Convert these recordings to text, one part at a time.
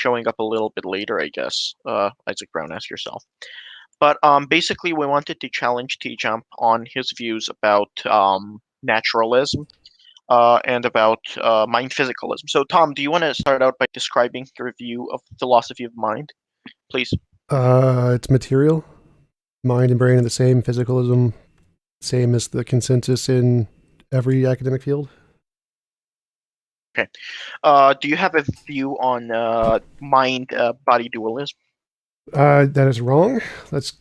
showing up a little bit later, I guess. Isaac Brown, ask yourself. But basically, we wanted to challenge TJump on his views about naturalism and about mind physicalism. So, Tom, do you want to start out by describing your view of philosophy of mind, please? It's material. Mind and brain are the same. Physicalism, same as the consensus in every academic field. Okay. Do you have a view on mind-body dualism? That is wrong. That's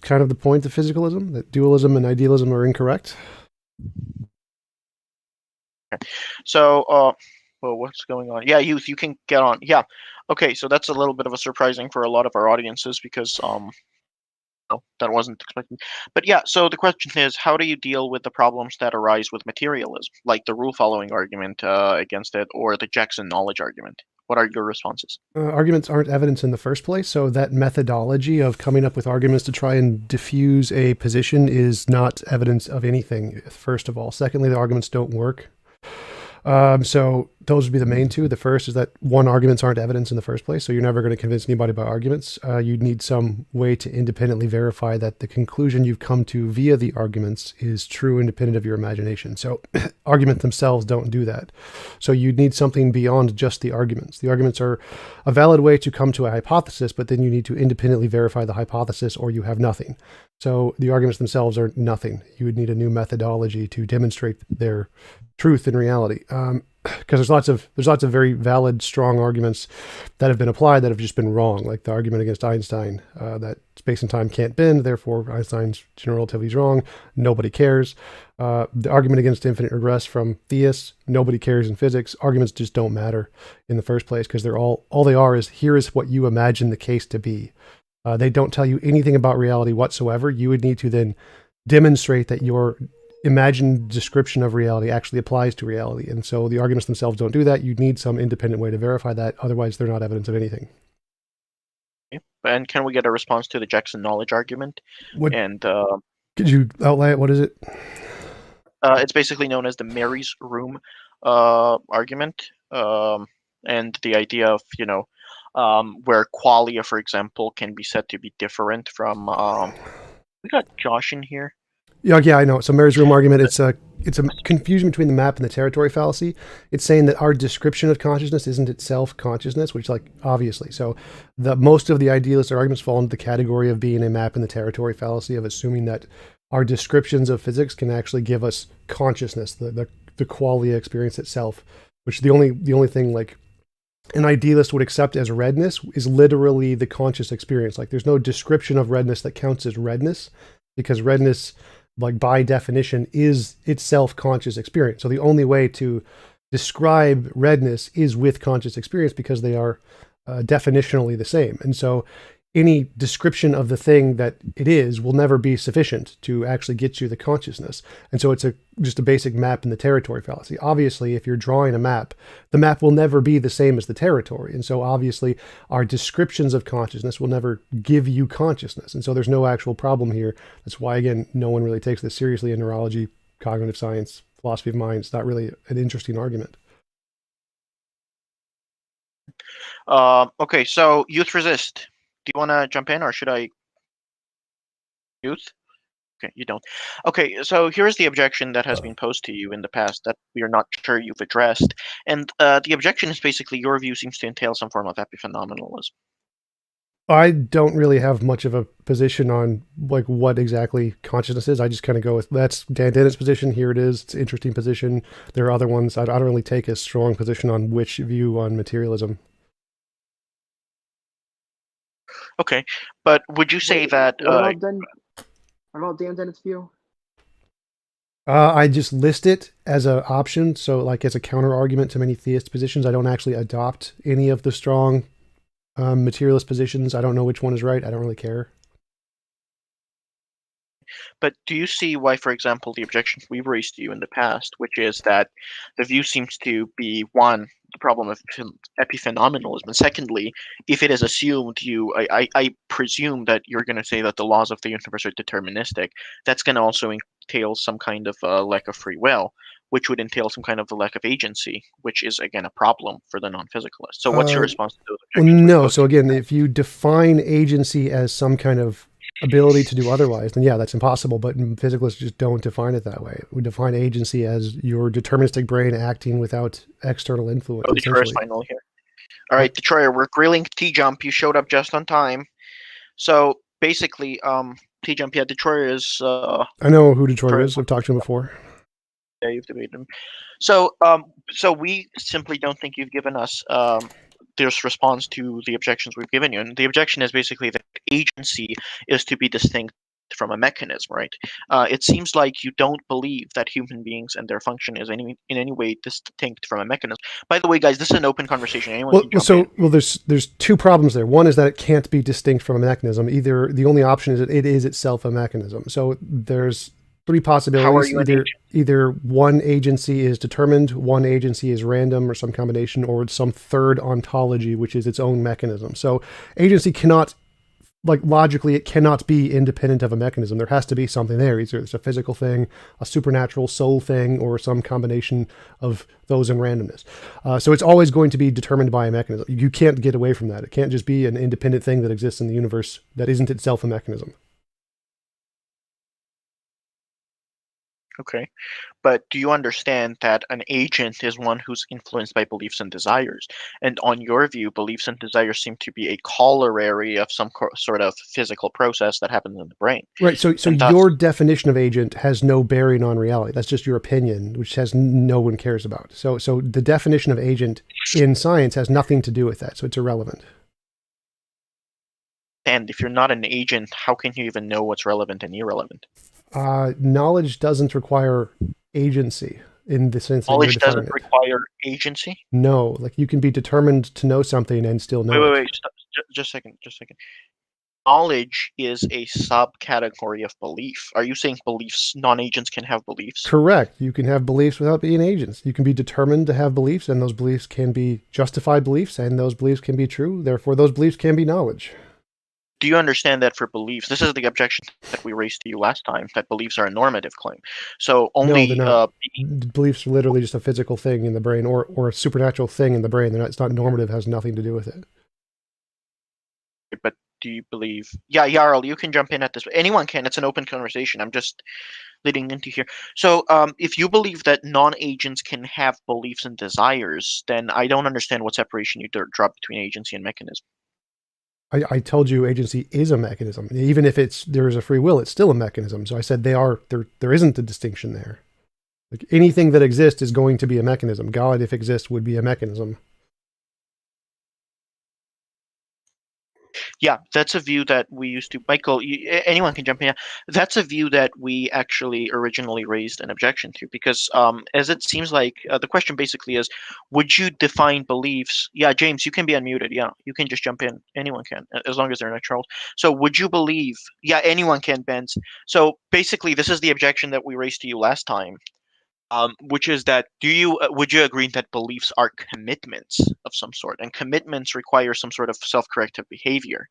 kind of the point of physicalism, that dualism and idealism are incorrect. So, well, what's going on? Yeah, youth, you can get on. Yeah. Okay, so that's a little bit of a surprising for a lot of our audiences because no, that wasn't expected. But yeah, so the question is, how do you deal with the problems that arise with materialism, like the rule following argument against it or the Jackson knowledge argument? What are your responses? Arguments aren't evidence in the first place, so that methodology of coming up with arguments to try and diffuse a position is not evidence of anything, first of all. Secondly, the arguments don't work. So those would be the main two. The first is that one, arguments aren't evidence in the first place, so you're never going to convince anybody by arguments. You'd need some way to independently verify that the conclusion you've come to via the arguments is true, independent of your imagination. So arguments themselves don't do that. So you'd need something beyond just the arguments. The arguments are a valid way to come to a hypothesis, but then you need to independently verify the hypothesis or you have nothing. So the arguments themselves are nothing. You would need a new methodology to demonstrate their truth in reality. Because there's lots of very valid, strong arguments that have been applied that have just been wrong, like the argument against Einstein that space and time can't bend, therefore Einstein's general relativity is wrong. Nobody cares. The argument against infinite regress from theists, nobody cares in physics. Arguments just don't matter in the first place because they're all they are is here is what you imagine the case to be. They don't tell you anything about reality whatsoever. You would need to then demonstrate that your imagined description of reality actually applies to reality. And so the arguments themselves don't do that. You need some independent way to verify that. Otherwise, they're not evidence of anything. Okay. And can we get a response to the Jackson knowledge argument? What And could you outlay it? What is it? it's basically known as the Mary's room argument, and the idea of where qualia, for example, can be said to be different from. We got Josh in here. Yeah, I know. So Mary's room argument, it's a confusion between the map and the territory fallacy. It's saying that our description of consciousness isn't itself consciousness, which like obviously. So the most of the idealist arguments fall into the category of being a map in the territory fallacy of assuming that our descriptions of physics can actually give us consciousness, the qualia experience itself, which the only thing like an idealist would accept as redness is literally the conscious experience. Like there's no description of redness that counts as redness because redness, like by definition, is itself conscious experience. So the only way to describe redness is with conscious experience because they are definitionally the same. And so any description of the thing that it is will never be sufficient to actually get you the consciousness. And so it's just a basic map in the territory fallacy. Obviously, if you're drawing a map, the map will never be the same as the territory. And so obviously our descriptions of consciousness will never give you consciousness. And so there's no actual problem here. That's why, again, no one really takes this seriously in neurology, cognitive science, philosophy of mind. It's not really an interesting argument. Okay, so youth resist. Do you want to jump in, or should I? Youth? Okay, you don't. Okay, so here's the objection that has been posed to you in the past that we are not sure you've addressed. And the objection is basically your view seems to entail some form of epiphenomenalism. I don't really have much of a position on like what exactly consciousness is. I just kind of go with that's Dan Dennett's position. Here it is. It's an interesting position. There are other ones. I don't really take a strong position on which view on materialism. Okay, but would you say that? What about Dan Dennett's view? I just list it as an option. So like as a counter argument to many theist positions, I don't actually adopt any of the strong materialist positions. I don't know which one is right. I don't really care. But do you see why, for example, the objections we've raised to you in the past, which is that the view seems to be one, the problem of epiphenomenalism, and secondly, if it is assumed, I presume that you're going to say that the laws of the universe are deterministic. That's going to also entail some kind of lack of free will. which would entail some kind of a lack of agency, which is again a problem for the non-physicalist. So what's your response to those Well, objections? no. So again, if you define agency as some kind of ability to do otherwise, then yeah, that's impossible. But physicalists just don't define it that way. We define agency as your deterministic brain acting without external influence. Oh, Detroyer's final here. All right, Detroyer, we're grilling TJump. You showed up just on time. So basically, TJump, yeah, Detroyer is. I know who Detroyer is. I've talked to him before. Yeah, you've debated him. So, so we simply don't think you've given us this response to the objections we've given you, and the objection is basically that agency is to be distinct from a mechanism, right? It seems like you don't believe that human beings and their function is in any way distinct from a mechanism. By the way, guys, this is an open conversation. Anyone can jump in. There's two problems there. One is that it can't be distinct from a mechanism. Either the only option is that it is itself a mechanism. So there's three possibilities. How are you an agent? Either one agency is determined, one agency is random, or some combination, or some third ontology, which is its own mechanism. So agency cannot, like logically, it cannot be independent of a mechanism. There has to be something there. Either it's a physical thing, a supernatural soul thing, or some combination of those in randomness. So it's always going to be determined by a mechanism. You can't get away from that. It can't just be an independent thing that exists in the universe that isn't itself a mechanism. Okay. But do you understand that an agent is one who's influenced by beliefs and desires? And on your view, beliefs and desires seem to be a corollary of some sort of physical process that happens in the brain. Right. So your definition of agent has no bearing on reality. That's just your opinion, which has no one cares about. So the definition of agent in science has nothing to do with that. So it's irrelevant. And if you're not an agent, how can you even know what's relevant and irrelevant? Knowledge doesn't require agency in the sense that knowledge doesn't require agency. No, like you can be determined to know something and still know. Wait, stop. Just a second. Knowledge is a subcategory of belief. Are you saying beliefs, non-agents can have beliefs? Correct. You can have beliefs without being agents. You can be determined to have beliefs, and those beliefs can be justified beliefs, and those beliefs can be true. Therefore, those beliefs can be knowledge. Do you understand that for beliefs, this is the objection that we raised to you last time, that beliefs are a normative claim. So only no, they're not. Beliefs are literally just a physical thing in the brain, or a supernatural thing in the brain. They're not. It's not normative. Has nothing to do with it. But do you believe? Yeah, Jarl, you can jump in at this. Anyone can. It's an open conversation. I'm just leading into here. So, if you believe that non-agents can have beliefs and desires, then I don't understand what separation you draw between agency and mechanism. I told you agency is a mechanism. Even if there is a free will, it's still a mechanism. So I said there isn't a distinction there. Like anything that exists is going to be a mechanism. God, if exists, would be a mechanism. Yeah, that's a view that we used to. Michael, anyone can jump in. That's a view that we actually originally raised an objection to because, as it seems like the question basically is, would you define beliefs? Yeah, James, you can be unmuted. Yeah, you can just jump in. Anyone can, as long as they're not Charles. So, would you believe? Yeah, anyone can, Benz. So basically, this is the objection that we raised to you last time. Which is that would you agree that beliefs are commitments of some sort, and commitments require some sort of self-corrective behavior?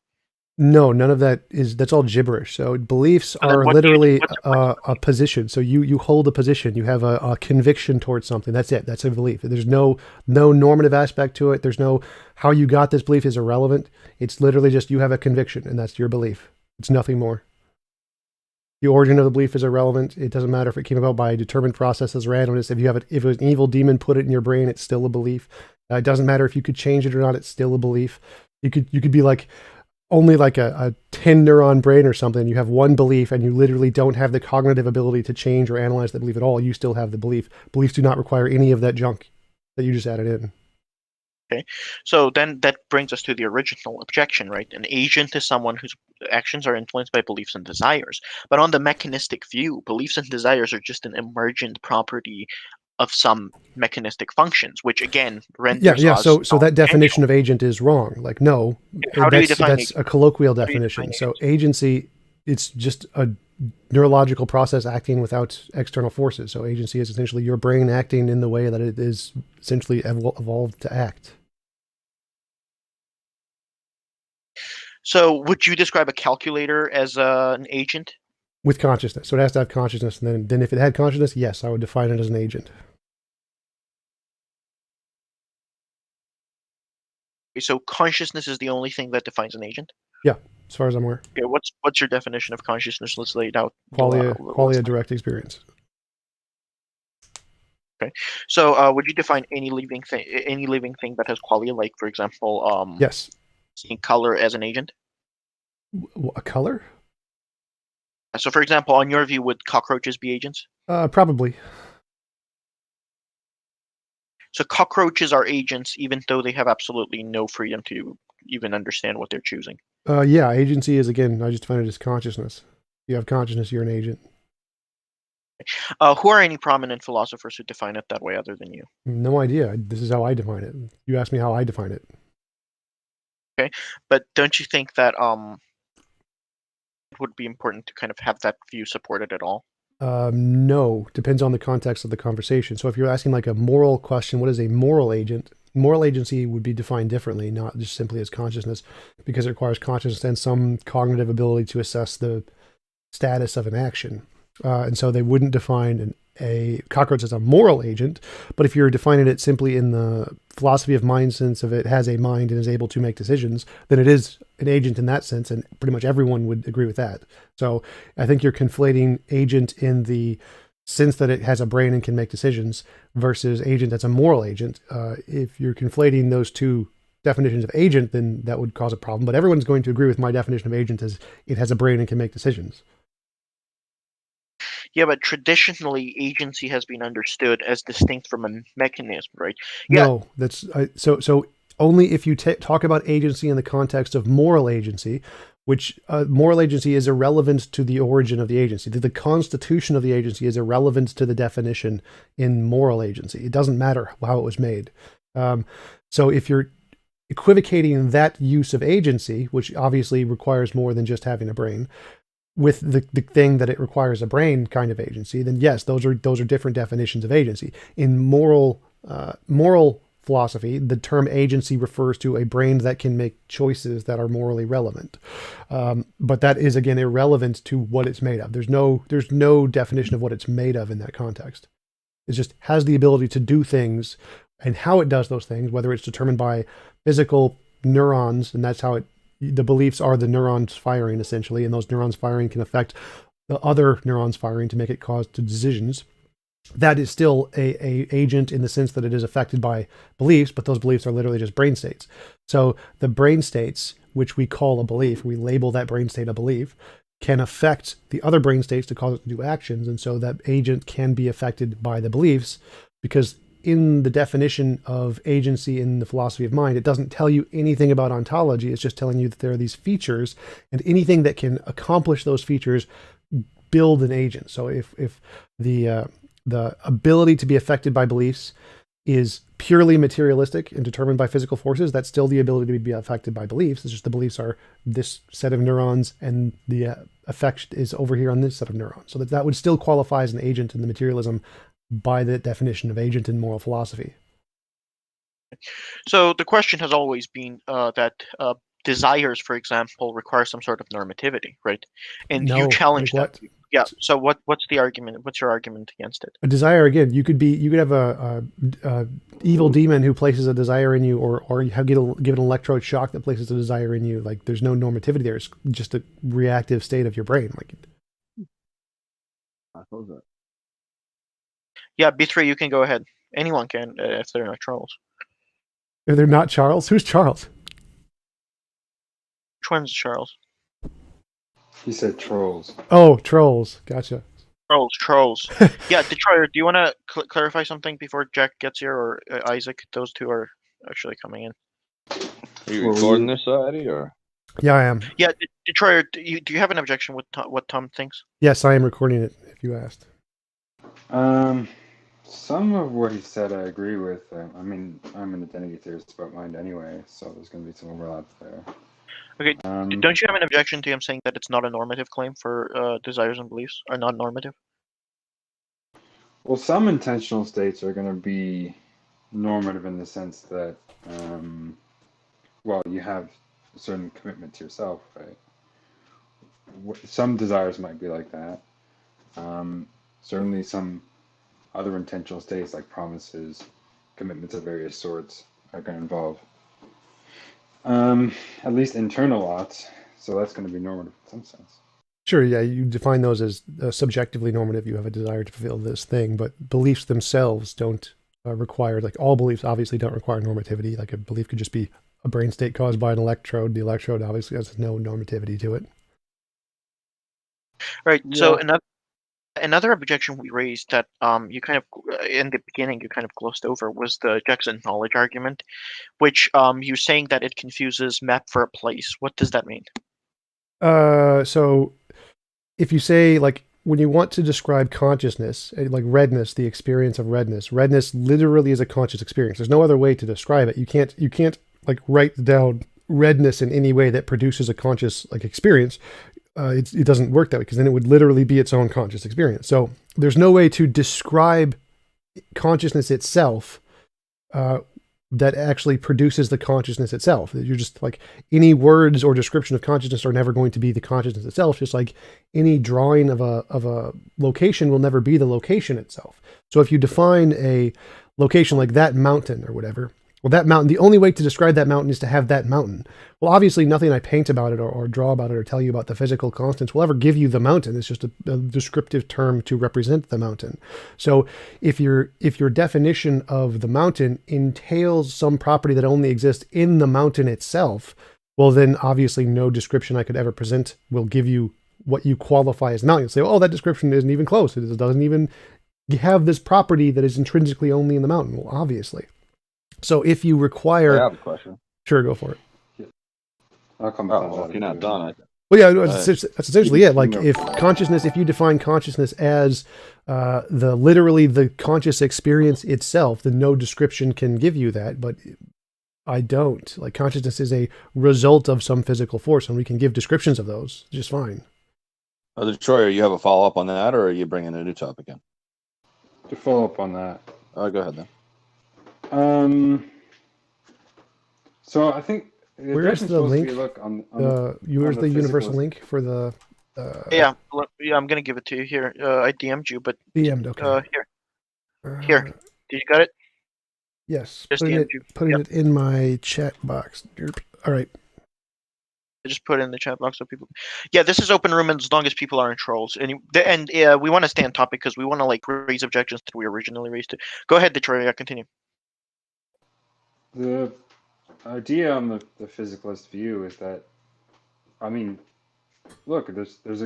No, none of that that's all gibberish. So beliefs are literally a position. So you hold a position. You have a conviction towards something. That's it. That's a belief. There's no normative aspect to it. There's no how you got this belief is irrelevant. It's literally just you have a conviction, and that's your belief. It's nothing more. The origin of the belief is irrelevant. It doesn't matter if it came about by a determined process as randomness. If it was an evil demon put it in your brain, it's still a belief. It doesn't matter if you could change it or not. It's still a belief. You could be like only like a 10 neuron brain or something. You have one belief and you literally don't have the cognitive ability to change or analyze the belief at all. You still have the belief. Beliefs do not require any of that junk that you just added in. Okay, so then that brings us to the original objection, right? An agent is someone whose actions are influenced by beliefs and desires. But on the mechanistic view, beliefs and desires are just an emergent property of some mechanistic functions, which again renders yeah. So that definition of agent is wrong. Like no, how do you define that's a colloquial definition. So agency, it's just a neurological process acting without external forces. So agency is essentially your brain acting in the way that it is essentially evolved to act. So would you describe a calculator as an agent? With consciousness. So it has to have consciousness. And then if it had consciousness, yes, I would define it as an agent. So consciousness is the only thing that defines an agent? Yeah, as far as I'm aware. Okay, what's your definition of consciousness? Let's lay it out. Qualia direct experience. Okay. So would you define any living thing that has qualia, like for example, Yes. seeing color as an agent? A color? So for example, on your view, would cockroaches be agents? Probably. So cockroaches are agents even though they have absolutely no freedom to even understand what they're choosing. Yeah, agency is, again, I just define it as consciousness. You have consciousness, you're an agent. Who are any prominent philosophers who define it that way other than you? No idea. This is how I define it. You asked me how I define it. Okay, but don't you think that it would be important to kind of have that view supported at all? No, depends on the context of the conversation. So if you're asking like a moral question, what is a moral agent? Moral agency would be defined differently, not just simply as consciousness, because it requires consciousness and some cognitive ability to assess the status of an action. And so they wouldn't define a cockroach as a moral agent, but if you're defining it simply in the philosophy of mind sense of it has a mind and is able to make decisions, then it is an agent in that sense, and pretty much everyone would agree with that. So I think you're conflating agent in the sense that it has a brain and can make decisions versus agent that's a moral agent. If you're conflating those two definitions of agent, then that would cause a problem. But everyone's going to agree with my definition of agent as it has a brain and can make decisions. Yeah, but traditionally, agency has been understood as distinct from a mechanism, right? Yeah. No, that's so only if you talk about agency in the context of moral agency, which moral agency is irrelevant to the origin of the agency. The constitution of the agency is irrelevant to the definition in moral agency. It doesn't matter how it was made. So if you're equivocating that use of agency, which obviously requires more than just having a brain, with the thing that it requires a brain kind of agency, then yes, those are different definitions of agency. In moral philosophy, the term agency refers to a brain that can make choices that are morally relevant. But that is, again, irrelevant to what it's made of. There's no definition of what it's made of in that context. It just has the ability to do things, and how it does those things, whether it's determined by physical neurons, and that's how the beliefs are the neurons firing, essentially, and those neurons firing can affect the other neurons firing to make it cause to decisions. That is still a agent in the sense that it is affected by beliefs, but those beliefs are literally just brain states. So the brain states, which we call a belief, we label that brain state a belief, can affect the other brain states to cause it to do actions. And so that agent can be affected by the beliefs, because in the definition of agency in the philosophy of mind, it doesn't tell you anything about ontology. It's just telling you that there are these features, and anything that can accomplish those features build an agent. So if the ability to be affected by beliefs is purely materialistic and determined by physical forces, that's still the ability to be affected by beliefs. It's just the beliefs are this set of neurons, and the effect is over here on this set of neurons. So that would still qualify as an agent in the materialism by the definition of agent in moral philosophy. So the question has always been that desires, for example, require some sort of normativity, right? And you No, challenge like that. what? Yeah. So what's the argument? What's your argument against it? A desire, again, you could have a evil demon who places a desire in you, or you give an electrode shock that places a desire in you. Like, there's no normativity there. It's just a reactive state of your brain. Like, I suppose that. Yeah, B3, you can go ahead. Anyone can, if they're not Charles. if they're not Charles, who's Charles? Which one's Charles? He said trolls. Oh, trolls. Gotcha. Trolls. Yeah, Detroyer, do you want to clarify something before Jack gets here, or Isaac? Those two are actually coming in. Are you recording this already, or? Yeah, I am. Yeah, Detroyer, do you have an objection with what Tom thinks? Yes, I am recording it, if you asked. Some of what he said I agree with. I mean, I'm an identity theorist about mind anyway, so there's going to be some overlap there. Okay, don't you have an objection to him saying that it's not a normative claim for desires and beliefs are not normative? Well, some intentional states are going to be normative in the sense that, well, you have a certain commitment to yourself, right? some desires might be like that. Certainly some other intentional states like promises, commitments of various sorts are going to involve at least internal lots. So that's going to be normative in some sense. Sure, yeah, you define those as subjectively normative. You have a desire to fulfill this thing, but beliefs themselves don't require, like all beliefs obviously don't require normativity. Like a belief could just be a brain state caused by an electrode. The electrode obviously has no normativity to it. Right. So Yeah. another objection we raised that you kind of in the beginning you kind of glossed over was the Jackson knowledge argument, which you're saying that it confuses map for a place. What does that mean? So if you say, like, when you want to describe consciousness, like redness, the experience of redness, redness literally is a conscious experience. There's no other way to describe it. You can't like write down redness in any way that produces a conscious like experience. It doesn't work that way, because then it would literally be its own conscious experience. So there's no way to describe consciousness itself that actually produces the consciousness itself. You're just like, any words or description of consciousness are never going to be the consciousness itself, just like any drawing of a location will never be the location itself. So if you define a location like that mountain or whatever, well, that mountain, the only way to describe that mountain is to have that mountain. Well, obviously nothing I paint about it or draw about it or tell you about the physical constants will ever give you the mountain. It's just a descriptive term to represent the mountain. So if your definition of the mountain entails some property that only exists in the mountain itself, well, then obviously no description I could ever present will give you what you qualify as mountain. You'll say, oh, that description isn't even close. It doesn't even have this property that is intrinsically only in the mountain. Well, obviously. So if you require... I have a question. Sure, go for it. I'll come Oh, well, if you're not done, Well, yeah, that's essentially it. Like, if you define consciousness as literally the conscious experience itself, then no description can give you that. But I don't. Like, consciousness is a result of some physical force, and we can give descriptions of those just fine. Detroyer, you have a follow-up on that, or are you bringing a new topic in? To follow up on that. Go ahead then. So I think where's the link? Where's the universal physicalist. link for the? Yeah, I'm gonna give it to you here. I DM'd you, but DM'd, okay. Here. Did you got it? Yes. Just Putting it in my chat box. All right. I just put it in the chat box so people. Yeah, this is open room as long as people aren't trolls. And we want to stay on topic because we want to like raise objections that we originally raised. To. Go ahead, Detroyer. Yeah, continue. The idea on the physicalist view is that, I mean, look, there's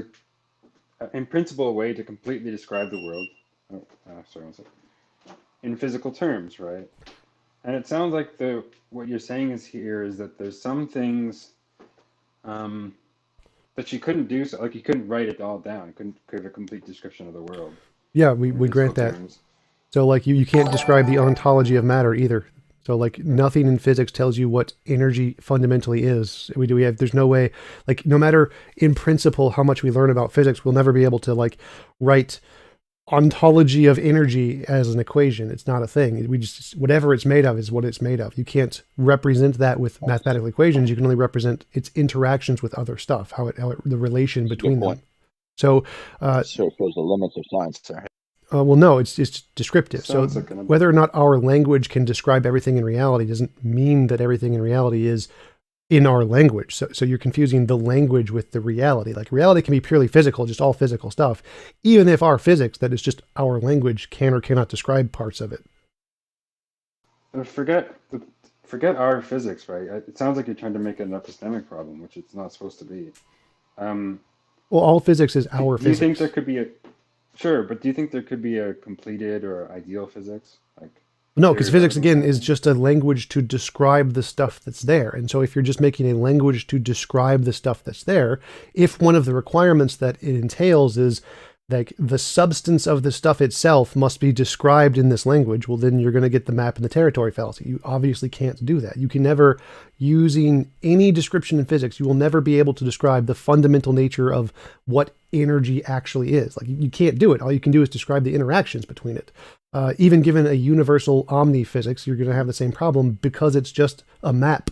in principle a way to completely describe the world. Sorry, one second. In physical terms, right? And it sounds like what you're saying is that there's some things that you couldn't do, so like you couldn't write it all down. You couldn't give a complete description of the world. Yeah, we grant that. So like you can't describe the ontology of matter either. So like nothing in physics tells you what energy fundamentally is. There's no way, like no matter in principle how much we learn about physics, we'll never be able to like write ontology of energy as an equation. It's not a thing. We just, whatever it's made of is what it's made of. You can't represent that with mathematical equations. You can only represent its interactions with other stuff, the relation between them. So it shows the limits of science there. Well, no, it's descriptive. So like whether or not our language can describe everything in reality doesn't mean that everything in reality is in our language. So you're confusing the language with the reality. Like reality can be purely physical, just all physical stuff, even if our physics, that is just our language, can or cannot describe parts of it. Forget our physics, right? It sounds like you're trying to make it an epistemic problem, which it's not supposed to be. Well, all physics is our physics. Do you think there could be Sure, but do you think there could be a completed or ideal physics? No, because physics, again, is just a language to describe the stuff that's there. And so if you're just making a language to describe the stuff that's there, if one of the requirements that it entails is like the substance of the stuff itself must be described in this language, well, then you're going to get the map and the territory fallacy. You obviously can't do that. You can never, using any description in physics, you will never be able to describe the fundamental nature of what energy actually is. Like you can't do it. All you can do is describe the interactions between it. Even given a universal omni physics, you're going to have the same problem because it's just a map.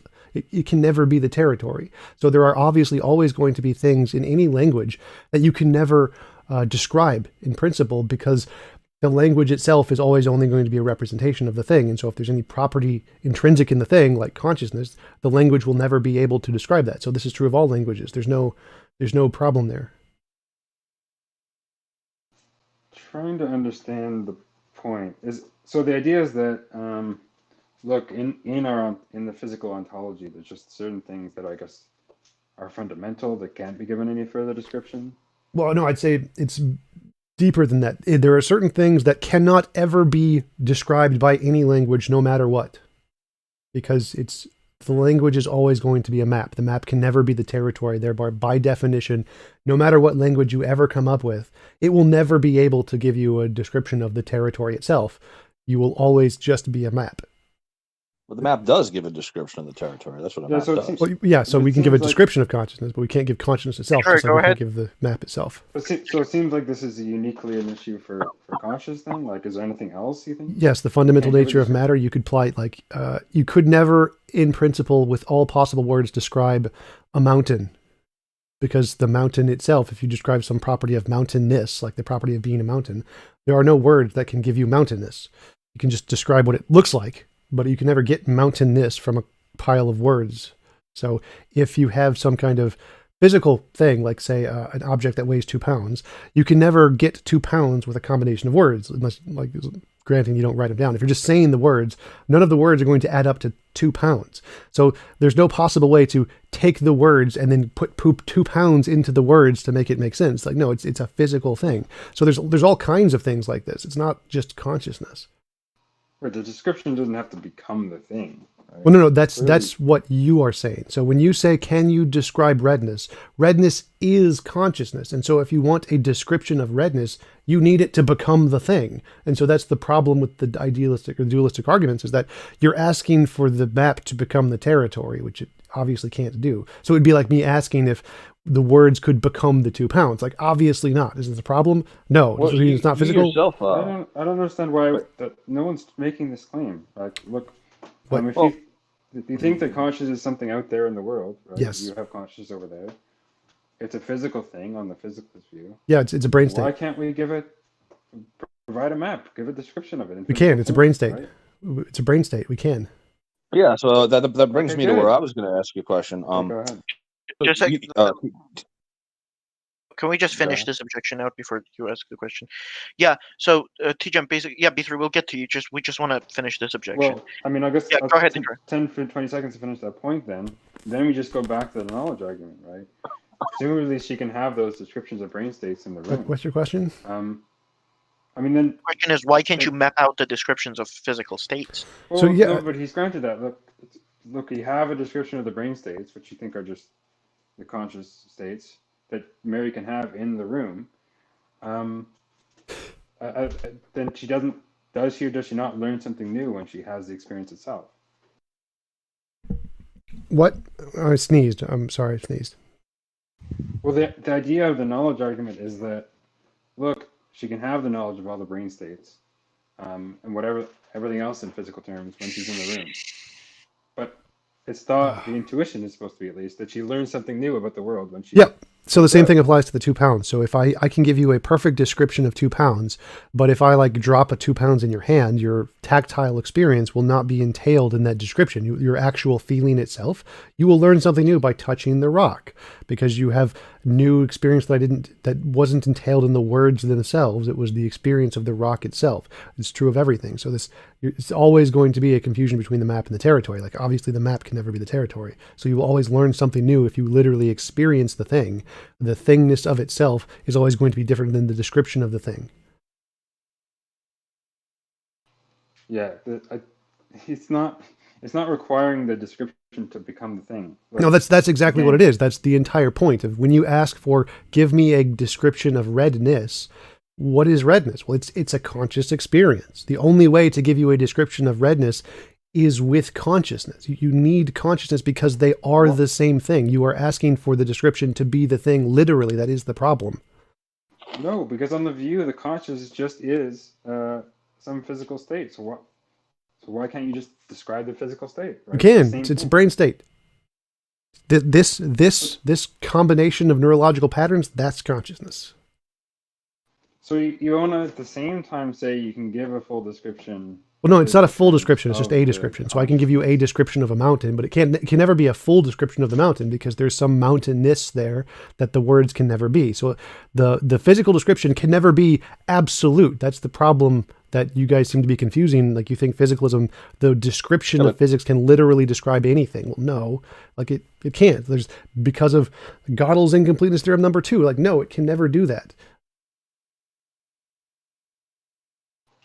It can never be the territory. So there are obviously always going to be things in any language that you can never describe in principle, because the language itself is always only going to be a representation of the thing. And so if there's any property intrinsic in the thing, like consciousness, the language will never be able to describe that. So this is true of all languages. There's no problem there. Trying to understand the point is, so the idea is that look, in the physical ontology, there's just certain things that I guess are fundamental that can't be given any further description. Well, no, I'd say it's deeper than that. There are certain things that cannot ever be described by any language, no matter what, because the language is always going to be a map. The map can never be the territory. Thereby, by definition, no matter what language you ever come up with, it will never be able to give you a description of the territory itself. You will always just be a map. Well, the map does give a description of the territory. That's what a Yeah, map so it does. seems- Well, yeah, so It we can give a seems like- description of consciousness, but we can't give consciousness itself. Sure, just like go we ahead. can't give the map itself. So it seems like this is uniquely an issue for conscious then? Like, is there anything else you think? Yes, the fundamental Can't give a nature of matter, you could apply it like, you could never, in principle, with all possible words, describe a mountain. Because the mountain itself, if you describe some property of mountainness, like the property of being a mountain, there are no words that can give you mountainness. You can just describe what it looks like, but you can never get mountainness from a pile of words. So if you have some kind of physical thing, like say an object that weighs 2 pounds, you can never get 2 pounds with a combination of words, unless, like, granting you don't write them down. If you're just saying the words, none of the words are going to add up to 2 pounds. So there's no possible way to take the words and then put 2 pounds into the words to make it make sense. Like, no, it's a physical thing. So there's all kinds of things like this. It's not just consciousness. Right, the description doesn't have to become the thing. Right? Well, no, that's Really? that's what you are saying. So when you say, can you describe redness? Redness is consciousness. And so if you want a description of redness, you need it to become the thing. And so that's the problem with the idealistic or dualistic arguments, is that you're asking for the map to become the territory, which it obviously can't do. So it'd be like me asking if the words could become the 2 pounds. Like, obviously not. Is it a problem? No. Well, It's not you physical. yourself, I don't understand why no one's making this claim. Like, look, if Well- you think that consciousness is something out there in the world, right? Yes. You have consciousness over there. It's a physical thing on the physicalist view. Yeah, it's a brain Why state. can't we provide a map, give a description of it? in We can. physical It's a brain terms, state. right? It's a brain state. We can. yeah. So that brings Okay, me to good. where I was going to ask you a question. Go ahead. Just like, you- can we just finish ahead. this objection out before you ask the question? Yeah. So TJump, basically, yeah, B3, we'll get to you. We just want to finish this objection. Well, I mean, I guess Yeah, go ahead, Detroyer. 10 for 20 seconds to finish that point then we just go back to the knowledge argument, right? Presumably she can have those descriptions of brain states in the room. What's your question? I mean, then The question is, why can't you map out the descriptions of physical states? well, So, yeah. no, but he's granted that. Look, you have a description of the brain states, which you think are just the conscious states that Mary can have in the room. Then she doesn't. Does she or does she not learn something new when she has the experience itself? What? I sneezed. I'm sorry, I sneezed. Well, the idea of the knowledge argument is that, look, she can have the knowledge of all the brain states, and everything else in physical terms when she's in the room. But it's thought, the intuition is supposed to be at least, that she learns something new about the world when she. Yep. So the same thing applies to the 2 pounds. So if I can give you a perfect description of 2 pounds, but if I like drop a 2 pounds in your hand, your tactile experience will not be entailed in that description. Your actual feeling itself, you will learn something new by touching the rock, because you have new experience that wasn't entailed in the words themselves. It was the experience of the rock itself. It's true of everything. So it's always going to be a confusion between the map and the territory. Like, obviously the map can never be the territory. So you will always learn something new if you literally experience the thing. The thingness of itself is always going to be different than the description of the thing. Yeah, it's not requiring the description to become the thing. Like, No, that's exactly what it is. That's the entire point of when you ask for, give me a description of redness. What is redness? Well, it's a conscious experience. The only way to give you a description of redness is with consciousness. You need consciousness because they are the same thing. You are asking for the description to be the thing literally. That is the problem. No, because on the view, the conscious just is some physical state. So why can't you just describe the physical state? Right? You can. It's the same It's a thing. brain state. This combination of neurological patterns, that's consciousness. So you want to at the same time say you can give a full description. Well, no, it's not a full terms description. It's just of a the description. So I can give you a consciousness. description of a mountain, but it can never be a full description of the mountain because there's some mountainness there that the words can never be. So the physical description can never be absolute. That's the problem that you guys seem to be confusing. Like you think physicalism, the description of physics can literally describe anything. Well, no, like it can't. There's because of Gödel's incompleteness theorem number 2. Like, no, it can never do that.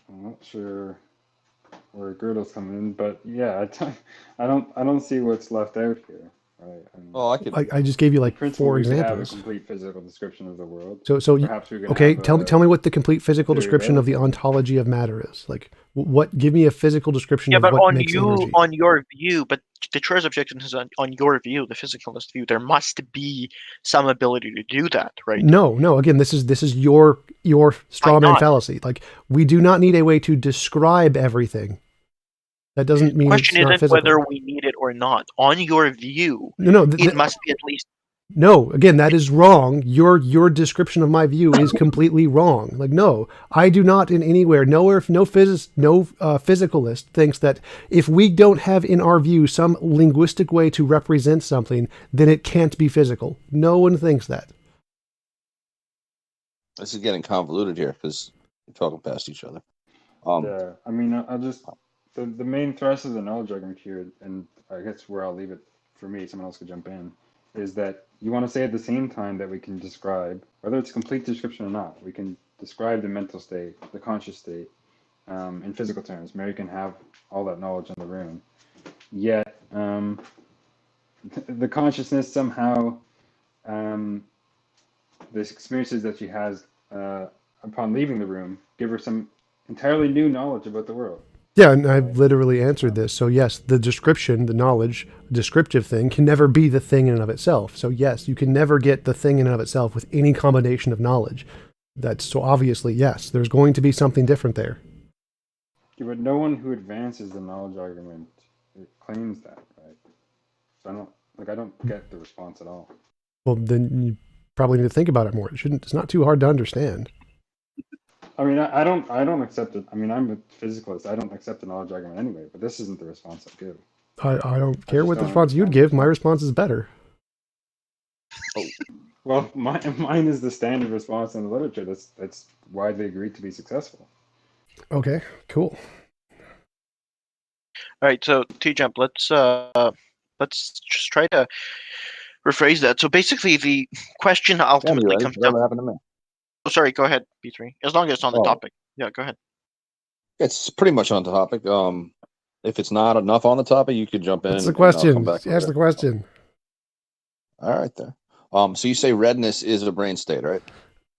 I'm not sure where Gödel's coming in, but yeah, I don't see what's left out here. Right? Oh, I could. I just gave you like In principle, 4 we could have a examples. complete physical description of the world. So Perhaps we could okay, have tell me what the complete physical theory description of the relativity. ontology of matter is. Like, what? Give me a physical description Yeah, of but what makes energy. on your view, but Detroyer's objection is on your view, the physicalist view. There must be some ability to do that, right? No. Again, this is your straw man not? fallacy. Like, we do not need a way to describe everything. That doesn't mean The it's question not isn't physical. whether we need it or not. On your view, No, it must be at least. no. Again, that is wrong. Your description of my view is completely wrong. Like, no, I do not in anywhere. Nowhere, no physicalist thinks that if we don't have in our view some linguistic way to represent something, then it can't be physical. No one thinks that. This is getting convoluted here because we're talking past each other. Yeah, I mean, I'll just the main thrust of the knowledge argument here, and I guess where I'll leave it for me, someone else could jump in, is that you want to say at the same time that we can describe, whether it's a complete description or not, we can describe the mental state, the conscious state, in physical terms. Mary can have all that knowledge in the room. Yet, the consciousness somehow, the experiences that she has upon leaving the room give her some entirely new knowledge about the world. Yeah, and I've literally answered this. So yes, the description, the knowledge, descriptive thing can never be the thing in and of itself. So yes, you can never get the thing in and of itself with any combination of knowledge. That's so obviously, yes, there's going to be something different there. Yeah, but no one who advances the knowledge argument claims that, right? So I don't get the response at all. Well, then you probably need to think about it more. It's not too hard to understand. I mean, I don't accept it. I mean, I'm a physicalist. I don't accept the knowledge argument anyway, but this isn't the response I give. I don't care just what the don't response you'd understand. give. My response is better. Well, mine is the standard response in the literature that's widely agreed to be successful. Okay, cool. All right, so TJump, let's just try to rephrase that. So basically, the question Yeah, ultimately ready? comes down. Whatever happened to me? Oh, sorry, go ahead, B3. As long as it's on the Oh. topic. Yeah, go ahead. It's pretty much on the topic. If it's not enough on the topic, you could jump in. What's the and I'll come question? back Ask the later. question. All right, there. So you say redness is a brain state, right?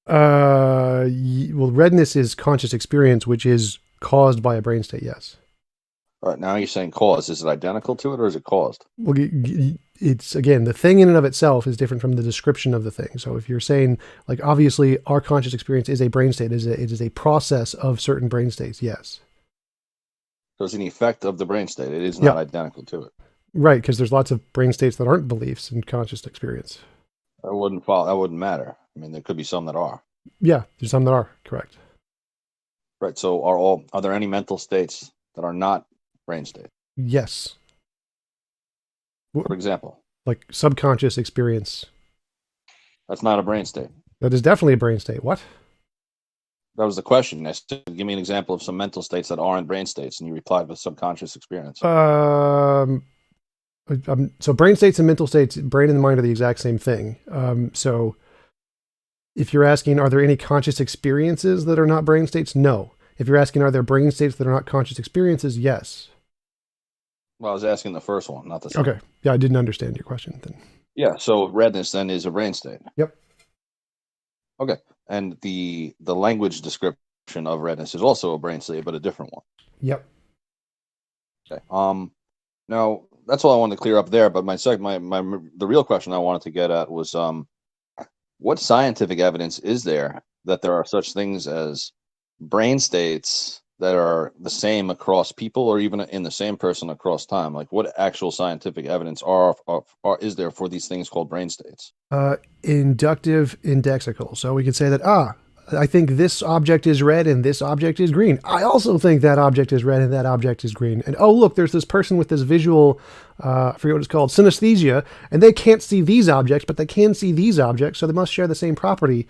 Well, redness is conscious experience, which is caused by a brain state. Yes. All right. Now you're saying cause. Is it identical to it, or is it caused? Well, it's again, the thing in and of itself is different from the description of the thing. So if you're saying, like, obviously our conscious experience is a brain state, it is a process of certain brain states. Yes. So it's an effect of the brain state. It is not identical to it. Right, because there's lots of brain states that aren't beliefs in conscious experience. That wouldn't follow. That wouldn't matter. I mean, there could be some that are. Yeah, there's some that are correct. Right. So are there any mental states that are not brain states? Yes. For example, Like subconscious experience. that's not a brain state. That is definitely a brain state. What? That was the question. I said, give me an example of some mental states that aren't brain states, and you replied with subconscious experience. So brain states and mental states, brain and the mind are the exact same thing. So if you're asking, are there any conscious experiences that are not brain states? No. If you're asking, are there brain states that are not conscious experiences? Yes. Well, I was asking the first one, not the second. Okay. Yeah, I didn't understand your question then. Yeah. So redness then is a brain state. Yep. Okay. And the language description of redness is also a brain state, but a different one. Yep. Okay. Now that's all I wanted to clear up there. But the real question I wanted to get at was, what scientific evidence is there that there are such things as brain states that are the same across people, or even in the same person across time? Like, what actual scientific evidence is there for these things called brain states? Inductive indexical. So we could say that, I think this object is red and this object is green. I also think that object is red and that object is green. And oh, look, there's this person with this visual, I forget what it's called, synesthesia, and they can't see these objects, but they can see these objects, so they must share the same property.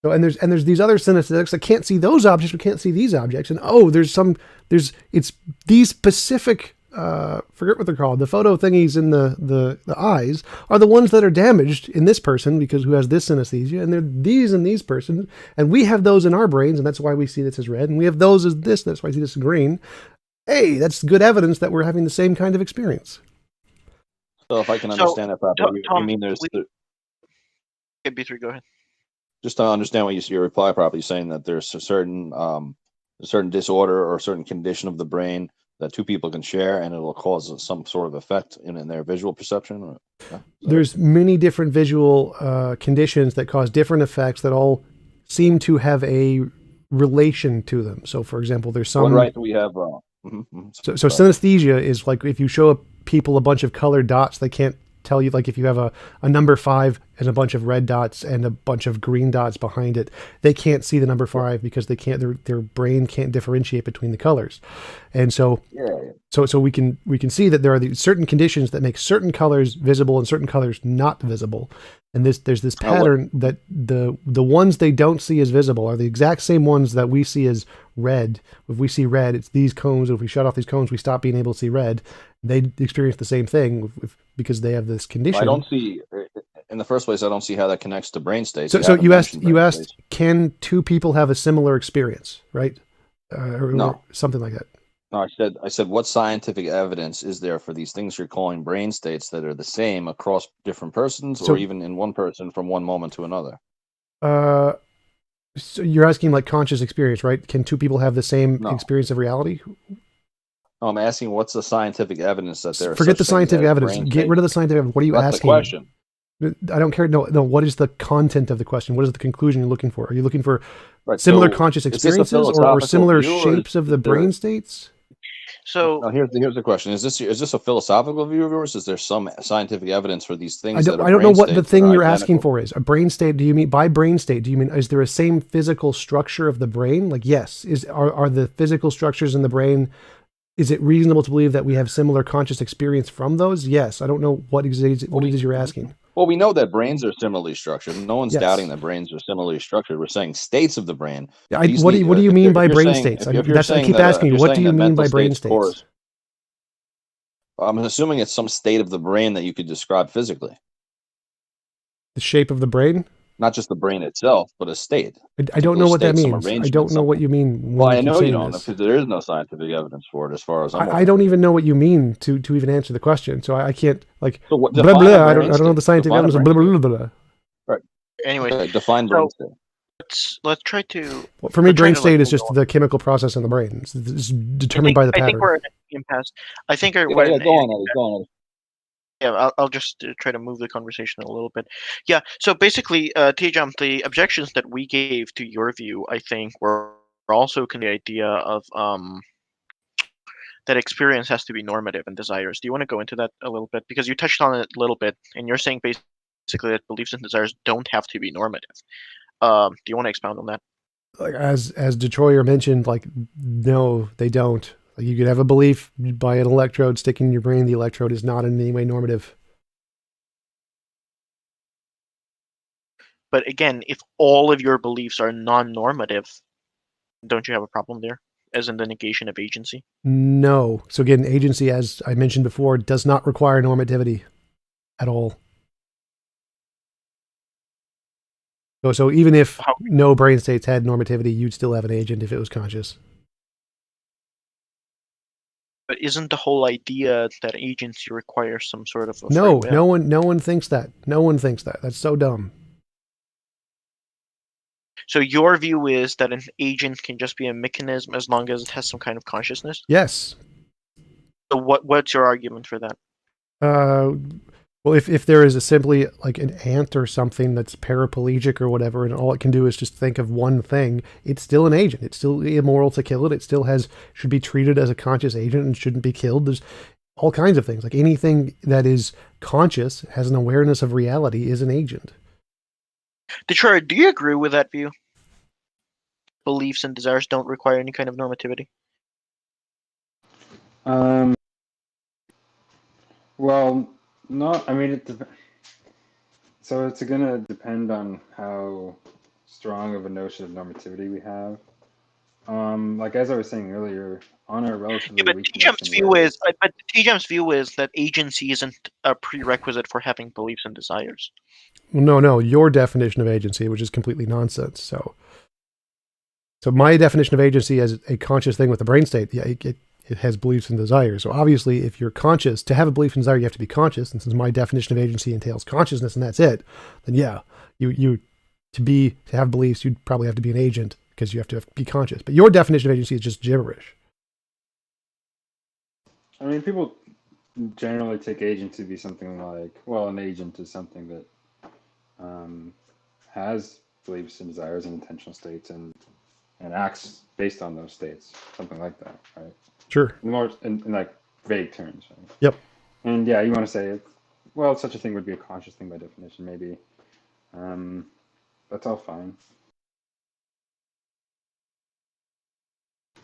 So, and there's these other synesthetics that can't see those objects, but can't see these objects. And oh, it's these specific, forget what they're called, the photo thingies in the eyes are the ones that are damaged in this person because who has this synesthesia, and they're these in these persons, and we have those in our brains, and that's why we see this as red, and we have those as this, that's why I see this as green. Hey, that's good evidence that we're having the same kind of experience. So if I can understand that properly, Tom, you mean there's B3, go ahead. just to understand what you see your reply properly, saying that there's a certain disorder or a certain condition of the brain that two people can share, and it'll cause some sort of effect in their visual perception. Or, yeah, there's many different visual conditions that cause different effects that all seem to have a relation to them. So, for example, there's some. What right do we have? So synesthesia is like if you show people a bunch of colored dots, they can't tell you, like if you have a number 5 and a bunch of red dots and a bunch of green dots behind it, they can't see the number 5 because they can't, their brain can't differentiate between the colors. And so so we can see that there are these certain conditions that make certain colors visible and certain colors not visible. And there's this pattern that the ones they don't see as visible are the exact same ones that we see as red. If we see red, it's these cones. If we shut off these cones, we stop being able to see red. They experience the same thing because they have this condition. I don't see, in the first place, I don't see how that connects to brain states. So you asked, can two people have a similar experience, right? Or something like that. No, I said, what scientific evidence is there for these things you're calling brain states that are the same across different persons, or even in one person from one moment to another? So you're asking like conscious experience, right? Can two people have the same experience of reality? No, I'm asking what's the scientific evidence that there. Forget the scientific evidence. Get rid of the scientific evidence. What are you asking? That's the question. I don't care. No. What is the content of the question? What is the conclusion you're looking for? Are you looking for similar conscious experiences or similar shapes of the brain states? So here's the question: Is this a philosophical view of yours? Is there some scientific evidence for these things? I don't know what the thing you're asking for is. A brain state? Do you mean by brain state? Do you mean is there a same physical structure of the brain? Like yes, are the physical structures in the brain? Is it reasonable to believe that we have similar conscious experience from those? Yes. I don't know what it is you're asking. Well, we know that brains are similarly structured. No one's doubting that brains are similarly structured. We're saying states of the brain. Yeah, what do you mean by brain states? I keep asking you, what do you mean by brain states? I'm assuming it's some state of the brain that you could describe physically. The shape of the brain? Not just the brain itself, but a state. I don't know what that means. I don't know what you mean. Well, I know you don't, because there is no scientific evidence for it, as far as I'm aware. I don't even know what you mean to even answer the question. So I can't like so what, blah blah. I don't know the scientific evidence. Blah blah blah. Right. Anyway, define brain state. Let's try to. Well, for me, brain state is just the chemical process in the brain. It's determined by the pattern. I think we're at an impasse. I think go on. Yeah, I'll just try to move the conversation a little bit. Yeah, so basically, TJump, the objections that we gave to your view, I think, were also the idea of that experience has to be normative and desires. Do you want to go into that a little bit? Because you touched on it a little bit, and you're saying basically that beliefs and desires don't have to be normative. Do you want to expound on that? Like as Detroyer mentioned, like no, they don't. Like you could have a belief by an electrode sticking in your brain. The electrode is not in any way normative. But again, if all of your beliefs are non-normative, don't you have a problem there, as in the negation of agency? No. So again, agency, as I mentioned before, does not require normativity at all. So even if no brain states had normativity, you'd still have an agent if it was conscious. But isn't the whole idea that agency requires some sort of no one thinks that. No one thinks that. That's so dumb. So your view is that an agent can just be a mechanism as long as it has some kind of consciousness? Yes. So what's your argument for that? Well, if there is simply like an ant or something that's paraplegic or whatever, and all it can do is just think of one thing, it's still an agent. It's still immoral to kill it. It still should be treated as a conscious agent and shouldn't be killed. There's all kinds of things. Like anything that is conscious, has an awareness of reality, is an agent. Detroyer, do you agree with that view? Beliefs and desires don't require any kind of normativity. Well, not. I mean, so it's gonna depend on how strong of a notion of normativity we have. Like as I was saying earlier, on a relatively But weak notion TJump's view is that agency isn't a prerequisite for having beliefs and desires. Well, no, your definition of agency, which is completely nonsense. So my definition of agency as a conscious thing with a brain state, yeah, it has beliefs and desires. So obviously, if you're conscious, to have a belief and desire, you have to be conscious. And since my definition of agency entails consciousness, and that's it, then yeah, you to have beliefs, you'd probably have to be an agent because you have to be conscious. But your definition of agency is just gibberish. I mean, people generally take agent to be something like, well, an agent is something that has beliefs and desires and intentional states and acts based on those states, something like that, right? Sure. More in like vague terms, right? Yep. And yeah, you want to say, well, such a thing would be a conscious thing by definition, maybe. That's all fine. I'm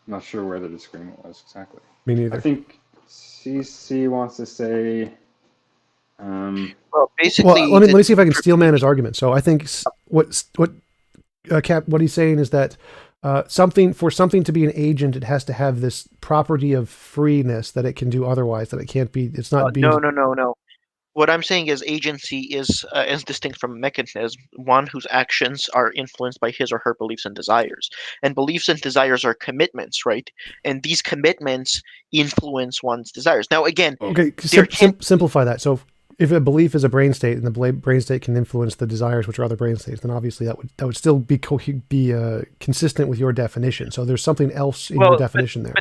not sure where the disagreement was exactly. Me neither. I think CC wants to say. Well, basically, well, let me see if I can steel man his argument. So I think what he's saying is that something to be an agent, it has to have this property of freeness that it can do otherwise, that it can't be. It's not being. No. What I'm saying is agency is distinct from a mechanism, one whose actions are influenced by his or her beliefs and desires. And beliefs and desires are commitments, right? And these commitments influence one's desires. Now, again, okay, simplify that. So if a belief is a brain state and the brain state can influence the desires, which are other brain states, then obviously that would still be consistent with your definition. So there's something else in your definition there.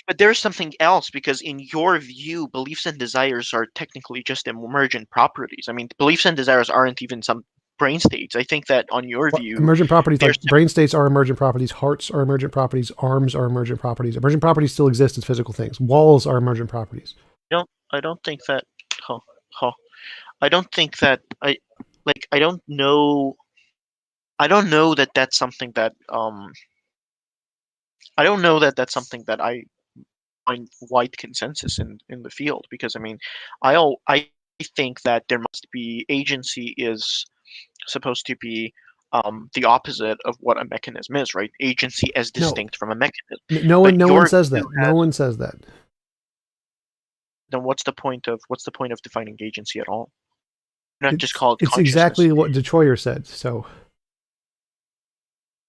But there is something else, because in your view, beliefs and desires are technically just emergent properties. I mean, beliefs and desires aren't even some brain states. I think that on your view, emergent properties, like brain states are emergent properties, hearts are emergent properties, arms are emergent properties. Emergent properties still exist as physical things. Walls are emergent properties. I don't think that. I don't think that. I don't know. I don't know that that's something that. I don't know that that's something that I find wide consensus in the field, because I mean, I think that there must be agency is supposed to be the opposite of what a mechanism is, right? Agency as distinct from a mechanism. No one says that. No one says that. Then what's the point of defining agency at all? Not just called it's consciousness. Exactly what Detroyer said. So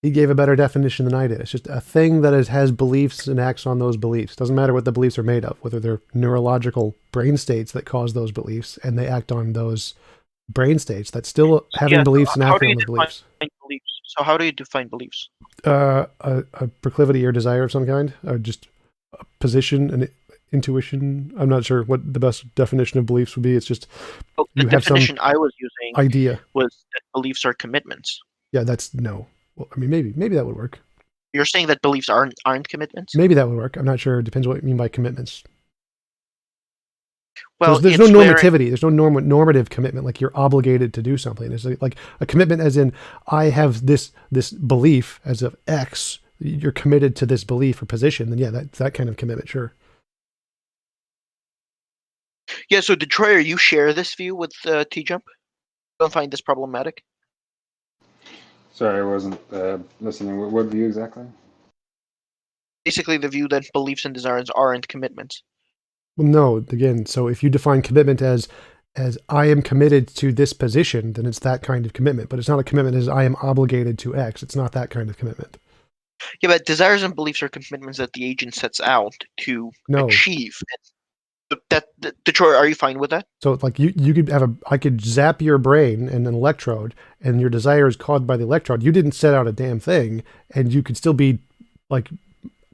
he gave a better definition than I did. It's just a thing that has beliefs and acts on those beliefs. Doesn't matter what the beliefs are made of, whether they're neurological brain states that cause those beliefs and they act on those brain states. That's still having beliefs and acting on the beliefs. So how do you define beliefs? A proclivity or desire of some kind, or just a position, an intuition. I'm not sure what the best definition of beliefs would be. It's just the definition I was using idea was that beliefs are commitments. Yeah, that's no. Well, I mean, maybe that would work. You're saying that beliefs aren't commitments? Maybe that would work. I'm not sure. It depends what you mean by commitments. Well, there's no normativity. There's no normative commitment. Like you're obligated to do something. It's like a commitment, as in I have this belief as of X. You're committed to this belief or position. Then yeah, that kind of commitment. Sure. Yeah. So Detroyer, you share this view with TJump? Don't find this problematic? Sorry, I wasn't listening. What view exactly? Basically, the view that beliefs and desires aren't commitments. Well, no. Again, so if you define commitment as I am committed to this position, then it's that kind of commitment. But it's not a commitment as I am obligated to X. It's not that kind of commitment. Yeah, but desires and beliefs are commitments that the agent sets out to achieve. Detroyer, are you fine with that? So like you could I could zap your brain and an electrode, and your desire is caused by the electrode. You didn't set out a damn thing, and you could still be like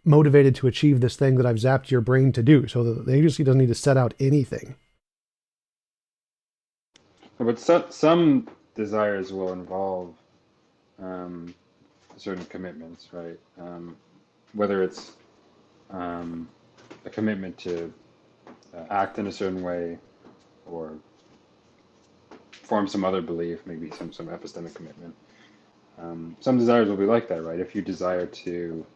motivated to achieve this thing that I've zapped your brain to do. So the agency doesn't need to set out anything. But some desires will involve certain commitments, right? Whether it's a commitment to act in a certain way or form some other belief, maybe some epistemic commitment. Some desires will be like that, right? If you desire to,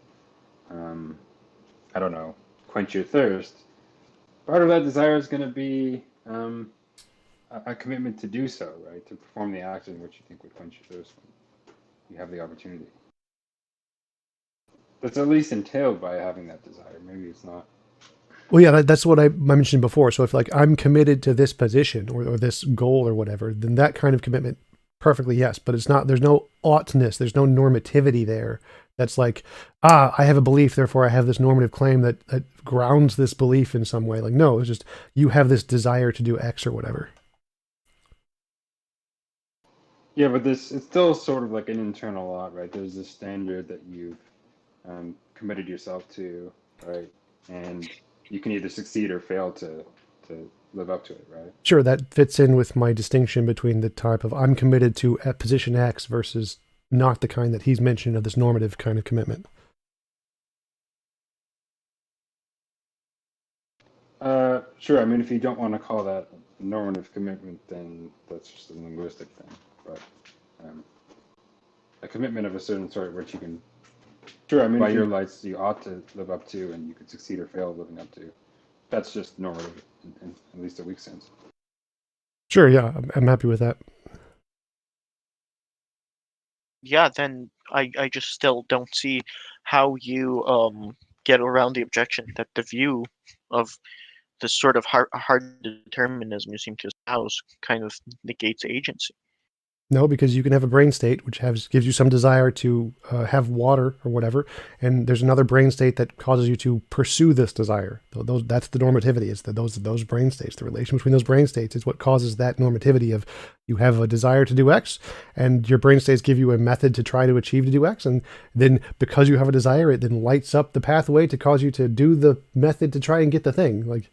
I don't know, quench your thirst, part of that desire is going to be a commitment to do so, right? To perform the action which you think would quench your thirst when you have the opportunity. That's at least entailed by having that desire. Maybe it's not. Well, yeah, that's what I mentioned before. So if like I'm committed to this position or this goal or whatever, then that kind of commitment, perfectly yes. But it's not. There's no oughtness. There's no normativity there. That's like, I have a belief, therefore I have this normative claim that grounds this belief in some way. Like, no, it's just you have this desire to do X or whatever. Yeah, but it's still sort of like an internal law, right? There's this standard that you've committed yourself to, right? And you can either succeed or fail to live up to it, right? Sure, that fits in with my distinction between the type of I'm committed to at position X versus not the kind that he's mentioned of this normative kind of commitment. Sure. I mean, if you don't want to call that normative commitment, then that's just a linguistic thing. But a commitment of a certain sort, which you can, sure. I mean, by your lights, you ought to live up to, and you could succeed or fail living up to. That's just normative, in at least a weak sense. Sure, yeah, I'm happy with that. Yeah, then I just still don't see how you get around the objection that the view of this sort of hard determinism you seem to espouse kind of negates agency. No, because you can have a brain state which gives you some desire to have water or whatever, and there's another brain state that causes you to pursue this desire. That's the normativity. It's those brain states. The relation between those brain states is what causes that normativity of you have a desire to do X, and your brain states give you a method to try to achieve to do X, and then because you have a desire, it then lights up the pathway to cause you to do the method to try and get the thing. Like.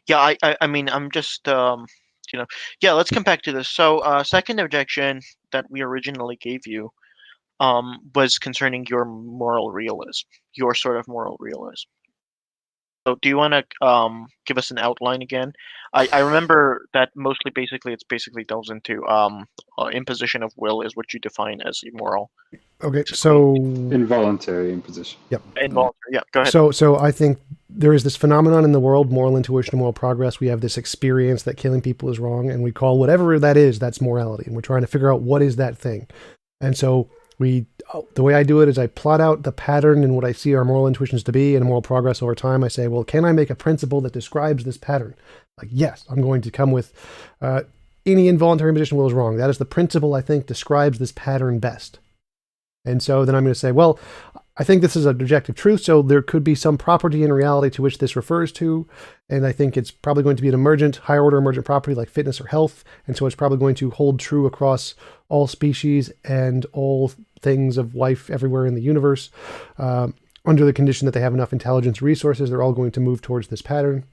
Yeah, I mean, I'm just, yeah, let's come back to this. So, second objection that we originally gave you was concerning your moral realism, your sort of moral realism. So do you want to give us an outline again? I remember that mostly it basically delves into imposition of will is what you define as immoral. Okay, so involuntary imposition. Yep. Involuntary. Yeah, go ahead. So I think there is this phenomenon in the world, moral intuition and moral progress. We have this experience that killing people is wrong, and we call whatever that is, that's morality. And we're trying to figure out what is that thing. And so the way I do it is I plot out the pattern and what I see our moral intuitions to be and moral progress over time. I say, well, can I make a principle that describes this pattern? Like, yes, I'm going to come with any involuntary imposition will is wrong. That is the principle I think describes this pattern best. And so then I'm going to say, well, I think this is an objective truth, so there could be some property in reality to which this refers to, and I think it's probably going to be an higher order emergent property like fitness or health, and so it's probably going to hold true across all species and all things of life everywhere in the universe. Under the condition that they have enough intelligence resources, they're all going to move towards this pattern.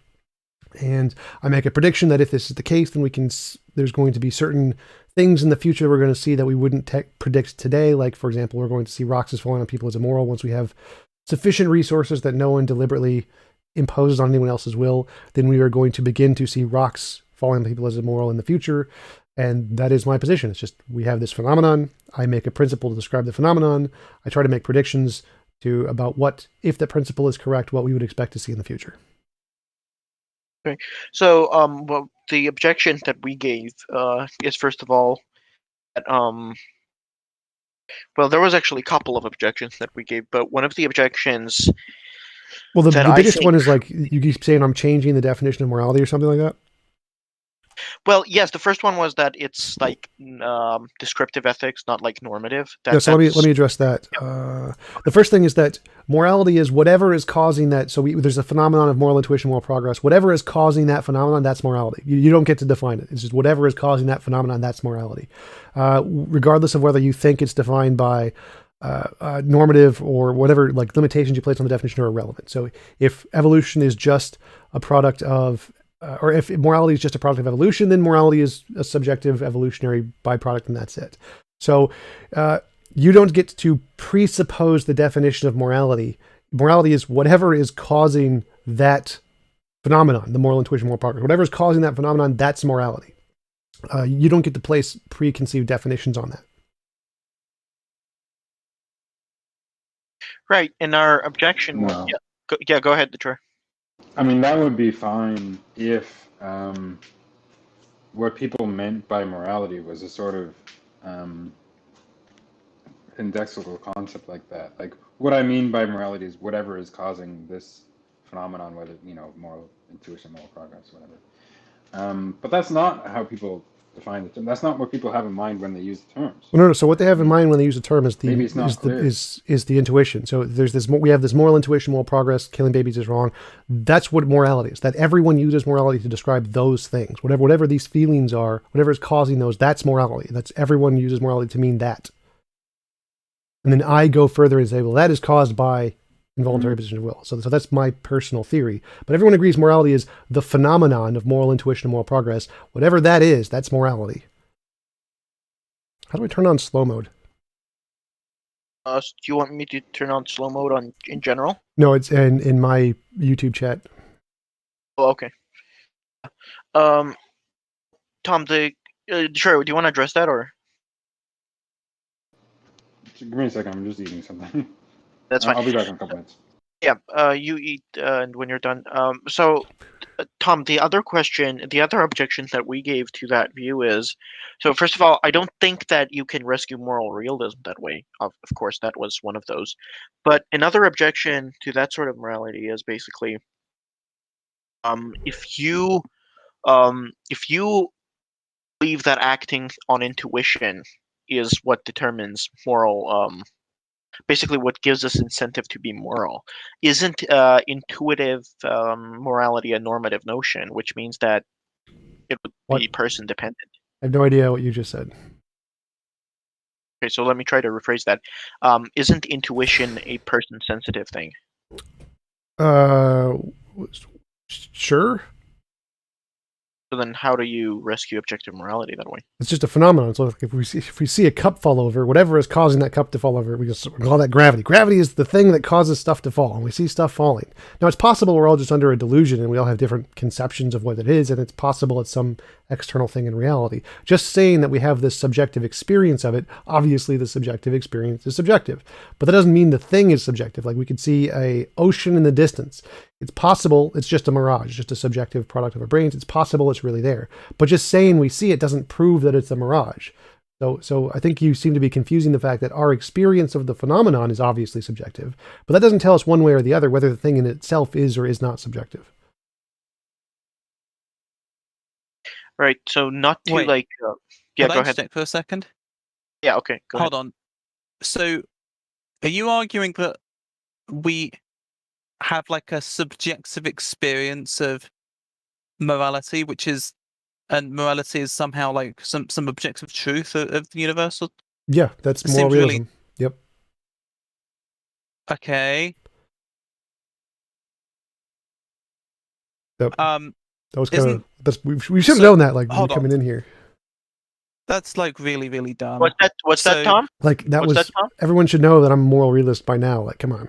And I make a prediction that if this is the case, then there's going to be certain things in the future we're going to see that we wouldn't predict today. Like, for example, we're going to see rocks falling on people as immoral once we have sufficient resources that no one deliberately imposes on anyone else's will. Then we are going to begin to see rocks falling on people as immoral in the future. And that is my position. It's just we have this phenomenon. I make a principle to describe the phenomenon. I try to make predictions about what, if the principle is correct, what we would expect to see in the future. Okay, so well, the objection that we gave is first of all that well, there was actually a couple of objections that we gave, but one of the objections. Well, the biggest one is like you keep saying I'm changing the definition of morality or something like that. Well, yes, the first one was that it's like descriptive ethics, not like normative. So let me address that. The first thing is that morality is whatever is causing that. So there's a phenomenon of moral intuition, moral progress. Whatever is causing that phenomenon, that's morality. You don't get to define it. It's just whatever is causing that phenomenon, that's morality. Regardless of whether you think it's defined by normative or whatever like limitations you place on the definition are irrelevant. So if evolution is just a product of or if morality is just a product of evolution, then morality is a subjective evolutionary byproduct, and that's it. So you don't get to presuppose the definition of morality. Morality is whatever is causing that phenomenon, the moral intuition, moral progress. Whatever is causing that phenomenon, that's morality. You don't get to place preconceived definitions on that. Right, and our objection was, No. go ahead, Detroyer. I mean, that would be fine if what people meant by morality was a sort of indexical concept like that. Like, what I mean by morality is whatever is causing this phenomenon, whether, moral intuition, moral progress, whatever. But that's not how people define the term. That's not what people have in mind when they use the terms. Well, no. So what they have in mind when they use the term is Maybe it's not clear. is the intuition. So there's this. We have this moral intuition, moral progress. Killing babies is wrong. That's what morality is. That everyone uses morality to describe those things. Whatever these feelings are, whatever is causing those, that's morality. That's everyone uses morality to mean that. And then I go further and say, well, that is caused by involuntary position of will. So that's my personal theory. But everyone agrees morality is the phenomenon of moral intuition and moral progress. Whatever that is, that's morality. How do I turn on slow mode? Do you want me to turn on slow mode in general? No, it's in my YouTube chat. Oh, okay. Tom, Detroyer, do you want to address that or? Give me a second. I'm just eating something. That's fine. I'll be back in a couple minutes. Yeah. You eat, and when you're done. So, Tom, the other objection that we gave to that view is, so first of all, I don't think that you can rescue moral realism that way. Of course, that was one of those. But another objection to that sort of morality is basically, if you believe that acting on intuition is what determines moral, basically what gives us incentive to be moral, isn't intuitive morality a normative notion, which means that it would be person dependent. I have no idea what you just said. Okay, so let me try to rephrase that. Isn't intuition a person sensitive thing? Sure. So then how do you rescue objective morality that way? It's just a phenomenon. So if we see a cup fall over, whatever is causing that cup to fall over, we call that gravity. Gravity is the thing that causes stuff to fall, and we see stuff falling. Now, it's possible we're all just under a delusion, and we all have different conceptions of what it is, and it's possible it's some external thing in reality. Just saying that we have this subjective experience of it, obviously the subjective experience is subjective. But that doesn't mean the thing is subjective. Like we could see an ocean in the distance. It's possible it's just a mirage, just a subjective product of our brains. It's possible it's really there. But just saying we see it doesn't prove that it's a mirage. So I think you seem to be confusing the fact that our experience of the phenomenon is obviously subjective. But that doesn't tell us one way or the other whether the thing in itself is or is not subjective. Right, so not to Wait, yeah, Could go I ahead. check for a second? Yeah, okay, go Hold ahead. on. So, are you arguing that we have like a subjective experience of morality, and morality is somehow like some objective truth of the universal? Yeah, that's It moral seems really- realism. Yep. Okay. Yep. Um, That was kind Isn't- of we should have known that like hold on. coming in here. that's like really, really dumb. What's that, So- Tom? Like that What's was that, Tom? everyone should know that I'm a moral realist by now. Like, come on.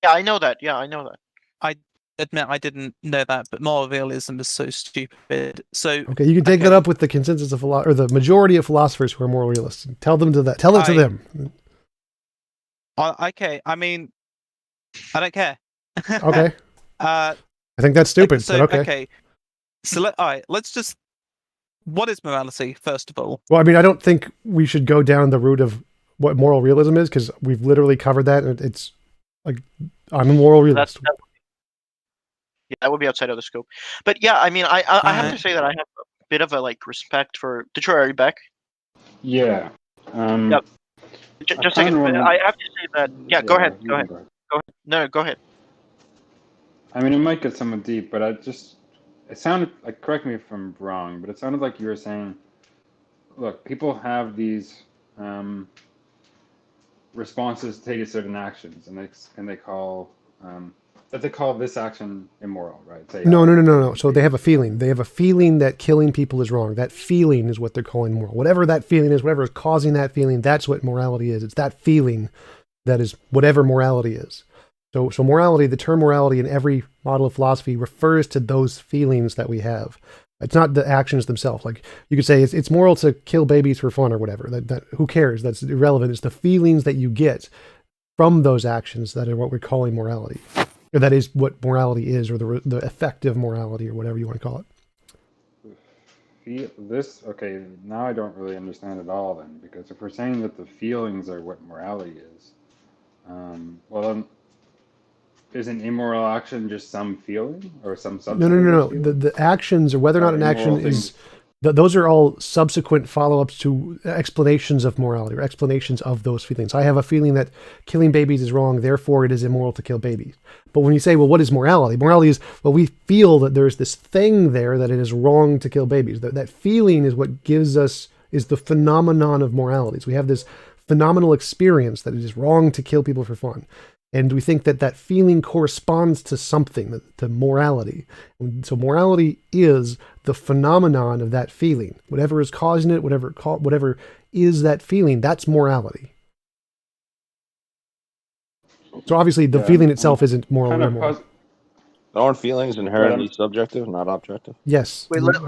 Yeah, I know that. Yeah, I know that. Admit I didn't know that, but moral realism is so stupid. So Okay, you can take that Okay. up with the consensus of or the majority of philosophers who are moral realists. Tell them to that. Tell it to them. okay, I mean, I don't care. Okay. I think that's stupid, so, but okay. So all right, let's just. What is morality, first of all? Well, I mean, I don't think we should go down the route of what moral realism is because we've literally covered that, and it's like I'm a moral realist. Yeah, that would be outside of the scope. But yeah, I mean, I have to say that I have a bit of a respect for Detroyer. Are you back? Yeah. Yep. Just a second. I have to say that. Yeah, go ahead. Go ahead. No, go ahead. I mean, it might get somewhat deep, but it sounded like, correct me if I'm wrong, but it sounded like you were saying, look, people have these, responses to certain actions, and they call that they call this action immoral, right? Say, No. So they have a feeling. They have a feeling that killing people is wrong. That feeling is what they're calling moral. Whatever that feeling is, whatever is causing that feeling, that's what morality is. It's that feeling that is whatever morality is. So morality, the term morality in every model of philosophy refers to those feelings that we have. It's not the actions themselves. Like you could say it's moral to kill babies for fun or whatever. That who cares? That's irrelevant. It's the feelings that you get from those actions that are what we're calling morality. Or that is what morality is, or the effect of morality, or whatever you want to call it. Okay, now I don't really understand at all then, because if we're saying that the feelings are what morality is, well then, isn't immoral action just some feeling or some subset? No. The actions, or whether or not an action is, those are all subsequent follow-ups to explanations of morality or explanations of those feelings. I have a feeling that killing babies is wrong, therefore it is immoral to kill babies. But when you say, well, what is morality? Morality is, well, we feel that there's this thing there that it is wrong to kill babies. That feeling is what gives us, is the phenomenon of morality. So we have this phenomenal experience that it is wrong to kill people for fun. And we think that that feeling corresponds to something, to morality. And so morality is the phenomenon of that feeling. Whatever is causing it, whatever is that feeling, that's morality. So obviously the feeling itself isn't moral or immoral. Aren't feelings inherently subjective, not objective? Yes. Wait, let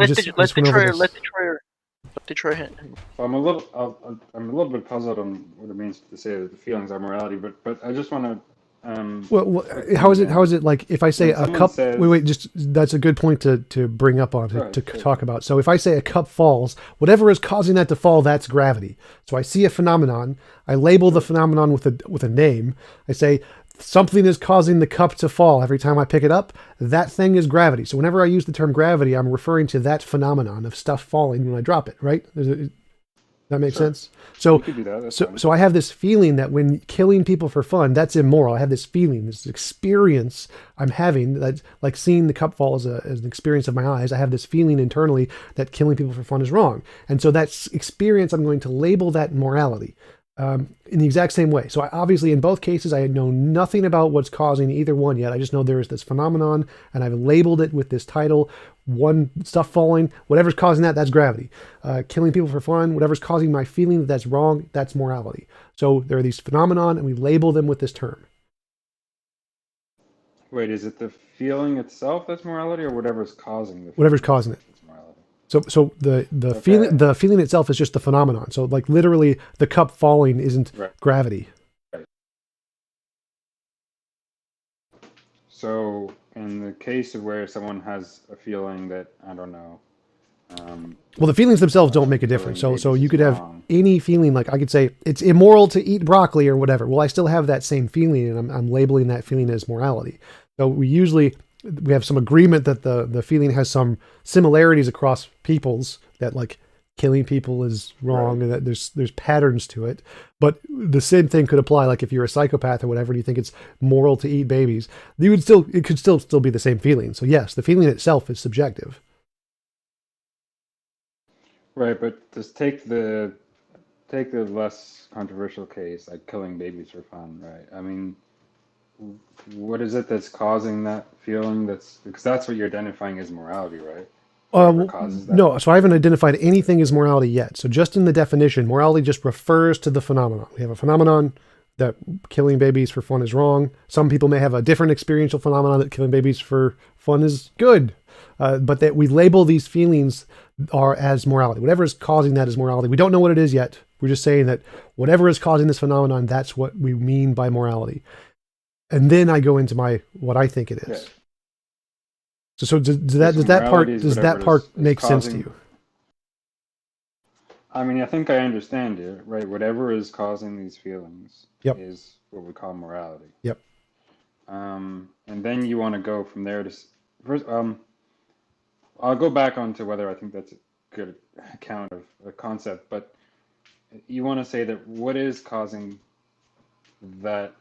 Detroyer hit. So I'm a little bit puzzled on what it means to say that the feelings are morality, but I just want to. Well, how is it like if I say a cup? Just that's a good point to bring up on to talk about. So if I say a cup falls, whatever is causing that to fall, that's gravity. So I see a phenomenon, I label the phenomenon with a name. I say something is causing the cup to fall every time I pick it up. That thing is gravity. So whenever I use the term gravity, I'm referring to that phenomenon of stuff falling when I drop it. Right? That makes sense. So, so I have this feeling that when killing people for fun, that's immoral. I have this feeling, this experience I'm having, that like seeing the cup fall as an experience of my eyes. I have this feeling internally that killing people for fun is wrong. And so that experience, I'm going to label that morality in the exact same way. So obviously in both cases, I know nothing about what's causing either one yet. I just know there is this phenomenon and I've labeled it with this title. One, stuff falling, whatever's causing that, that's gravity. Killing people for fun, whatever's causing my feeling that that's wrong, that's morality. So there are these phenomenon and we label them with this term. Wait, is it the feeling itself that's morality, or whatever's causing the whatever's causing it? So the feeling itself is just the phenomenon. So like literally the cup falling isn't gravity. Right. So in the case of where someone has a feeling that, I don't know. Well, the feelings themselves don't make a difference. So you could have any feeling, like I could say it's immoral to eat broccoli or whatever. Well, I still have that same feeling and I'm labeling that feeling as morality. So we have some agreement that the feeling has some similarities across peoples, that like killing people is wrong and that there's patterns to it. But the same thing could apply, like if you're a psychopath or whatever and you think it's moral to eat babies, it could still be the same feeling. So yes, the feeling itself is subjective. Right, but just take the less controversial case, like killing babies for fun, right? I mean, what is it that's causing that feeling? Because that's what you're identifying as morality, right? No, so I haven't identified anything as morality yet. So just in the definition, morality just refers to the phenomenon. We have a phenomenon that killing babies for fun is wrong. Some people may have a different experiential phenomenon that killing babies for fun is good. But that we label these feelings as morality. Whatever is causing that is morality. We don't know what it is yet. We're just saying that whatever is causing this phenomenon, that's what we mean by morality. And then I go into what I think it is. Yeah. So does that part make sense to you? I mean, I think I understand you, right? Whatever is causing these feelings is what we call morality. Yep. And then you want to go from there to first. I'll go back onto whether I think that's a good account of a concept, but you want to say that what is causing that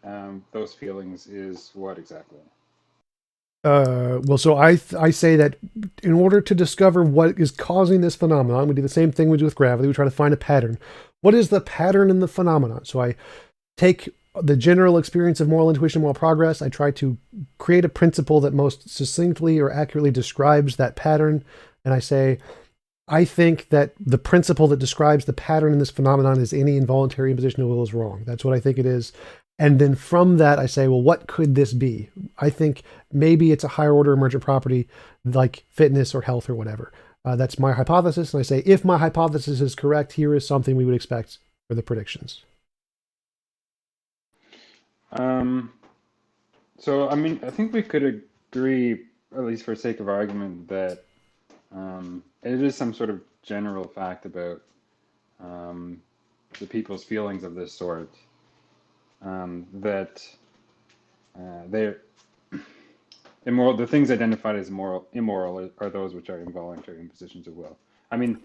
those feelings is what exactly? Well, so I say that in order to discover what is causing this phenomenon, we do the same thing we do with gravity. We try to find a pattern. What is the pattern in the phenomenon? So I take the general experience of moral intuition, moral progress. I try to create a principle that most succinctly or accurately describes that pattern. And I say, I think that the principle that describes the pattern in this phenomenon is any involuntary imposition of will is wrong. That's what I think it is. And then from that, I say, well, what could this be? I think maybe it's a higher order emergent property like fitness or health or whatever. That's my hypothesis. And I say, if my hypothesis is correct, here is something we would expect for the predictions. So, I mean, I think we could agree, at least for sake of argument, that it is some sort of general fact about the people's feelings of this sort, that they're immoral. The things identified as immoral are those which are involuntary impositions of will. I mean,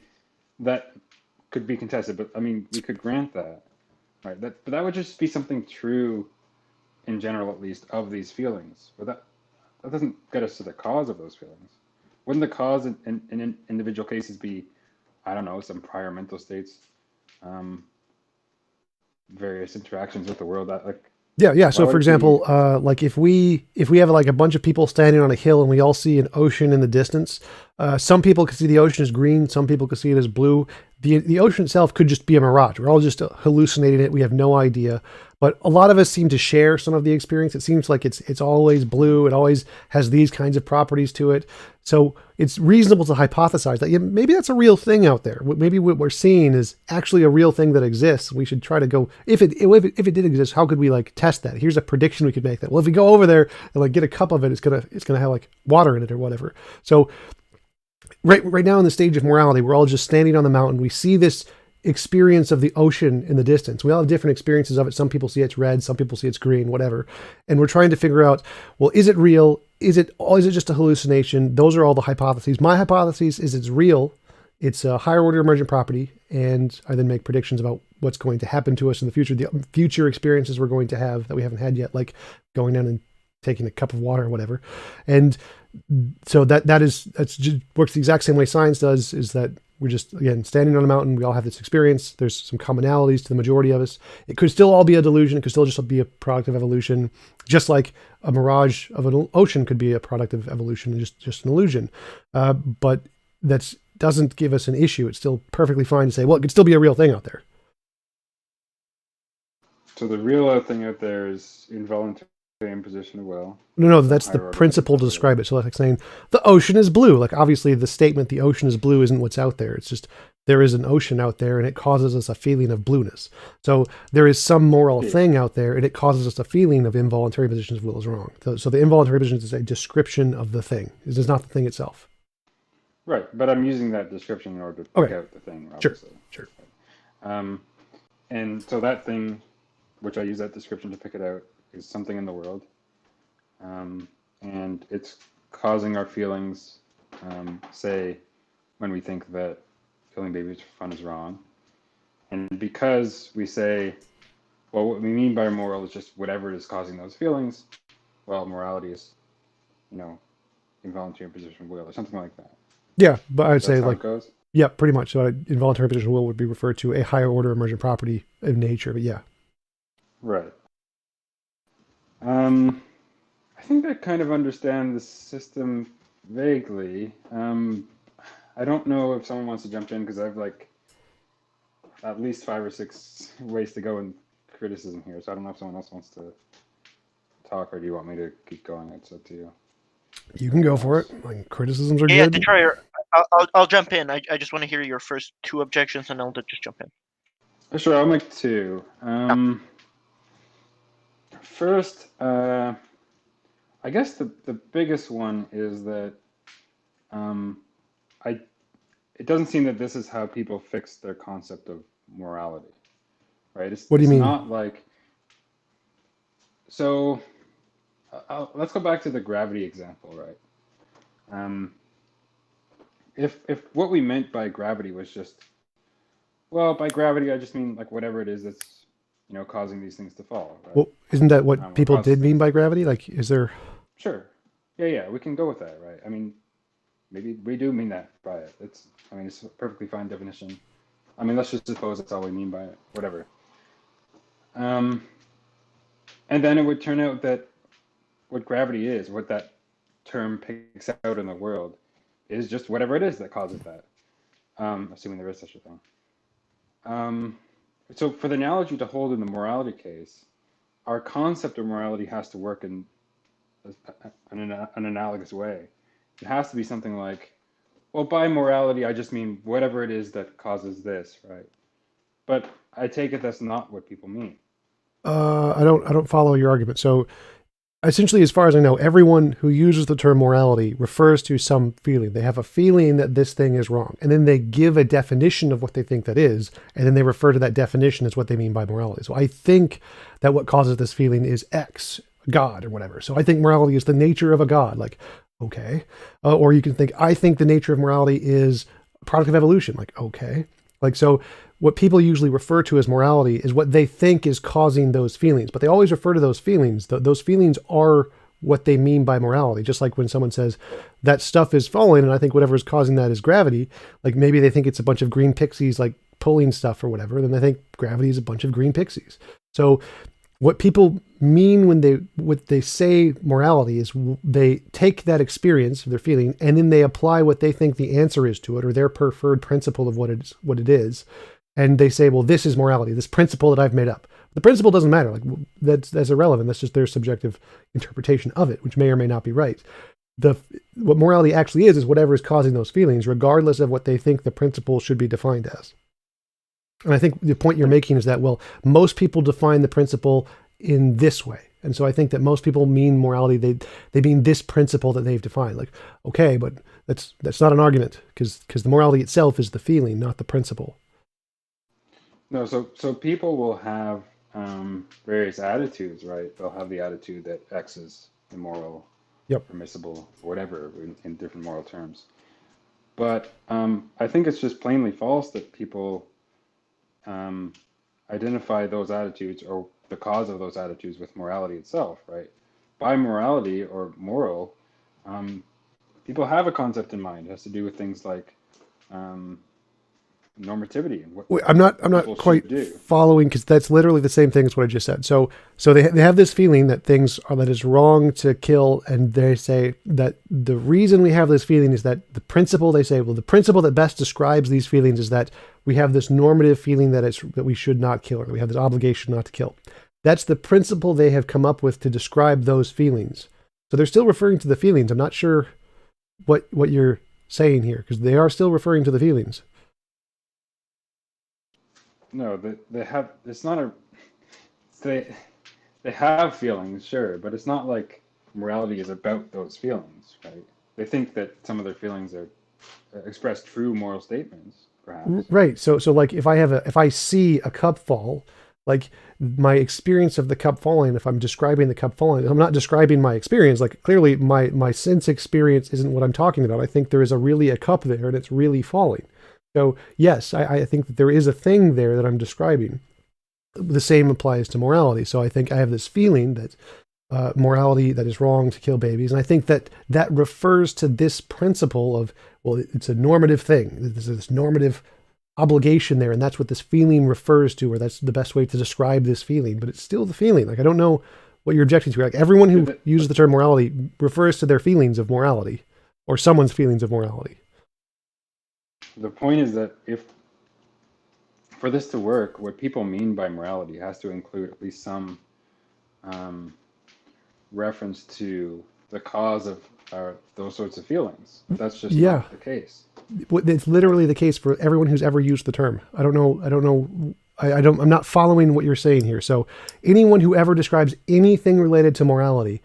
that could be contested, but I mean, we could grant that, right? But that would just be something true, in general at least, of these feelings. But that doesn't get us to the cause of those feelings. Wouldn't the cause in individual cases be, I don't know, some prior mental states, various interactions with the world that like. Yeah. So, would for it example, like if we have like a bunch of people standing on a hill and we all see an ocean in the distance, some people could see the ocean as green, some people could see it as blue. The ocean itself could just be a mirage. We're all just hallucinating it. We have no idea. But a lot of us seem to share some of the experience. It seems like it's always blue. It always has these kinds of properties to it. So it's reasonable to hypothesize that maybe that's a real thing out there. Maybe what we're seeing is actually a real thing that exists. We should try to go, if it did exist, how could we like test that? Here's a prediction we could make that. Well, if we go over there and like get a cup of it, it's gonna have like water in it or whatever. So right now in the stage of morality, we're all just standing on the mountain. We see this experience of the ocean in the distance. We all have different experiences of it. Some people see it's red, some people see it's green, whatever. And we're trying to figure out, well, is it real? Is it just a hallucination? Those are all the hypotheses. My hypothesis is it's real. It's a higher order emergent property. And I then make predictions about what's going to happen to us in the future, the future experiences we're going to have that we haven't had yet, like going down and taking a cup of water or whatever. And so that's just works the exact same way science does, is that we're just, again, standing on a mountain. We all have this experience. There's some commonalities to the majority of us. It could still all be a delusion. It could still just be a product of evolution, just like a mirage of an ocean could be a product of evolution and just an illusion. But that doesn't give us an issue. It's still perfectly fine to say, well, it could still be a real thing out there. So the real thing out there is involuntary imposition of will. No, that's the principle to describe it. So like saying the ocean is blue. Like obviously the statement the ocean is blue isn't what's out there. It's just there is an ocean out there and it causes us a feeling of blueness. So there is some moral thing out there and it causes us a feeling of involuntary impositions of will is wrong. So the involuntary imposition is a description of the thing. It is not the thing itself. Right, but I'm using that description in order to pick out the thing, obviously. Sure. And so that thing, which I use that description to pick it out, is something in the world. And it's causing our feelings, say, when we think that killing babies for fun is wrong. And because we say, well, what we mean by moral is just whatever is causing those feelings, well, morality is, involuntary imposition of will or something like that. Yeah, but I'd say like, goes? Yeah, pretty much. So involuntary imposition of will would be referred to a higher order emergent property of nature, but yeah. Right. I think I kind of understand the system vaguely. I don't know if someone wants to jump in because I've like at least 5 or 6 ways to go in criticism here. So I don't know if someone else wants to talk or do you want me to keep going? It's up to you. You can go for it. Like, criticisms are Yeah, good. Detroyer, I'll jump in. I just want to hear your first 2 objections and I'll just jump in. Sure, I'll make 2. First, I guess the biggest one is that it doesn't seem that this is how people fix their concept of morality, right? What do you mean? It's not like, so let's go back to the gravity example, right? If what we meant by gravity was just, well, by gravity I just mean like whatever it is that's causing these things to fall. Right? Well, isn't that what people did mean by gravity? Like, is there? Sure. Yeah, we can go with that, right? I mean, maybe we do mean that by it. It's a perfectly fine definition. I mean, let's just suppose that's all we mean by it. Whatever. And then it would turn out that what gravity is, what that term picks out in the world, is just whatever it is that causes that. Assuming there is such a thing. So for the analogy to hold in the morality case, our concept of morality has to work in an analogous way. It has to be something like, well, by morality, I just mean whatever it is that causes this, right? But I take it that's not what people mean. I don't follow your argument. So essentially, as far as I know, everyone who uses the term morality refers to some feeling. They have a feeling that this thing is wrong, and then they give a definition of what they think that is, and then they refer to that definition as what they mean by morality. So I think that what causes this feeling is X, God, or whatever. So I think morality is the nature of a God. Like, okay. Or you can think, I think the nature of morality is a product of evolution. Like, okay. Like, so what people usually refer to as morality is what they think is causing those feelings, but they always refer to those feelings. Those feelings are what they mean by morality. Just like when someone says that stuff is falling, and I think whatever is causing that is gravity, like maybe they think it's a bunch of green pixies like pulling stuff or whatever, then they think gravity is a bunch of green pixies. So what people mean when they say morality is they take that experience of their feeling and then they apply what they think the answer is to it, or their preferred principle of what it is. And they say, well, this is morality, this principle that I've made up. The principle doesn't matter. Like that's irrelevant. That's just their subjective interpretation of it, which may or may not be right. What morality actually is whatever is causing those feelings, regardless of what they think the principle should be defined as. And I think the point you're making is that, well, most people define the principle in this way. And so I think that most people mean morality, they mean this principle that they've defined. Like, okay, but that's not an argument, because the morality itself is the feeling, not the principle. No, so people will have various attitudes, right? They'll have the attitude that X is immoral, Yep. permissible, whatever, in different moral terms. But I think it's just plainly false that people identify those attitudes or the cause of those attitudes with morality itself, right? By morality or moral, people have a concept in mind. It has to do with things like normativity and what I'm not people quite should do. following, because that's literally the same thing as what I just said. So they have this feeling that that is wrong to kill, and they say that the reason we have this feeling is that the principle that best describes these feelings is that we have this normative feeling that we should not kill, or that we have this obligation not to kill. That's the principle they have come up with to describe those feelings. So they're still referring to the feelings. I'm not sure what you're saying here, because they are still referring to the feelings. No, they have. It's not a. They have feelings, sure, but it's not like morality is about those feelings, right? They think that some of their feelings are expressed through moral statements, perhaps. Right. So like if I see a cup fall, like my experience of the cup falling, if I'm describing the cup falling, I'm not describing my experience. Like clearly my sense experience isn't what I'm talking about. I think there is a cup there and it's really falling. So yes, I think that there is a thing there that I'm describing. The same applies to morality. So I think I have this feeling that morality, that is wrong to kill babies. And I think that refers to this principle of, well, it's a normative thing. There's this normative obligation there, and that's what this feeling refers to, or that's the best way to describe this feeling. But it's still the feeling. Like, I don't know what you're objecting to. Like, everyone who uses the term morality refers to their feelings of morality, or someone's feelings of morality. The point is that for this to work, what people mean by morality has to include at least some reference to the cause of those sorts of feelings. That's just not the case. It's literally the case for everyone who's ever used the term. I'm not following what you're saying here. So anyone who ever describes anything related to morality,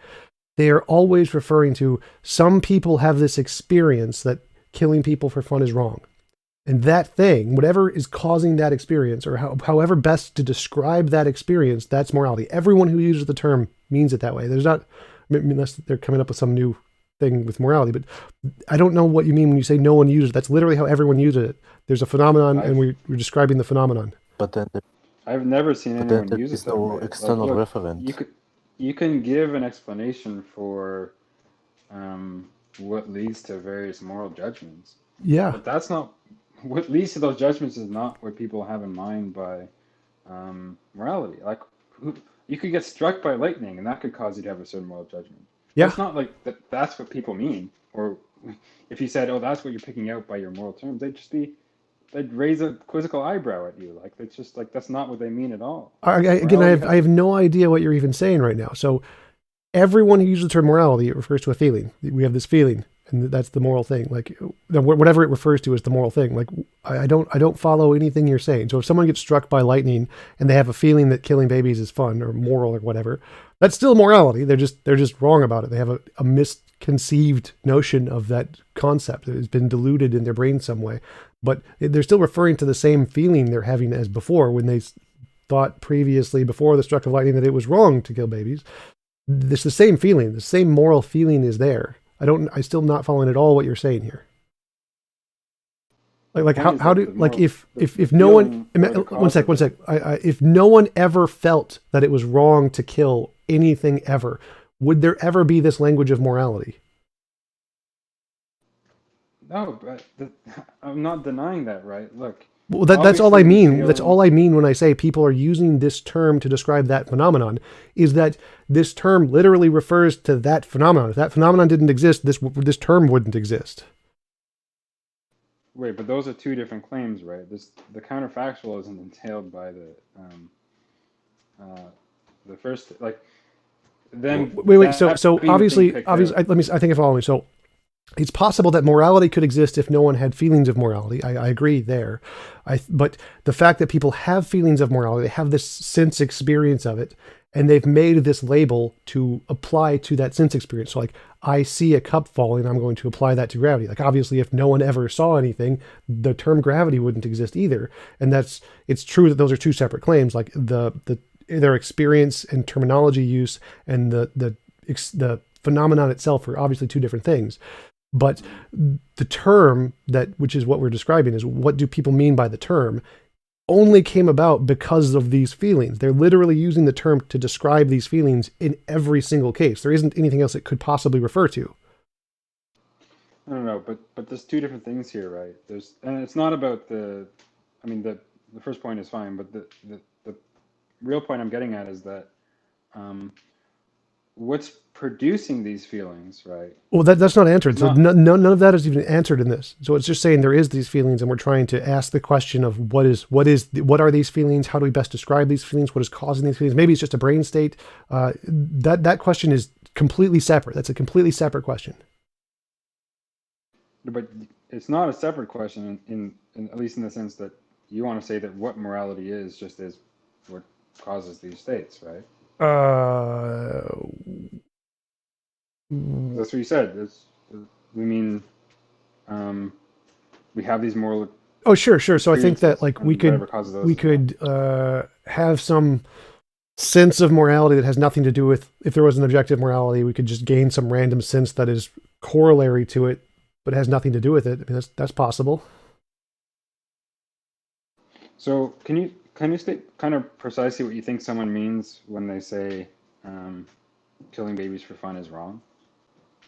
they are always referring to, some people have this experience that killing people for fun is wrong. And that thing, whatever is causing that experience, or however best to describe that experience, that's morality. Everyone who uses the term means it that way. There's not, unless they're coming up with some new thing with morality, but I don't know what you mean when you say no one uses it. That's literally how everyone uses it. There's a phenomenon, and we're describing the phenomenon. But then I've never seen anyone use it that no way. external look, reference. You can give an explanation for what leads to various moral judgments. Yeah. But that's not what leads to those judgments is not what people have in mind by morality. Like, you could get struck by lightning, and that could cause you to have a certain moral judgment. Yeah. It's not like that's what people mean. Or if you said, "Oh, that's what you're picking out by your moral terms," they'd raise a quizzical eyebrow at you. Like it's just like that's not what they mean at all. Again, I have no idea what you're even saying right now. So everyone who uses the term morality, it refers to a feeling. We have this feeling, and that's the moral thing. Like whatever it refers to is the moral thing. Like I don't follow anything you're saying. So if someone gets struck by lightning and they have a feeling that killing babies is fun or moral or whatever, that's still morality. They're just wrong about it. They have a misconceived notion of that concept. It has been diluted in their brain some way, but they're still referring to the same feeling they're having as before when they thought previously before the struck of lightning that it was wrong to kill babies. It's the same feeling. The same moral feeling is there. I still not following at all what you're saying here. Like how do like if no one one sec if no one ever felt that it was wrong to kill anything ever, would there ever be this language of morality? No, but I'm not denying that, right? Look. Well, that's all I mean. That's all I mean when I say people are using this term to describe that phenomenon, is that this term literally refers to that phenomenon. If that phenomenon didn't exist, this term wouldn't exist. Wait, but those are two different claims, right? The counterfactual isn't entailed by the first, like, then. Wait. So obviously, I think I follow me. So it's possible that morality could exist if no one had feelings of morality. I agree there. But the fact that people have feelings of morality, they have this sense experience of it, and they've made this label to apply to that sense experience. So like, I see a cup falling, I'm going to apply that to gravity. Like obviously if no one ever saw anything, the term gravity wouldn't exist either. And it's true that those are two separate claims. Like their experience and terminology use and the phenomenon itself are obviously two different things. But the term which is what we're describing, is what do people mean by the term, only came about because of these feelings. They're literally using the term to describe these feelings in every single case. There isn't anything else it could possibly refer to. I don't know, but there's two different things here, right? And it's not about the first point is fine, but the real point I'm getting at is that what's producing these feelings, right? Well, that's not answered. So none of that is even answered in this. So it's just saying there is these feelings, and we're trying to ask the question of what are these feelings? How do we best describe these feelings? What is causing these feelings? Maybe it's just a brain state. That question is completely separate. That's a completely separate question. But it's not a separate question in at least in the sense that you want to say that what morality is just is what causes these states, right? That's what you said. We mean, we have these moral. Oh, sure. So I think that like we could have some sense of morality that has nothing to do with, if there was an objective morality, we could just gain some random sense that is corollary to it, but has nothing to do with it. I mean, that's possible. So can you state kind of precisely what you think someone means when they say killing babies for fun is wrong?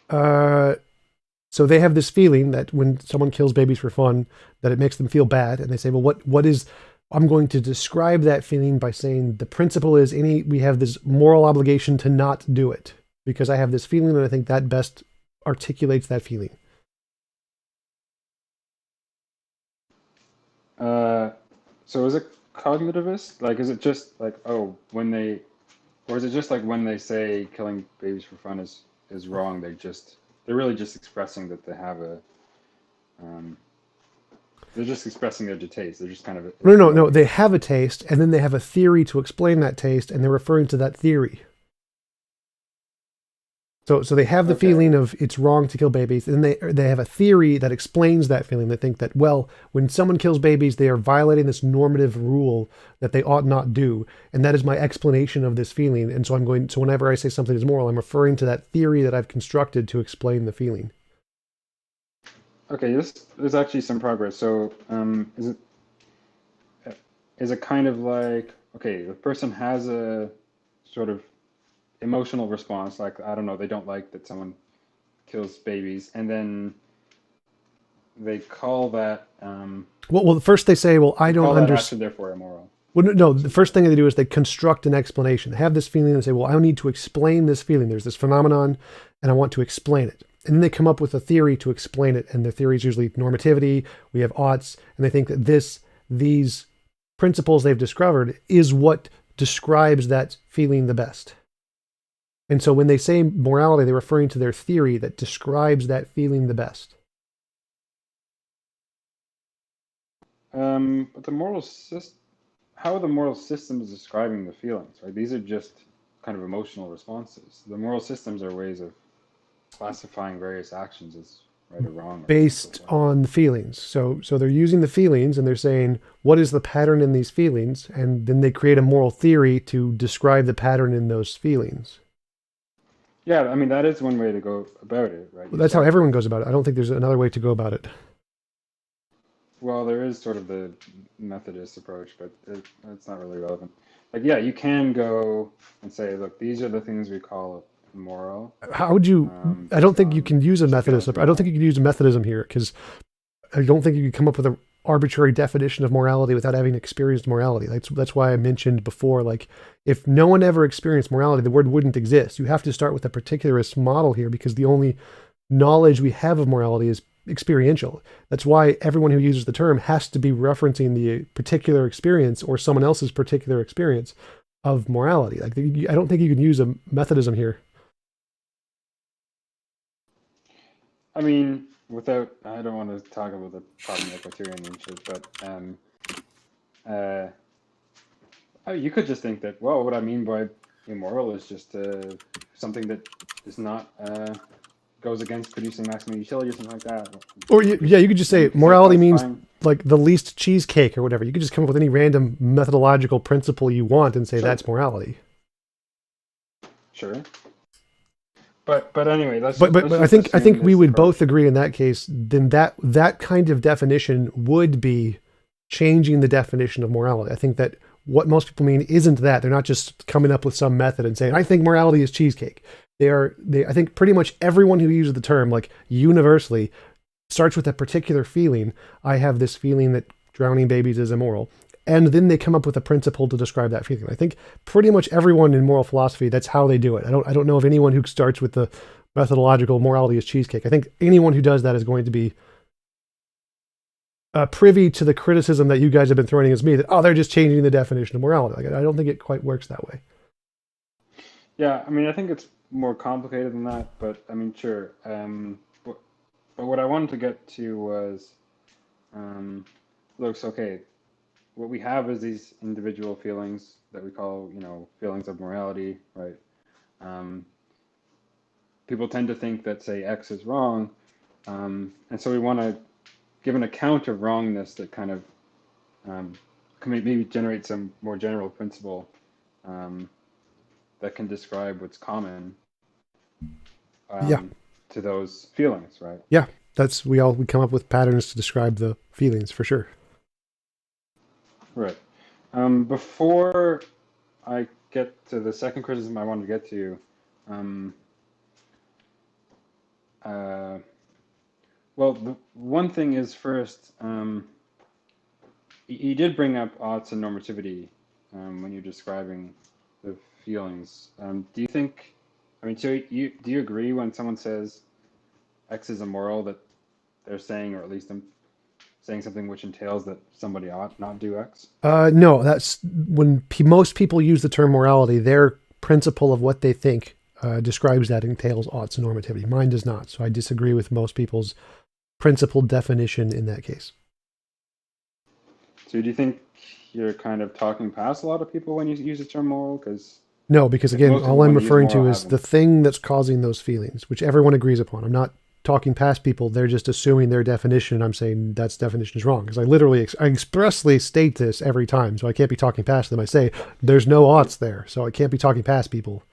So they have this feeling that when someone kills babies for fun, that it makes them feel bad. And they say, well, what is, I'm going to describe that feeling by saying the principle is we have this moral obligation to not do it because I have this feeling and I think that best articulates that feeling. So is it cognitivist? Like, is it just like, or is it just like when they say killing babies for fun is wrong, they're really just expressing that they have they're just expressing their taste. They're just kind of no. They have a taste, and then they have a theory to explain that taste, and they're referring to that theory. So they have the feeling of it's wrong to kill babies, and they have a theory that explains that feeling. They think that, well, when someone kills babies, they are violating this normative rule that they ought not do, and that is my explanation of this feeling. And so so whenever I say something is moral, I'm referring to that theory that I've constructed to explain the feeling. Okay, there's actually some progress. So is it kind of like, okay, the person has a sort of emotional response, like, I don't know, they don't like that someone kills babies, and then they call that well first they say, well, I don't understand, therefore immoral. Well, no, the first thing they do is they construct an explanation. They have this feeling and say, well, I need to explain this feeling. There's this phenomenon and I want to explain it. And then they come up with a theory to explain it. And the theory is usually normativity. We have oughts. And they think that these principles they've discovered is what describes that feeling the best. And so when they say morality, they're referring to their theory that describes that feeling the best. But the moral system, how are the moral systems describing the feelings, right? These are just kind of emotional responses. The moral systems are ways of classifying various actions as right or wrong. Based on the feelings. So they're using the feelings and they're saying, what is the pattern in these feelings? And then they create a moral theory to describe the pattern in those feelings. Yeah, I mean, that is one way to go about it, right? Well, that's how everyone goes about it. I don't think there's another way to go about it. Well, there is sort of the Methodist approach, but it's not really relevant. Like, yeah, you can go and say, look, these are the things we call moral. How would you? I don't think you can use a Methodist. I don't think you can use Methodism here because I don't think you can come up with an arbitrary definition of morality without having experienced morality. That's why I mentioned before, like, if no one ever experienced morality, the word wouldn't exist. You have to start with a particularist model here because the only knowledge we have of morality is experiential. That's why everyone who uses the term has to be referencing the particular experience or someone else's particular experience of morality. Like, I don't think you can use a Methodism here. I mean, I don't want to talk about the problem equatorian and shit, but you could just think that, well, what I mean by immoral is just something that is not goes against producing maximum utility or something like that. Or you could just say morality means like the least cheesecake or whatever. You could just come up with any random methodological principle you want and say that's morality. Sure. But anyway, but I think we would both agree in that case. Then that kind of definition would be changing the definition of morality. I think that what most people mean isn't that. They're not just coming up with some method and saying, I think morality is cheesecake. I think pretty much everyone who uses the term, like universally, starts with a particular feeling. I have this feeling that drowning babies is immoral. And then they come up with a principle to describe that feeling. I think pretty much everyone in moral philosophy, that's how they do it. I don't know of anyone who starts with the methodological morality is cheesecake. I think anyone who does that is going to be privy to the criticism that you guys have been throwing against me that, oh, they're just changing the definition of morality. Like, I don't think it quite works that way. Yeah, I mean, I think it's more complicated than that, but I mean, sure. But what I wanted to get to was, looks okay. What we have is these individual feelings that we call, feelings of morality, right? People tend to think that, say, X is wrong, and so we want to give an account of wrongness that kind of can maybe generate some more general principle that can describe what's common to those feelings, right? Yeah, we come up with patterns to describe the feelings for sure. Right. Before I get to the second criticism I wanted to get to, well, the one thing is first, you did bring up oughts and normativity when you're describing the feelings. Do you think, so do you agree when someone says X is immoral that they're saying, or at least saying something which entails that somebody ought not do X? No, that's when most people use the term morality, their principle of what they think describes that entails oughts and normativity. Mine does not. So I disagree with most people's principled definition in that case. So do you think you're kind of talking past a lot of people when you use the term moral? No, because again, all I'm referring to is the thing that's causing those feelings, which everyone agrees upon. I'm not talking past people. They're just assuming their definition. I'm saying that definition is wrong because I expressly state this every time, so I can't be talking past them. I say there's no oughts there, so I can't be talking past people.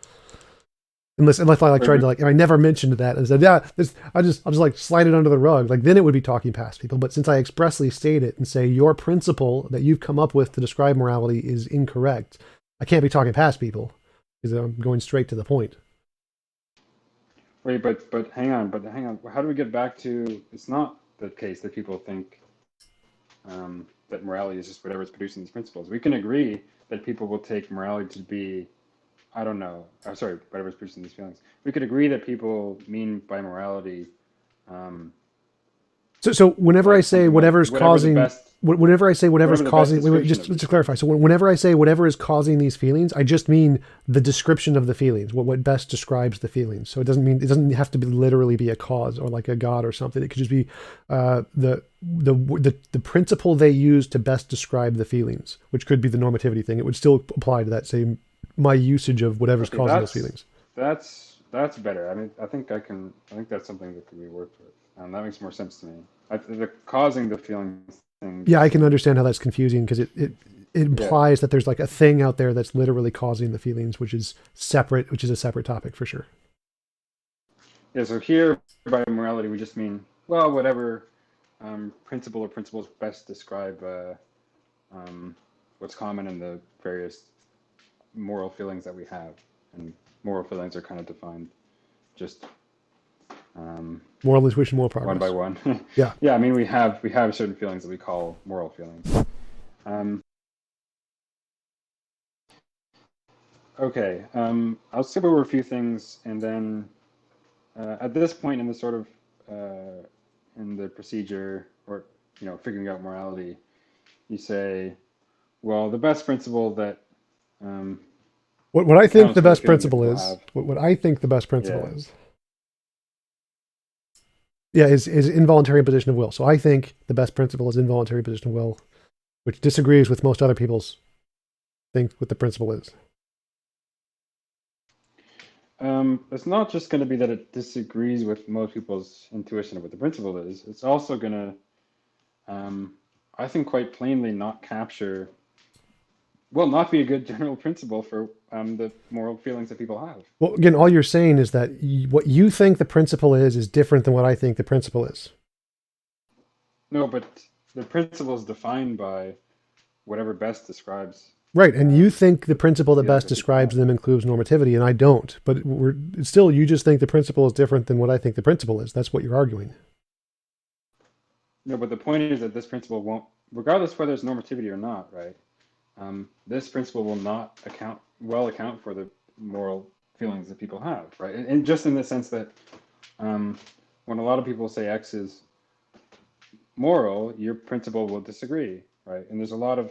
Unless I tried to I never mentioned that and said, I'll just like slide it under the rug. Like then it would be talking past people. But since I expressly state it and say your principle that you've come up with to describe morality is incorrect, I can't be talking past people because I'm going straight to the point. Wait, but hang on. How do we get back to, it's not the case that people think that morality is just whatever's producing these principles. We can agree that people will take morality to be, I don't know, sorry, whatever's producing these feelings. We could agree that people mean by morality. So whenever Like I say something like whatever's whatever the causing, best- whenever I say whatever's whatever the best causing, wait, description just of to these clarify. So whenever I say whatever is causing these feelings, I just mean the description of the feelings, what best describes the feelings. So it doesn't have to be literally be a cause or like a god or something. It could just be the principle they use to best describe the feelings, which could be the normativity thing. It would still apply to that same my usage of whatever's causing those feelings. That's better. I mean, I think that's something that can be worked with. That makes more sense to me. The causing the feelings thing. Yeah, I can understand how that's confusing because it implies that there's like a thing out there that's literally causing the feelings, which is a separate topic for sure. Yeah, so here by morality we just mean, well, whatever principle or principles best describe what's common in the various moral feelings that we have. And moral feelings are kind of defined just Moral intuition, moral progress. one by one. Yeah. Yeah, I mean we have certain feelings that we call moral feelings. Okay, I'll skip over a few things, and then at this point in the sort of in the procedure, or figuring out morality, you say, well, the best principle that what I think the best feeling that principle people is, have. what I think the best principle Yeah. is. Yeah, is involuntary imposition of will. So I think the best principle is involuntary imposition of will, which disagrees with most other people's think what the principle is. It's not just going to be that it disagrees with most people's intuition of what the principle is. It's also going to, I think, quite plainly not be a good general principle for the moral feelings that people have. Well, again, all you're saying is that what you think the principle is different than what I think the principle is. No, but the principle is defined by whatever best describes. Right, and you think the principle that best that people describes have. them includes normativity, and I don't. But still, you just think the principle is different than what I think the principle is. That's what you're arguing. No, but the point is that this principle won't, regardless whether it's normativity or not, right? This principle will not account for the moral feelings that people have, right? And just in the sense that when a lot of people say X is moral, your principle will disagree, right? And there's a lot of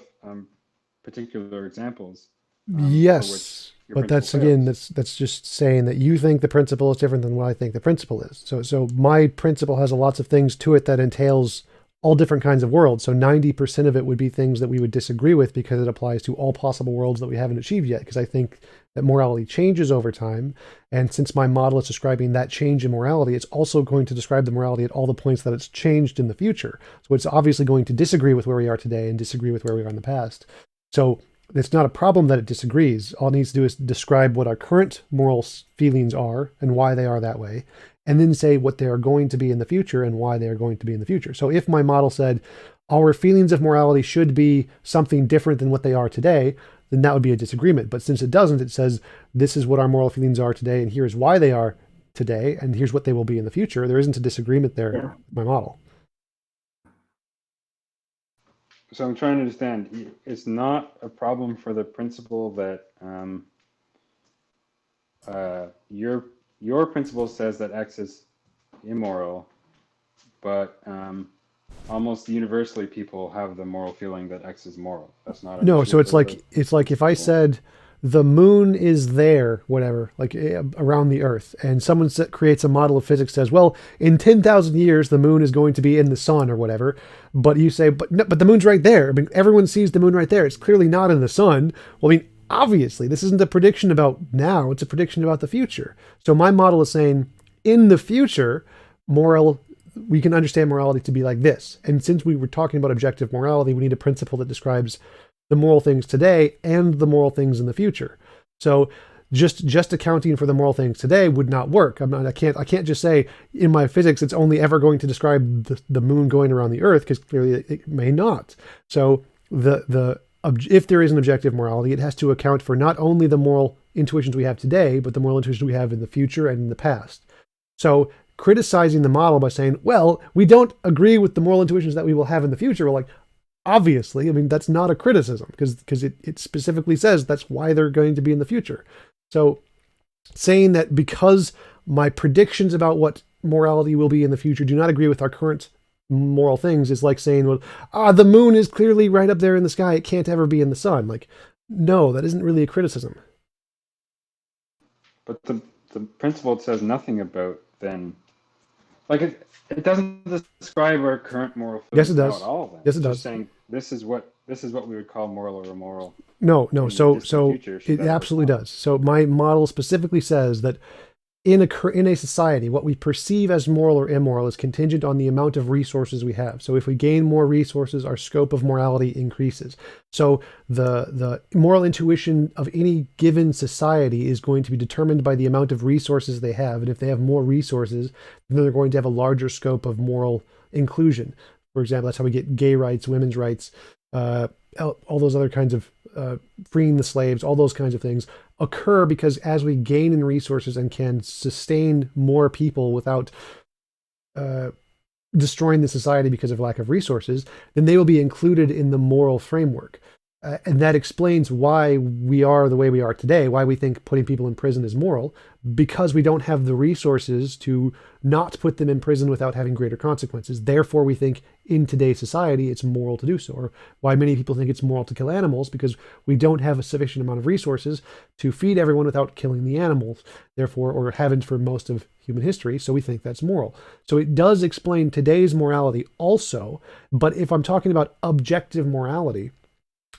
particular examples. Yes, but that's principle again, fails. that's just saying that you think the principle is different than what I think the principle is. So my principle has lots of things to it that entails all different kinds of worlds. So 90% of it would be things that we would disagree with because it applies to all possible worlds that we haven't achieved yet. Because I think that morality changes over time. And since my model is describing that change in morality, it's also going to describe the morality at all the points that it's changed in the future. So it's obviously going to disagree with where we are today and disagree with where we are in the past. So it's not a problem that it disagrees. All it needs to do is describe what our current moral feelings are and why they are that way, and then say what they are going to be in the future and why they are going to be in the future. So if my model said our feelings of morality should be something different than what they are today, then that would be a disagreement. But since it doesn't, it says this is what our moral feelings are today, and here's why they are today, and here's what they will be in the future. There isn't a disagreement there in my model. So I'm trying to understand. It's not a problem for the principle that your principle says that X is immoral, but almost universally people have the moral feeling that X is moral. That's not an No, issue so it's for like if I principle. said the moon is there, whatever, like around the Earth, and someone creates a model of physics says, well, in 10,000 years the moon is going to be in the sun or whatever, but you say, but no, but the moon's right there. I mean, everyone sees the moon right there. It's clearly not in the sun. Well, I mean, obviously, this isn't a prediction about now. It's a prediction about the future. So my model is saying, in the future, we can understand morality to be like this. And since we were talking about objective morality, we need a principle that describes the moral things today and the moral things in the future. So just accounting for the moral things today would not work. I can't just say in my physics it's only ever going to describe the moon going around the Earth, because clearly it may not. So if there is an objective morality, it has to account for not only the moral intuitions we have today, but the moral intuitions we have in the future and in the past. So criticizing the model by saying, well, we don't agree with the moral intuitions that we will have in the future, we're like, obviously, I mean, that's not a criticism because it specifically says that's why they're going to be in the future. So saying that because my predictions about what morality will be in the future do not agree with our current moral things is like saying, well, the moon is clearly right up there in the sky. It can't ever be in the sun. Like, no, that isn't really a criticism. But the principle says nothing about then, like it doesn't describe our current moral Yes, it foods now does. at all. Then. Yes, it It's does. just saying this is what we would call moral or immoral. No. in the So distant future, should it that ever absolutely come. does. So my model specifically says that in a society, what we perceive as moral or immoral is contingent on the amount of resources we have. So if we gain more resources, our scope of morality increases. So the moral intuition of any given society is going to be determined by the amount of resources they have. And if they have more resources, then they're going to have a larger scope of moral inclusion. For example, that's how we get gay rights, women's rights, all those other kinds of freeing the slaves, all those kinds of things occur because as we gain in resources and can sustain more people without destroying the society because of lack of resources, then they will be included in the moral framework. And that explains why we are the way we are today, why we think putting people in prison is moral, because we don't have the resources to not put them in prison without having greater consequences. Therefore, we think in today's society it's moral to do so, or why many people think it's moral to kill animals, because we don't have a sufficient amount of resources to feed everyone without killing the animals, therefore, or haven't for most of human history, so we think that's moral. So it does explain today's morality also, but if I'm talking about objective morality,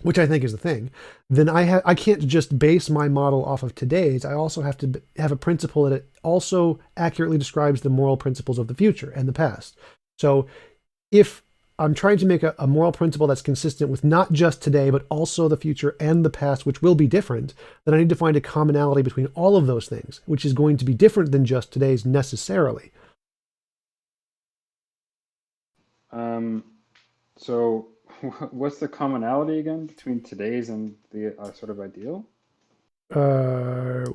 which I think is the thing, then I can't just base my model off of today's. I also have to have a principle that it also accurately describes the moral principles of the future and the past. So if I'm trying to make a moral principle that's consistent with not just today, but also the future and the past, which will be different, then I need to find a commonality between all of those things, which is going to be different than just today's necessarily. So what's the commonality again between today's and the sort of ideal? The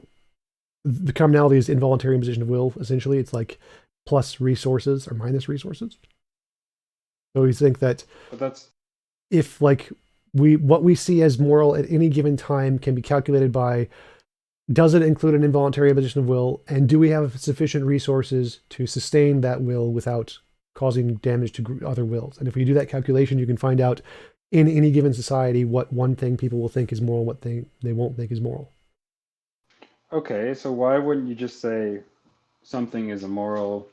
commonality is involuntary imposition of will. Essentially, it's like plus resources or minus resources. So we think that But that's if like what we see as moral at any given time can be calculated by, does it include an involuntary imposition of will, and do we have sufficient resources to sustain that will without causing damage to other wills? And if we do that calculation, you can find out in any given society what one thing people will think is moral, what thing they won't think is moral. okay. So why wouldn't you just say something is immoral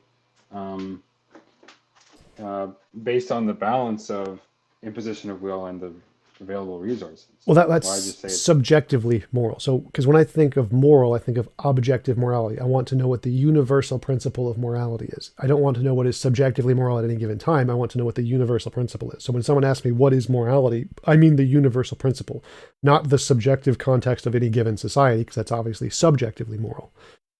based on the balance of imposition of will and the available resources? Well, Why that's just say it's subjectively moral. So, because when I think of moral, I think of objective morality. I want to know what the universal principle of morality is. I don't want to know what is subjectively moral at any given time. I want to know what the universal principle is. So when someone asks me what is morality, I mean the universal principle, not the subjective context of any given society, because that's obviously subjectively moral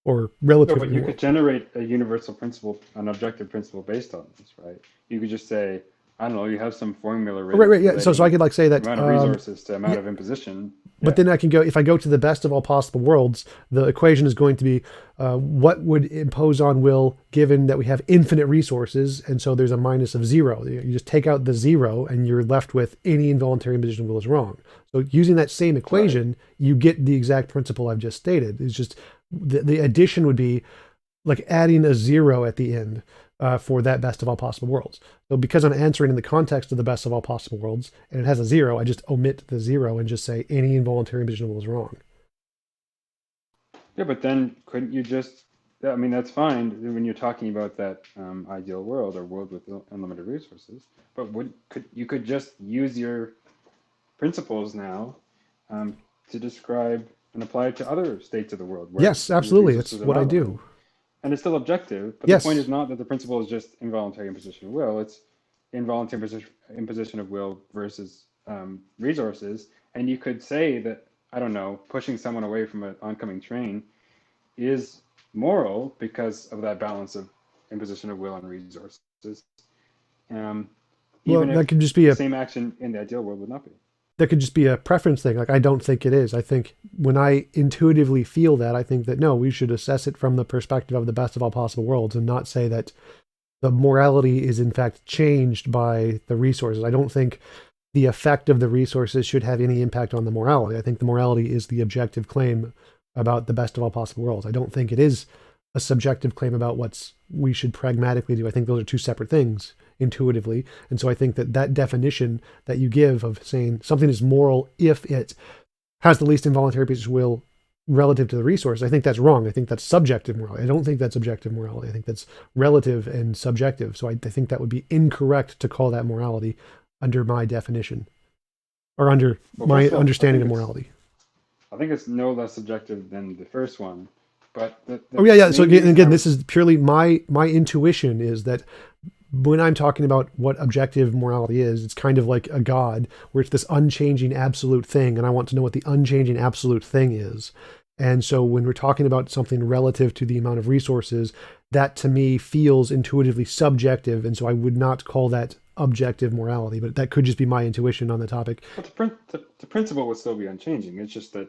or No, relatively but you moral. could generate a universal principle, an objective principle based on this, right? You could just say, I don't know, you have some formula Right, yeah. So I could like say that amount of resources to amount of imposition. But then I can go, if I go to the best of all possible worlds, the equation is going to be what would impose on will given that we have infinite resources, and so there's a minus of 0. You just take out the 0 and you're left with any involuntary imposition of will is wrong. So using that same equation, you get the exact principle I've just stated. It's just the addition would be like adding a 0 at the end for that best of all possible worlds. So because I'm answering in the context of the best of all possible worlds, and it has a 0, I just omit the 0 and just say any involuntary imposition of will is wrong. Yeah, but then couldn't you just, I mean, that's fine when you're talking about that ideal world or world with unlimited resources, but you could just use your principles now to describe and apply it to other states of the world. Where Yes, absolutely. That's resources what I allow them. do. And it's still objective, but Yes. the point is not that the principle is just involuntary imposition of will. It's involuntary imposition of will versus resources. And you could say that, I don't know, pushing someone away from an oncoming train is moral because of that balance of imposition of will and resources. Well, Even that if could just be the same action in the ideal world would not be. that could just be a preference thing. Like, I don't think it is. I think when I intuitively feel that, I think that no, we should assess it from the perspective of the best of all possible worlds and not say that the morality is in fact changed by the resources. I don't think the effect of the resources should have any impact on the morality. I think the morality is the objective claim about the best of all possible worlds. I don't think it is a subjective claim about we should pragmatically do. I think those are two separate things intuitively. And so I think that definition that you give of saying something is moral if it has the least involuntary piece of will relative to the resource, I think that's wrong. I think that's subjective morality. I don't think that's objective morality. I think that's relative and subjective. So I think that would be incorrect to call that morality under my definition or under my understanding of morality. I think it's no less subjective than the first one. But So again, this is purely my intuition is that when I'm talking about what objective morality is, it's kind of like a God where it's this unchanging absolute thing. And I want to know what the unchanging absolute thing is. And so when we're talking about something relative to the amount of resources, that to me feels intuitively subjective. And so I would not call that objective morality, but that could just be my intuition on the topic. But the principle would still be unchanging. It's just that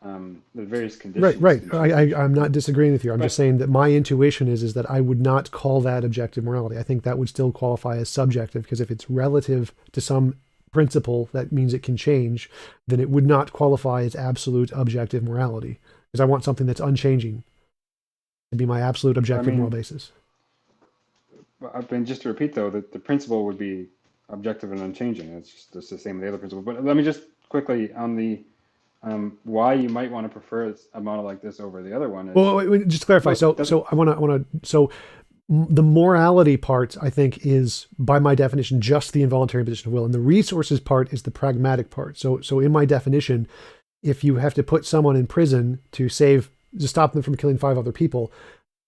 the various conditions. Right. I'm not disagreeing with you. I'm just saying that my intuition is that I would not call that objective morality. I think that would still qualify as subjective, because if it's relative to some principle that means it can change, then it would not qualify as absolute objective morality, because I want something that's unchanging to be my absolute objective moral basis. I mean, just to repeat though, that the principle would be objective and unchanging. It's just the same as the other principle. But let me just quickly on the why you might want to prefer a model like this over the other one. Wait, just to clarify. So the morality part, I think, is by my definition just the involuntary imposition of will, and the resources part is the pragmatic part. So in my definition, if you have to put someone in prison to stop them from killing 5 other people,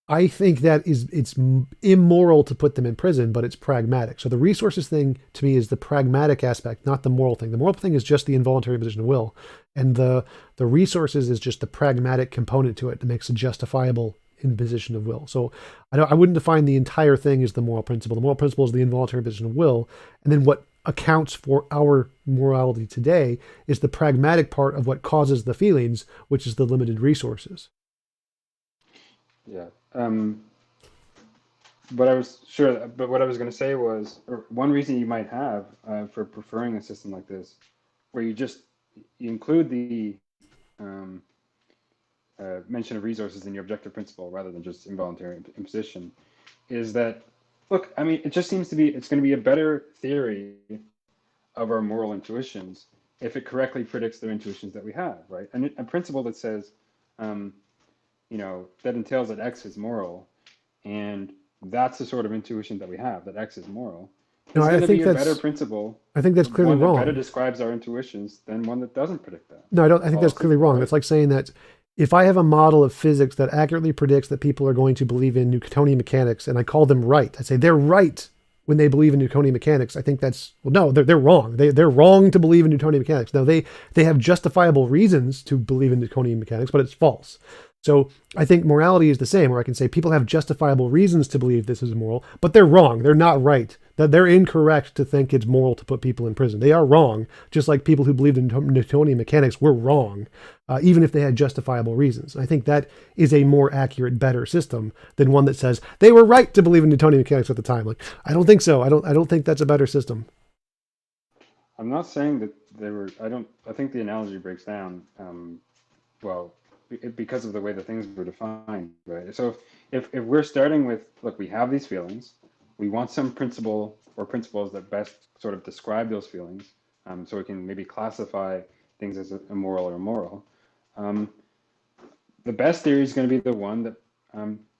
I think that it's immoral to put them in prison, but it's pragmatic. So the resources thing to me is the pragmatic aspect, not the moral thing. The moral thing is just the involuntary imposition of will, and the resources is just the pragmatic component to it that makes a justifiable imposition of will. So I wouldn't define the entire thing as the moral principle. The moral principle is the involuntary imposition of will, and then what accounts for our morality today is the pragmatic part of what causes the feelings, which is the limited resources. Yeah. But I was sure. But what I was going to say was, or one reason you might have for preferring a system like this, where you include the mention of resources in your objective principle rather than just involuntary imposition, is that, look, I mean, it just seems to be it's going to be a better theory of our moral intuitions if it correctly predicts the intuitions that we have, right? And a principle that says, that entails that X is moral, and that's the sort of intuition that we have, that X is moral. It's going to be a better principle. I think that's clearly wrong. One that better describes our intuitions than one that doesn't predict that. No, I think that's clearly wrong. It's like saying that if I have a model of physics that accurately predicts that people are going to believe in Newtonian mechanics, and I call them right, I say they're right when they believe in Newtonian mechanics, I think that's, well, no, they're wrong. They're wrong to believe in Newtonian mechanics. Now, they have justifiable reasons to believe in Newtonian mechanics, but it's false. So I think morality is the same, where I can say people have justifiable reasons to believe this is immoral, but they're wrong. They're not right. That they're incorrect to think it's moral to put people in prison. They are wrong, just like people who believed in Newtonian mechanics were wrong, even if they had justifiable reasons. I think that is a more accurate, better system than one that says they were right to believe in Newtonian mechanics at the time. Like, I don't think so. I don't think that's a better system. I'm not saying that they were. I think the analogy breaks down. Because of the way the things were defined, right? So if we're starting with, look, we have these feelings, we want some principle or principles that best sort of describe those feelings, so we can maybe classify things as immoral or moral. The best theory is going to be the one that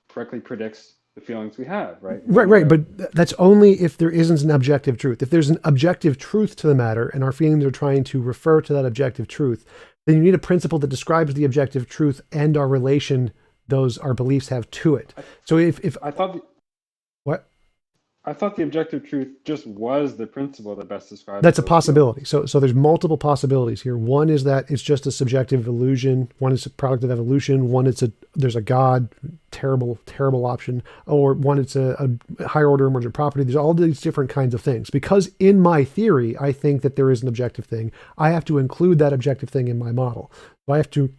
correctly predicts the feelings we have, right? Right. But that's only if there isn't an objective truth. If there's an objective truth to the matter and our feelings are trying to refer to that objective truth, then you need a principle that describes the objective truth and our relation our beliefs have to it. So if I thought what? I thought the objective truth just was the principle that best describes. That's a possibility. So there's multiple possibilities here. One is that it's just a subjective illusion. One is a product of evolution. One there's a God, terrible option. Or one it's a higher order emergent property. There's all these different kinds of things. Because in my theory, I think that there is an objective thing. I have to include that objective thing in my model. So I have to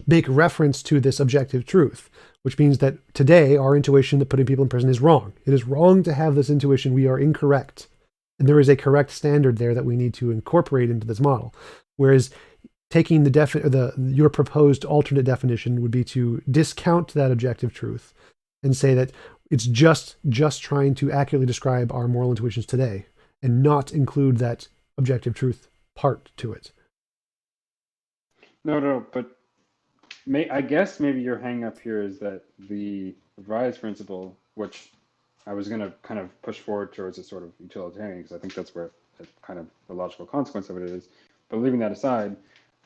make reference to this objective truth, which means that today our intuition that putting people in prison is wrong. It is wrong to have this intuition. We are incorrect And there is a correct standard there that we need to incorporate into this model. Whereas taking your proposed alternate definition would be to discount that objective truth and say that it's just trying to accurately describe our moral intuitions today and not include that objective truth part to it. No, but I guess maybe your hang up here is that the revised principle, which I was going to kind of push forward towards a sort of utilitarian, because I think that's where kind of the logical consequence of it is. But leaving that aside,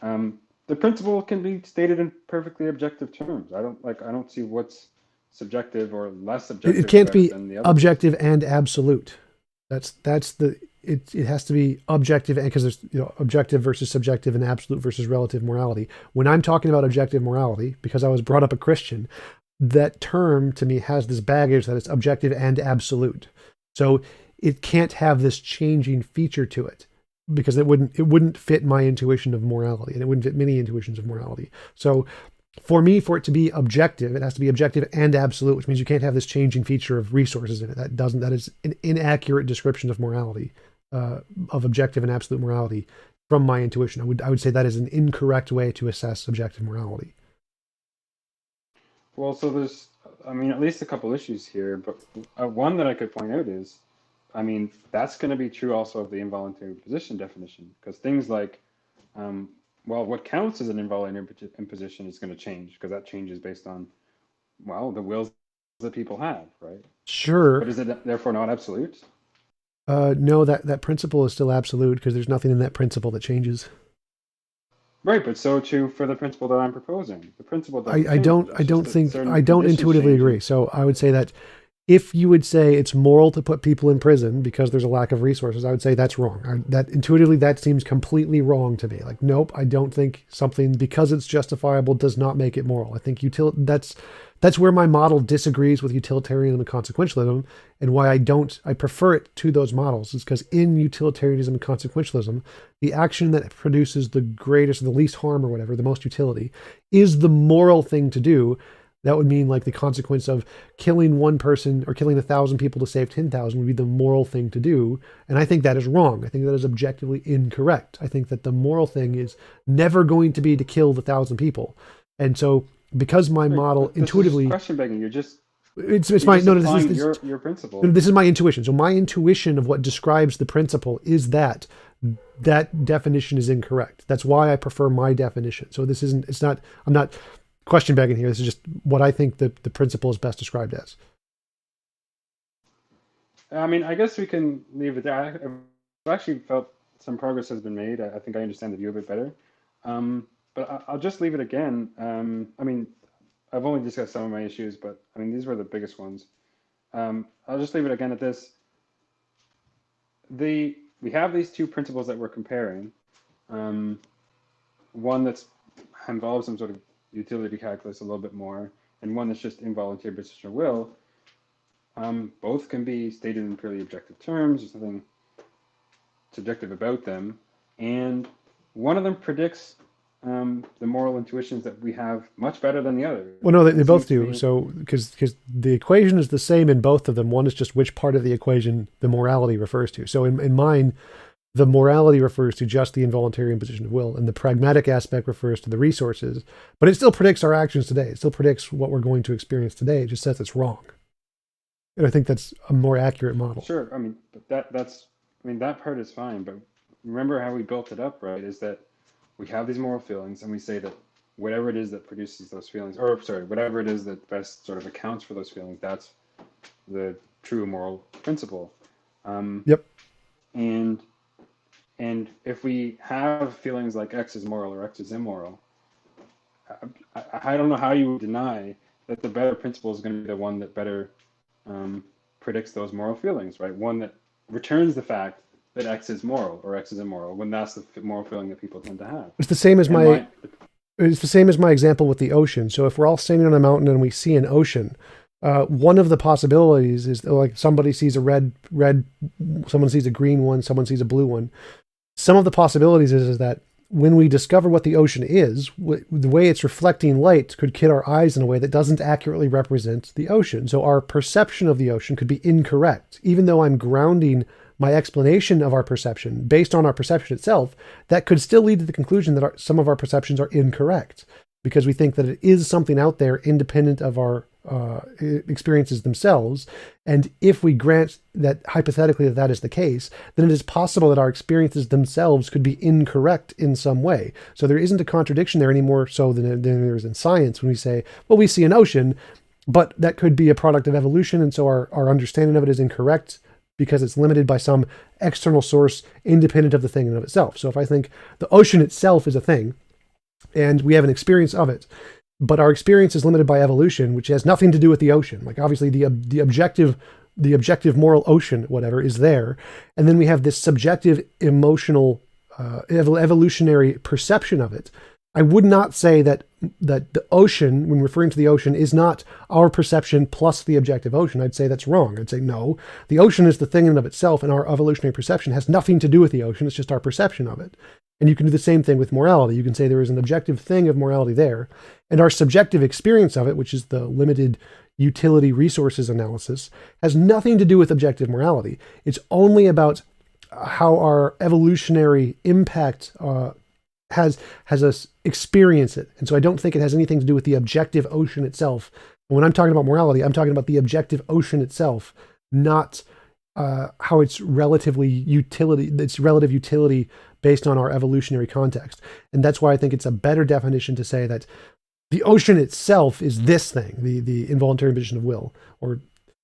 the principle can be stated in perfectly objective terms. I don't see what's subjective or less subjective. It can't be than the other objective and absolute. It has to be objective, because there's objective versus subjective and absolute versus relative morality. When I'm talking about objective morality, because I was brought up a Christian, that term to me has this baggage that it's objective and absolute. So it can't have this changing feature to it, because it wouldn't fit my intuition of morality, and it wouldn't fit many intuitions of morality. So for me, for it to be objective, it has to be objective and absolute, which means you can't have this changing feature of resources in it. That is an inaccurate description of morality, of objective and absolute morality from my intuition. I would say that is an incorrect way to assess objective morality. Well, so there's, at least a couple issues here, but one that I could point out is, that's going to be true also of the involuntary imposition definition, because things like, what counts as an involuntary imposition is going to change, because that changes based on, the wills that people have, right? Sure. But is it therefore not absolute? No, that principle is still absolute, because there's nothing in that principle that changes. Right, but so too for the principle that I'm proposing. The principle that I don't intuitively agree. So I would say that if you would say it's moral to put people in prison because there's a lack of resources, I would say that's wrong. That intuitively, that seems completely wrong to me. Like, nope, I don't think something because it's justifiable does not make it moral. I think that's where my model disagrees with utilitarianism and consequentialism, and why I prefer it to those models is because in utilitarianism and consequentialism, the action that produces the greatest, the least harm or whatever, the most utility, is the moral thing to do. That would mean like the consequence of killing one person or killing 1,000 people to save 10,000 would be the moral thing to do. And I think that is wrong. I think that is objectively incorrect. I think that the moral thing is never going to be to kill the 1,000 people. And so because my model intuitively question begging, your principle. This is my intuition. So my intuition of what describes the principle is that definition is incorrect. That's why I prefer my definition. So I'm not question begging here. This is just what I think the principle is best described as. I guess we can leave it there. I've actually felt some progress has been made. I think I understand the view a bit better. But I'll just leave it again. I've only discussed some of my issues, but these were the biggest ones. I'll just leave it again at this. We have these two principles that we're comparing. One that's involves some sort of utility calculus a little bit more, and one that's just involuntary imposition of will. Both can be stated in purely objective terms. There's nothing subjective about them, and one of them predicts the moral intuitions that we have much better than the other. Well, no, they both do. So because the equation is the same in both of them. One is just which part of the equation the morality refers to. So in mine, the morality refers to just the involuntary imposition of will, and the pragmatic aspect refers to the resources. But it still predicts our actions today. It still predicts what we're going to experience today. It just says it's wrong. And I think that's a more accurate model. Sure. But that part is fine. But remember how we built it up, right? Is that we have these moral feelings, and we say that whatever it is that produces those feelings, whatever it is that best sort of accounts for those feelings, that's the true moral principle. Yep. And if we have feelings like X is moral or X is immoral, I don't know how you would deny that the better principle is going to be the one that better predicts those moral feelings, right? One that returns the fact that X is moral or X is immoral, when that's the moral feeling that people tend to have. It's the same as my example with the ocean. So if we're all standing on a mountain and we see an ocean, one of the possibilities is like somebody sees a red, someone sees a green one, someone sees a blue one. Some of the possibilities is that when we discover what the ocean is, the way it's reflecting light could kid our eyes in a way that doesn't accurately represent the ocean. So our perception of the ocean could be incorrect, even though I'm grounding my explanation of our perception based on our perception itself, that could still lead to the conclusion that some of our perceptions are incorrect, because we think that it is something out there independent of our experiences themselves. And if we grant that hypothetically that is the case, then it is possible that our experiences themselves could be incorrect in some way. So there isn't a contradiction there any more so than there is in science when we say, well, we see an ocean, but that could be a product of evolution, and so our understanding of it is incorrect because it's limited by some external source independent of the thing in and of itself. So if I think the ocean itself is a thing, and we have an experience of it, but our experience is limited by evolution, which has nothing to do with the ocean. Like obviously the objective moral ocean, whatever, is there. And then we have this subjective emotional evolutionary perception of it. I would not say that the ocean, when referring to the ocean, is not our perception plus the objective ocean. I'd say that's wrong. I'd say no, the ocean is the thing in and of itself, and our evolutionary perception has nothing to do with the ocean. It's just our perception of it. And you can do the same thing with morality. You can say there is an objective thing of morality there, and our subjective experience of it, which is the limited utility resources analysis, has nothing to do with objective morality. It's only about how our evolutionary impact has us experience it. And so I don't think it has anything to do with the objective ocean itself. And when I'm talking about morality, I'm talking about the objective ocean itself, not how its relative utility based on our evolutionary context. And that's why I think it's a better definition to say that the ocean itself is this thing, the involuntary imposition of will,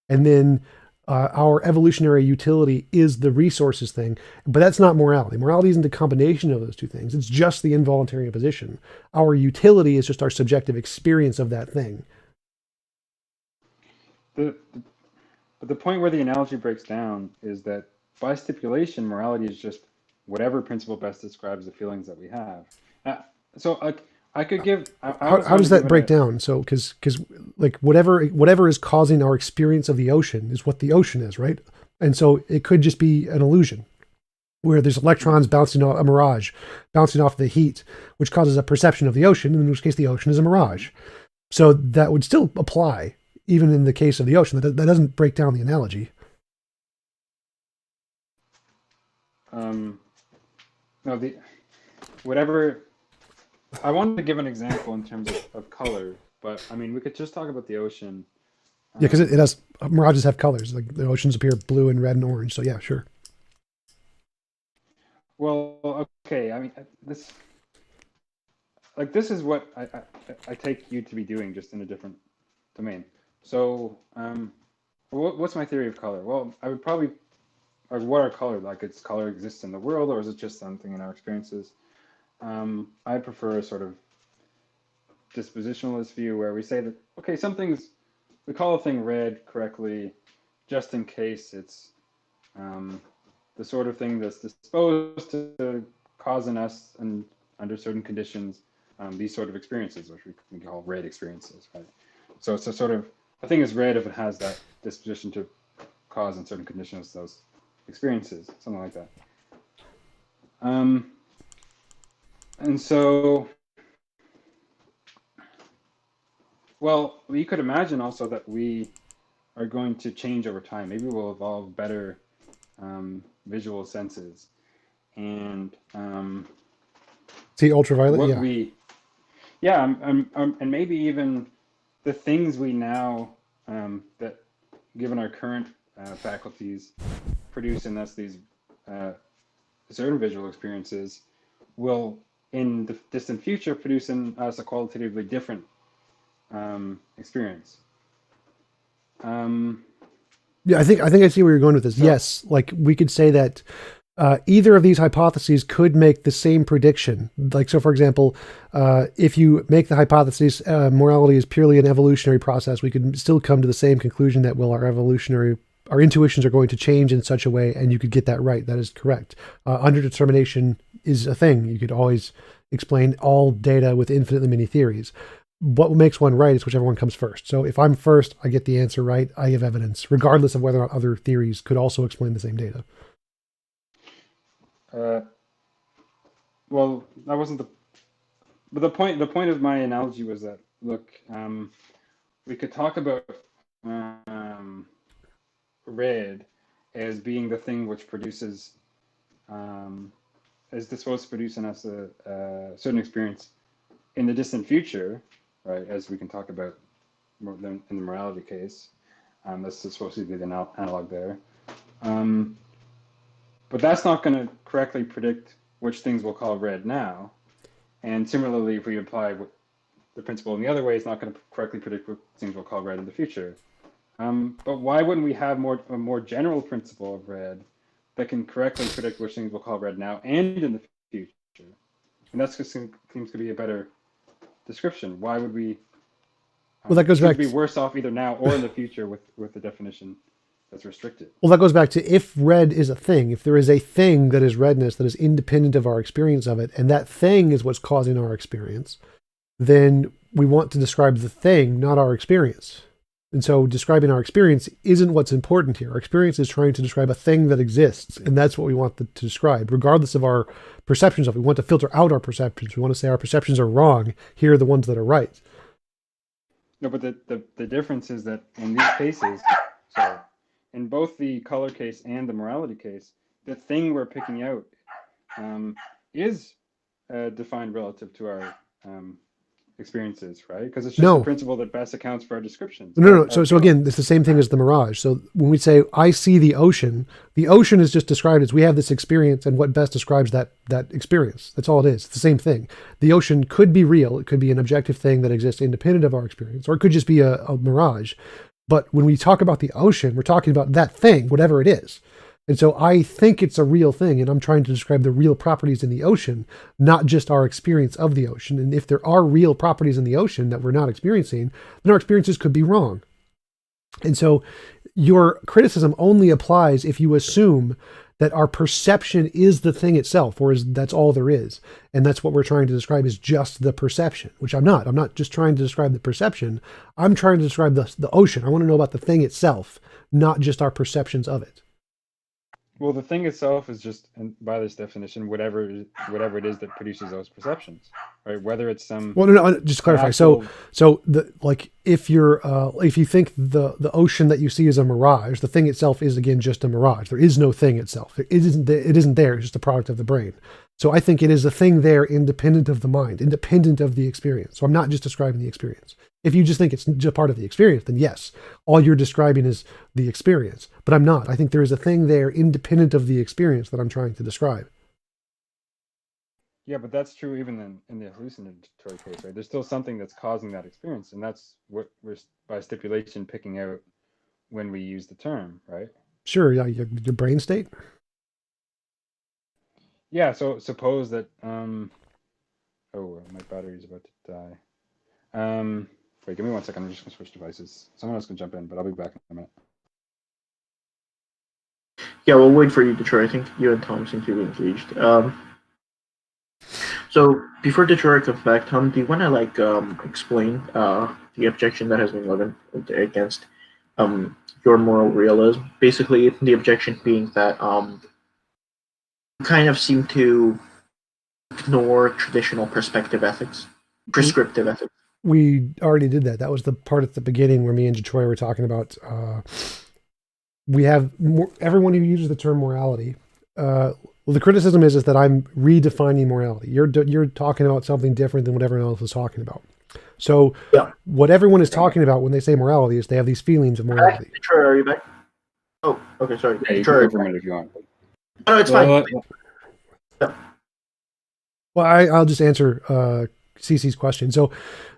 and then our evolutionary utility is the resources thing, but that's not morality. Morality isn't a combination of those two things. It's just the involuntary imposition. Our utility is just our subjective experience of that thing. But the point where the analogy breaks down is that by stipulation, morality is just whatever principle best describes the feelings that we have. So I could give. How does that break down? So because like whatever is causing our experience of the ocean is what the ocean is, right? And so it could just be an illusion where there's electrons bouncing off a mirage, bouncing off the heat, which causes a perception of the ocean, in which case the ocean is a mirage. So that would still apply even in the case of the ocean. That doesn't break down the analogy. No, whatever. I wanted to give an example in terms of color, but I mean, we could just talk about the ocean. Yeah, because it has, mirages have colors. Like the oceans appear blue and red and orange. So yeah, sure. Well, okay. I mean, this is what I take you to be doing, just in a different domain. So, what's my theory of color? Well, I would probably, like, what are color? Like, its color exists in the world, or is it just something in our experiences? I prefer a sort of dispositionalist view where we say that, okay, we call a thing red correctly, just in case it's the sort of thing that's disposed to cause in us, and under certain conditions, these sort of experiences, which we call red experiences, right? So it's a sort of, a thing is red if it has that disposition to cause in certain conditions those experiences, something like that. And so, well, you could imagine also that we are going to change over time. Maybe we'll evolve better visual senses, and see ultraviolet. And maybe even the things we now that, given our current faculties, produce in us these certain visual experiences, will in the distant future produce in us a qualitatively different experience. Yeah, I think I see where you're going with this. So, yes, like we could say that either of these hypotheses could make the same prediction. Like, so for example, if you make the hypothesis morality is purely an evolutionary process, we could still come to the same conclusion that, well, our intuitions are going to change in such a way, and you could get that right. That is correct. Underdetermination is a thing. You could always explain all data with infinitely many theories. What makes one right is whichever one comes first. So if I'm first, I get the answer right, I have evidence, regardless of whether or not other theories could also explain the same data. Well, that wasn't but the point of my analogy was that, look, we could talk about red as being the thing which produces, is disposed to produce in us a certain experience in the distant future, right? As we can talk about more than in the morality case, that's supposed to be the analog there. But that's not going to correctly predict which things we'll call red now. And similarly, if we apply the principle in the other way, it's not going to correctly predict what things we'll call red in the future. But why wouldn't we have a more general principle of red that can correctly predict which things we'll call red now and in the future? And that seems to be a better description. Why would we? Well, that goes back to be worse off either now or in the future with the definition that's restricted. Well, that goes back to if red is a thing, if there is a thing that is redness that is independent of our experience of it, and that thing is what's causing our experience, then we want to describe the thing, not our experience. And so describing our experience isn't what's important here. Our experience is trying to describe a thing that exists, and that's what we want to describe, regardless of our perceptions of it. We want to filter out our perceptions. We want to say our perceptions are wrong. Here are the ones that are right. No, but the difference is that in these cases, so in both the color case and the morality case, the thing we're picking out is defined relative to our experiences, right? Because it's just the principle that best accounts for our descriptions. No. So again, it's the same thing as the mirage. So when we say, I see the ocean is just described as we have this experience and what best describes that experience. That's all it is. It's the same thing. The ocean could be real. It could be an objective thing that exists independent of our experience, or it could just be a mirage. But when we talk about the ocean, we're talking about that thing, whatever it is. And so I think it's a real thing, and I'm trying to describe the real properties in the ocean, not just our experience of the ocean. And if there are real properties in the ocean that we're not experiencing, then our experiences could be wrong. And so your criticism only applies if you assume that our perception is the thing itself, or that's all there is. And that's what we're trying to describe is just the perception, which I'm not. I'm not just trying to describe the perception. I'm trying to describe the ocean. I want to know about the thing itself, not just our perceptions of it. Well, the thing itself is just, by this definition, whatever it is that produces those perceptions, right? Whether it's some. Well, no, just to clarify. Actual... So if you think the ocean that you see is a mirage, the thing itself is again just a mirage. There is no thing itself. It isn't there. It's just a product of the brain. So I think it is a thing there, independent of the mind, independent of the experience. So I'm not just describing the experience. If you just think it's just part of the experience, then yes, all you're describing is the experience. But I'm not. I think there is a thing there independent of the experience that I'm trying to describe. Yeah, but that's true even in the hallucinatory case, right? There's still something that's causing that experience, and that's what we're, by stipulation, picking out when we use the term, right? Sure, yeah, your brain state. Yeah, so suppose that, oh, my battery's about to die. Wait, give me 1 second. I'm just going to switch devices. Someone else can jump in, but I'll be back in a minute. Yeah, we'll wait for you, Detroyer. I think you and Tom seem to be engaged. So before Detroyer comes back, Tom, do you want to explain the objection that has been levied against your moral realism? Basically, the objection being that you kind of seem to ignore traditional prescriptive ethics. We already did that. That was the part at the beginning where me and Detroyer were talking about. We have everyone who uses the term morality. Well, the criticism is that I'm redefining morality. You're talking about something different than what everyone else is talking about. So yeah. What everyone is talking about when they say morality is they have these feelings of morality. Detroyer, are you back? Oh, okay, sorry. Yeah, you can go for a minute if you want. No, it's fine. Yeah. Well, I'll just answer Cece's question. So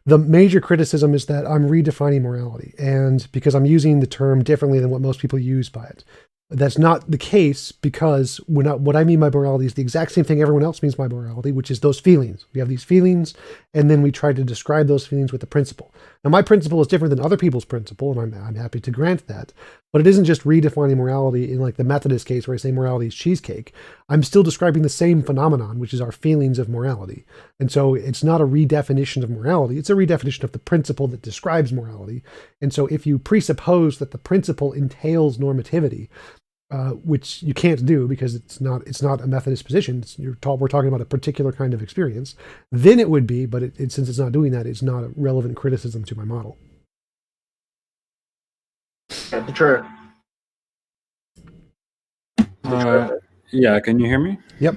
the major criticism is that I'm redefining morality, and because I'm using the term differently than what most people use by it. That's not the case, because what I mean by morality is the exact same thing everyone else means by morality, which is those feelings. We have these feelings, and then we try to describe those feelings with the principle. Now, my principle is different than other people's principle, and I'm happy to grant that. But it isn't just redefining morality in like the Methodist case where I say morality is cheesecake. I'm still describing the same phenomenon, which is our feelings of morality. And so it's not a redefinition of morality. It's a redefinition of the principle that describes morality. And so if you presuppose that the principle entails normativity, which you can't do because it's not a Methodist position. We're talking about a particular kind of experience. Then it would be, but since it's not doing that, it's not a relevant criticism to my model. Yeah, Detroyer. Yeah, can you hear me? Yep.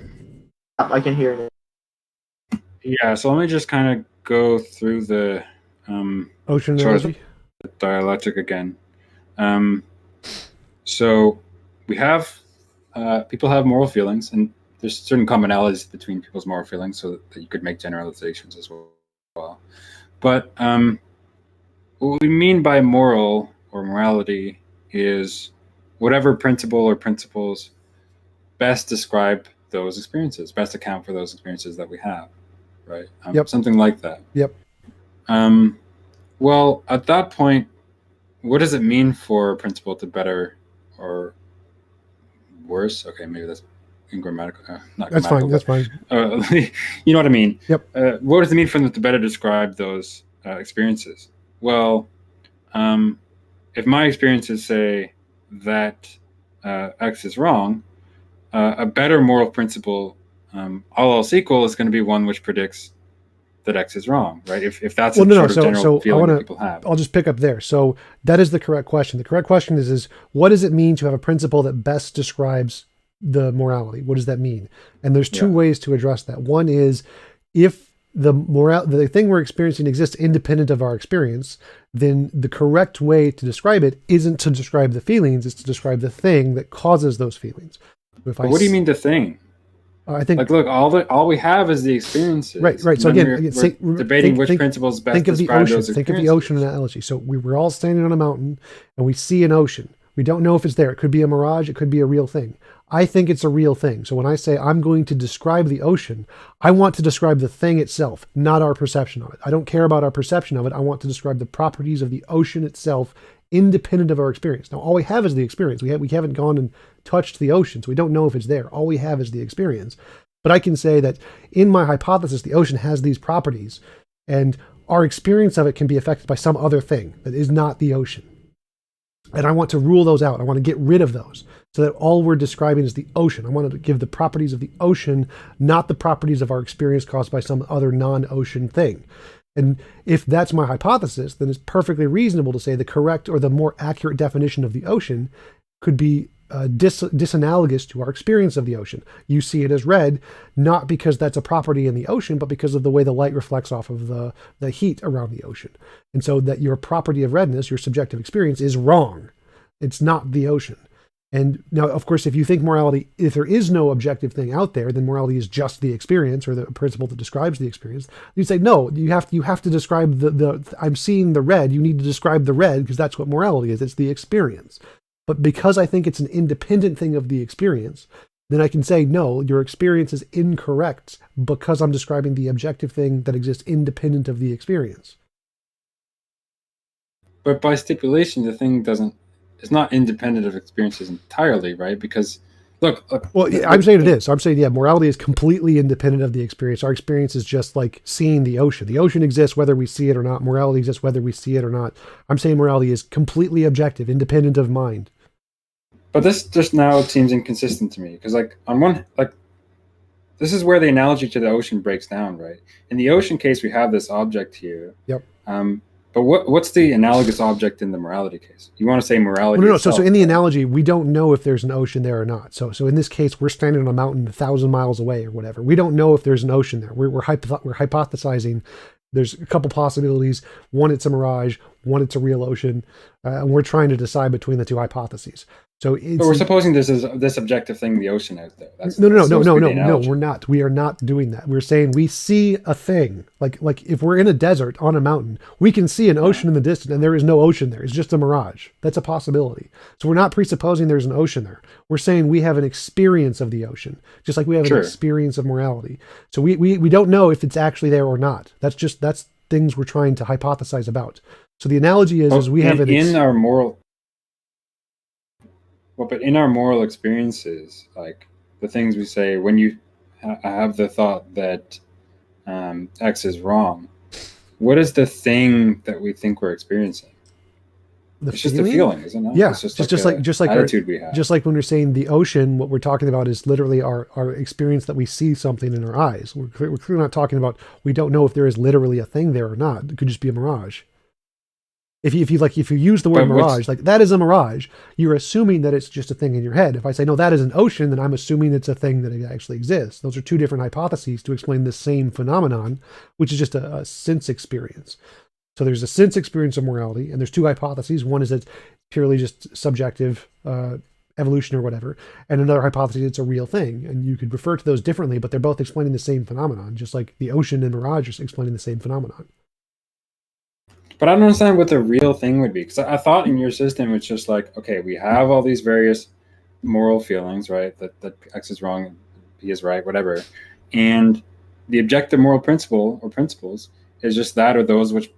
I can hear it. Yeah, so let me just kind of go through the Ocean sort of analogy. dialectic again. So we have people have moral feelings, and there's certain commonalities between people's moral feelings, so that you could make generalizations as well. But what we mean by moral or morality is whatever principle or principles best describe those experiences, best account for those experiences that we have, right? Yep. Something like that. Yep. Well, at that point, what does it mean for a principle to better or worse? Okay, maybe that's grammatical. Not That's fine. grammatical. That's fine. You know what I mean? Yep. What does it mean for them to better describe those experiences? Well, if my experiences say that X is wrong, a better moral principle, all else equal, is going to be one which predicts that X is wrong, right? If that's Well, a no, sort of so general I feeling want that to. people have. I'll just pick up there. So that is the correct question. The correct question is what does it mean to have a principle that best describes the morality? What does that mean? And there's two ways to address that. One is if the thing we're experiencing exists independent of our experience, then the correct way to describe it isn't to describe the feelings, it's to describe the thing that causes those feelings. What do you mean the thing? I think, like, look, all we have is the experiences. Right. So again, we're debating which principles best describe those experiences. Think of the ocean analogy. So we're all standing on a mountain and we see an ocean. We don't know if it's there. It could be a mirage. It could be a real thing. I think it's a real thing. So when I say I'm going to describe the ocean, I want to describe the thing itself, not our perception of it. I don't care about our perception of it. I want to describe the properties of the ocean itself, independent of our experience. Now, all we have is the experience. We haven't gone and touched the ocean, so we don't know if it's there. All we have is the experience. But I can say that in my hypothesis, the ocean has these properties, and our experience of it can be affected by some other thing that is not the ocean. And I want to rule those out. I want to get rid of those so that all we're describing is the ocean. I want to give the properties of the ocean, not the properties of our experience caused by some other non-ocean thing. And if that's my hypothesis, then it's perfectly reasonable to say the correct or the more accurate definition of the ocean could be disanalogous to our experience of the ocean. You see it as red, not because that's a property in the ocean, but because of the way the light reflects off of the heat around the ocean. And so that your property of redness, your subjective experience, is wrong. It's not the ocean. And now, of course, if you think morality, if there is no objective thing out there, then morality is just the experience or the principle that describes the experience. You say, no, you have to describe the I'm seeing the red. You need to describe the red because that's what morality is. It's the experience. But because I think it's an independent thing of the experience, then I can say, no, your experience is incorrect because I'm describing the objective thing that exists independent of the experience. But by stipulation, the thing it's not independent of experiences entirely, right? Because look. Well, I'm saying it is. So I'm saying, yeah, morality is completely independent of the experience. Our experience is just like seeing the ocean. The ocean exists whether we see it or not. Morality exists whether we see it or not. I'm saying morality is completely objective, independent of mind. But this just now seems inconsistent to me because, this is where the analogy to the ocean breaks down, right? In the ocean case, we have this object here. Yep. But what's the analogous object in the morality case? You want to say morality? Well, no. Itself, so in the right? analogy, we don't know if there's an ocean there or not. So in this case, we're standing on a mountain 1,000 miles away or whatever. We don't know if there's an ocean there. We're hypothesizing. There's a couple possibilities. One, it's a mirage. One, it's a real ocean. And we're trying to decide between the two hypotheses. So but we're supposing there's this objective thing, the ocean out there. No, we're not. We are not doing that. We're saying we see a thing. Like if we're in a desert on a mountain, we can see an ocean in the distance and there is no ocean there. It's just a mirage. That's a possibility. So we're not presupposing there's an ocean there. We're saying we have an experience of the ocean, just like we have an experience of morality. So we don't know if it's actually there or not. That's things we're trying to hypothesize about. So the analogy is we have in our moral. Well, but in our moral experiences, like the things we say, when you have the thought that X is wrong, what is the thing that we think we're experiencing? It's just a feeling, isn't it? Yeah, it's just like attitude we have. Just like when we're saying the ocean, what we're talking about is literally our experience that we see something in our eyes. We're clearly not talking about we don't know if there is literally a thing there or not. It could just be a mirage. If you use the word But what's- mirage, like that is a mirage, you're assuming that it's just a thing in your head. If I say no, that is an ocean, then I'm assuming it's a thing that it actually exists. Those are two different hypotheses to explain the same phenomenon, which is just a sense experience. So there's a sense experience of morality, and there's two hypotheses. One is it's purely just subjective evolution or whatever, and another hypothesis it's a real thing. And you could refer to those differently, but they're both explaining the same phenomenon, just like the ocean and mirage is explaining the same phenomenon. But I don't understand what the real thing would be, because I thought in your system it's just like, okay, we have all these various moral feelings, right? That X is wrong, B is right, whatever, and the objective moral principle or principles is just that or those which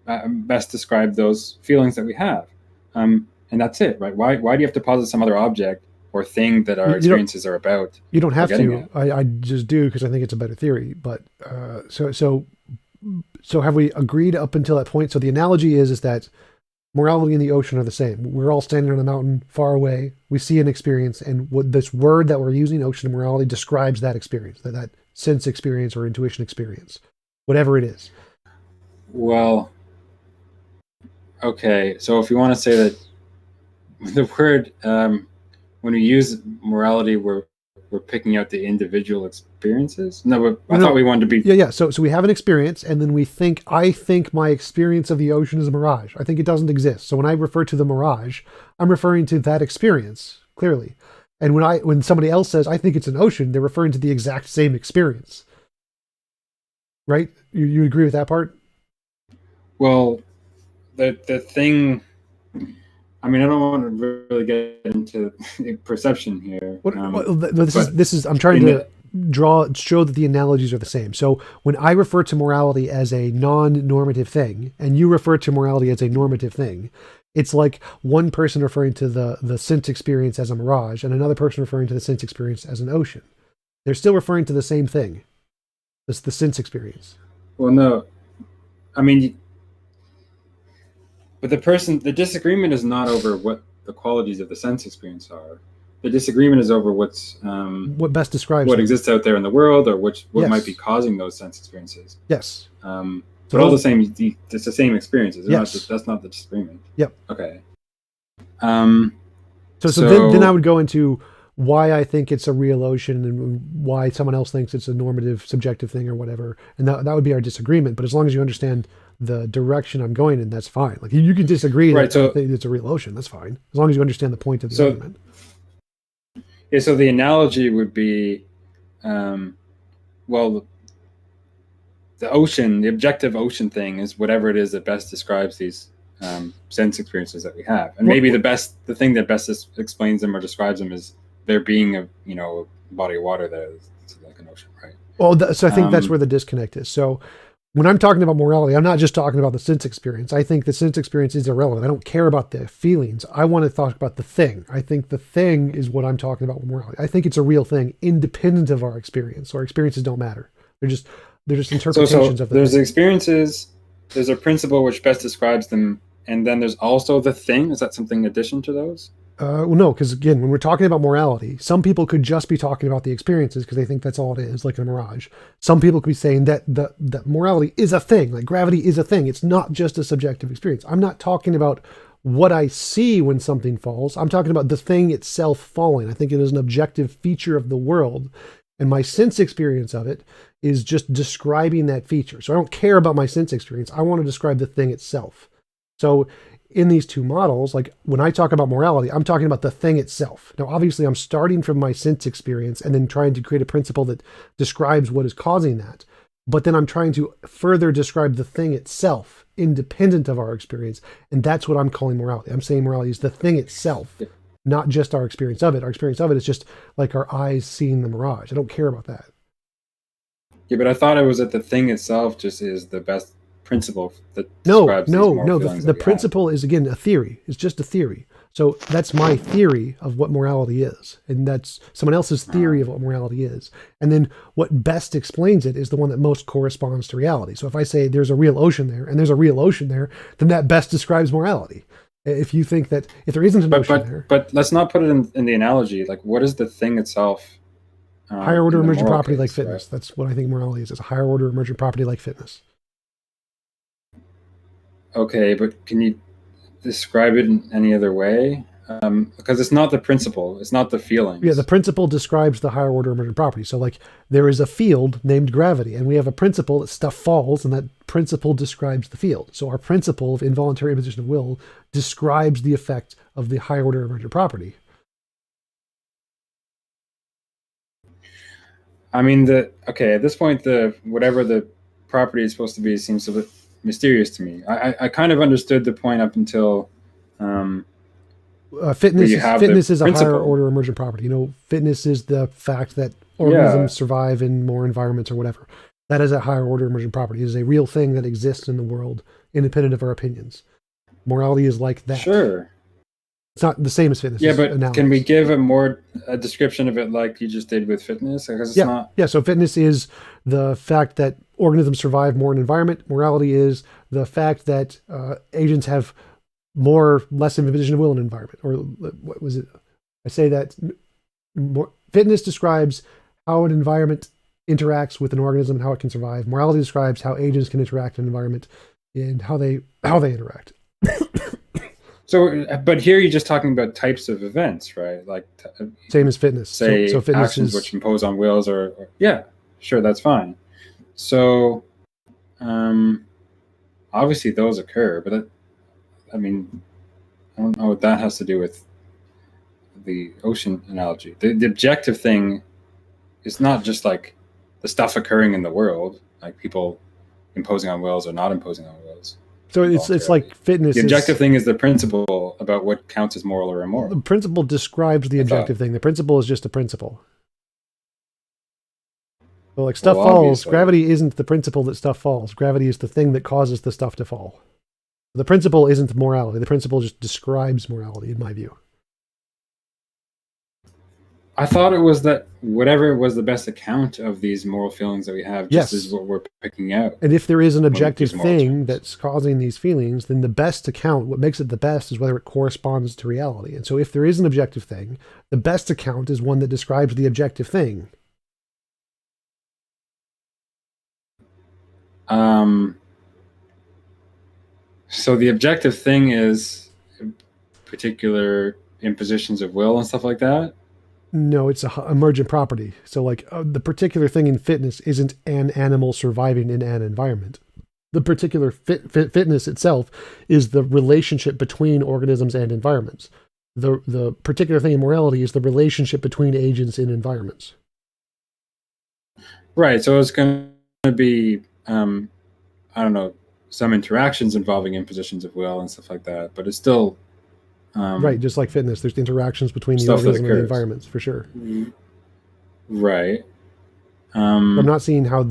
best describe those feelings that we have, and that's it, right? Why do you have to posit some other object or thing that our experiences are about? You don't have Forgetting to. I just do because I think it's a better theory. But so have we agreed up until that point? So the analogy is that morality and the ocean are the same. We're all standing on a mountain far away. We see an experience, and what this word that we're using, ocean and morality, describes that experience, that sense experience or intuition experience, whatever it is. Well, okay. So if you want to say that the word, when we use morality, we're picking out the individual experiences. No, but I thought we wanted to be. Yeah. So we have an experience, and then I think my experience of the ocean is a mirage. I think it doesn't exist. So when I refer to the mirage, I'm referring to that experience clearly. And when somebody else says I think it's an ocean, they're referring to the exact same experience. Right? You agree with that part? Well, the thing. I mean, I don't want to really get into perception here. This is. I'm trying to show that the analogies are the same. So when I refer to morality as a non-normative thing, and you refer to morality as a normative thing, it's like one person referring to the sense experience as a mirage, and another person referring to the sense experience as an ocean. They're still referring to the same thing. It's the sense experience. Well, no, I mean. But the disagreement is not over what the qualities of the sense experience are. The disagreement is over what best describes what exists out there in the world, or what yes. might be causing those sense experiences. Yes. But all the same, it's the same experiences. Yes. That's not the disagreement. Yep. Okay. So then I would go into why I think it's a real ocean and why someone else thinks it's a normative, subjective thing or whatever. And that would be our disagreement. But as long as you understand the direction I'm going in, that's fine. Like you can disagree that it's a real ocean. That's fine. As long as you understand the point of the argument. Yeah. So the analogy would be, well, the ocean, the objective ocean thing is whatever it is that best describes these sense experiences that we have. And maybe the thing that best explains them or describes them is there being a body of water that is like an ocean, right? Well, so I think that's where the disconnect is. So when I'm talking about morality, I'm not just talking about the sense experience. I think the sense experience is irrelevant. I don't care about the feelings. I want to talk about the thing. I think the thing is what I'm talking about with morality. I think it's a real thing, independent of our experience. Our experiences don't matter. They're just interpretations of the there's thing. Experiences, there's a principle which best describes them, and then there's also the thing. Is that something in addition to those? Well, no, because again, when we're talking about morality, some people could just be talking about the experiences because they think that's all it is, like a mirage. Some people could be saying that morality is a thing, like gravity is a thing. It's not just a subjective experience. I'm not talking about what I see when something falls. I'm talking about the thing itself falling. I think it is an objective feature of the world, and my sense experience of it is just describing that feature. So I don't care about my sense experience. I want to describe the thing itself. So in these two models, like when I talk about morality, I'm talking about the thing itself. Now, obviously, I'm starting from my sense experience and then trying to create a principle that describes what is causing that. But then I'm trying to further describe the thing itself, independent of our experience. And that's what I'm calling morality. I'm saying morality is the thing itself, not just our experience of it. Our experience of it is just like our eyes seeing the mirage. I don't care about that. Yeah, but I thought it was that the thing itself just is the best principle that describes no. The principle is, again, a theory. It's just a theory. So that's my theory of what morality is, and that's someone else's theory of what morality is. And then what best explains it is the one that most corresponds to reality. So if I say there's a real ocean there, and there's a real ocean there, then that best describes morality. If you think that if there isn't an ocean there, but let's not put it in the analogy. Like, what is the thing itself? Higher order emergent property like fitness. Right? That's what I think morality is. It's a higher order emergent property like fitness. Okay, but can you describe it in any other way? Because it's not the principle, it's not the feelings. Yeah, the principle describes the higher order emergent property. So like there is a field named gravity, and we have a principle that stuff falls, and that principle describes the field. So our principle of involuntary imposition of will describes the effect of the higher order emergent property. I mean, at this point, whatever the property is supposed to be seems a bit mysterious to me. I kind of understood the point up until fitness is a principle. higher order emergent property. You know, fitness is the fact that organisms survive in more environments or whatever. That is a higher order emergent property. It is a real thing that exists in the world, independent of our opinions. Morality is like that. Sure. It's not the same as fitness. Yeah, but can we give a description of it like you just did with fitness? Because it's not. Yeah, so fitness is the fact that organisms survive more in environment. Morality is the fact that agents have less imposition of will in environment. Or what was it? I say that fitness describes how an environment interacts with an organism and how it can survive. Morality describes how agents can interact in an environment and how they interact. So, but here you're just talking about types of events, right? Like same as fitness. Say so fitness actions which impose on wills, or yeah, sure, that's fine. So, obviously those occur, but I mean, I don't know what that has to do with the ocean analogy. The objective thing is not just like the stuff occurring in the world, like people imposing on wills or not imposing on wills. So it's like fitness. The objective thing is the principle about what counts as moral or immoral. The principle describes the objective thing. The principle is just a principle. So like stuff falls. Obviously. Gravity isn't the principle that stuff falls. Gravity is the thing that causes the stuff to fall. The principle isn't morality. The principle just describes morality, in my view. I thought it was that whatever was the best account of these moral feelings that we have just is what we're picking out. And if there is an objective thing that's causing these feelings, then the best account, what makes it the best, is whether it corresponds to reality. And so if there is an objective thing, the best account is one that describes the objective thing. So the objective thing is particular impositions of will and stuff like that? No, it's a emergent property. So like the particular thing in fitness isn't an animal surviving in an environment. The particular fitness itself is the relationship between organisms and environments. The particular thing in morality is the relationship between agents in environments. Right. So it's going to be, I don't know, some interactions involving impositions of will and stuff like that, but it's still... right, just like fitness, there's interactions between the organism and the environments, for sure. Right. I'm not seeing how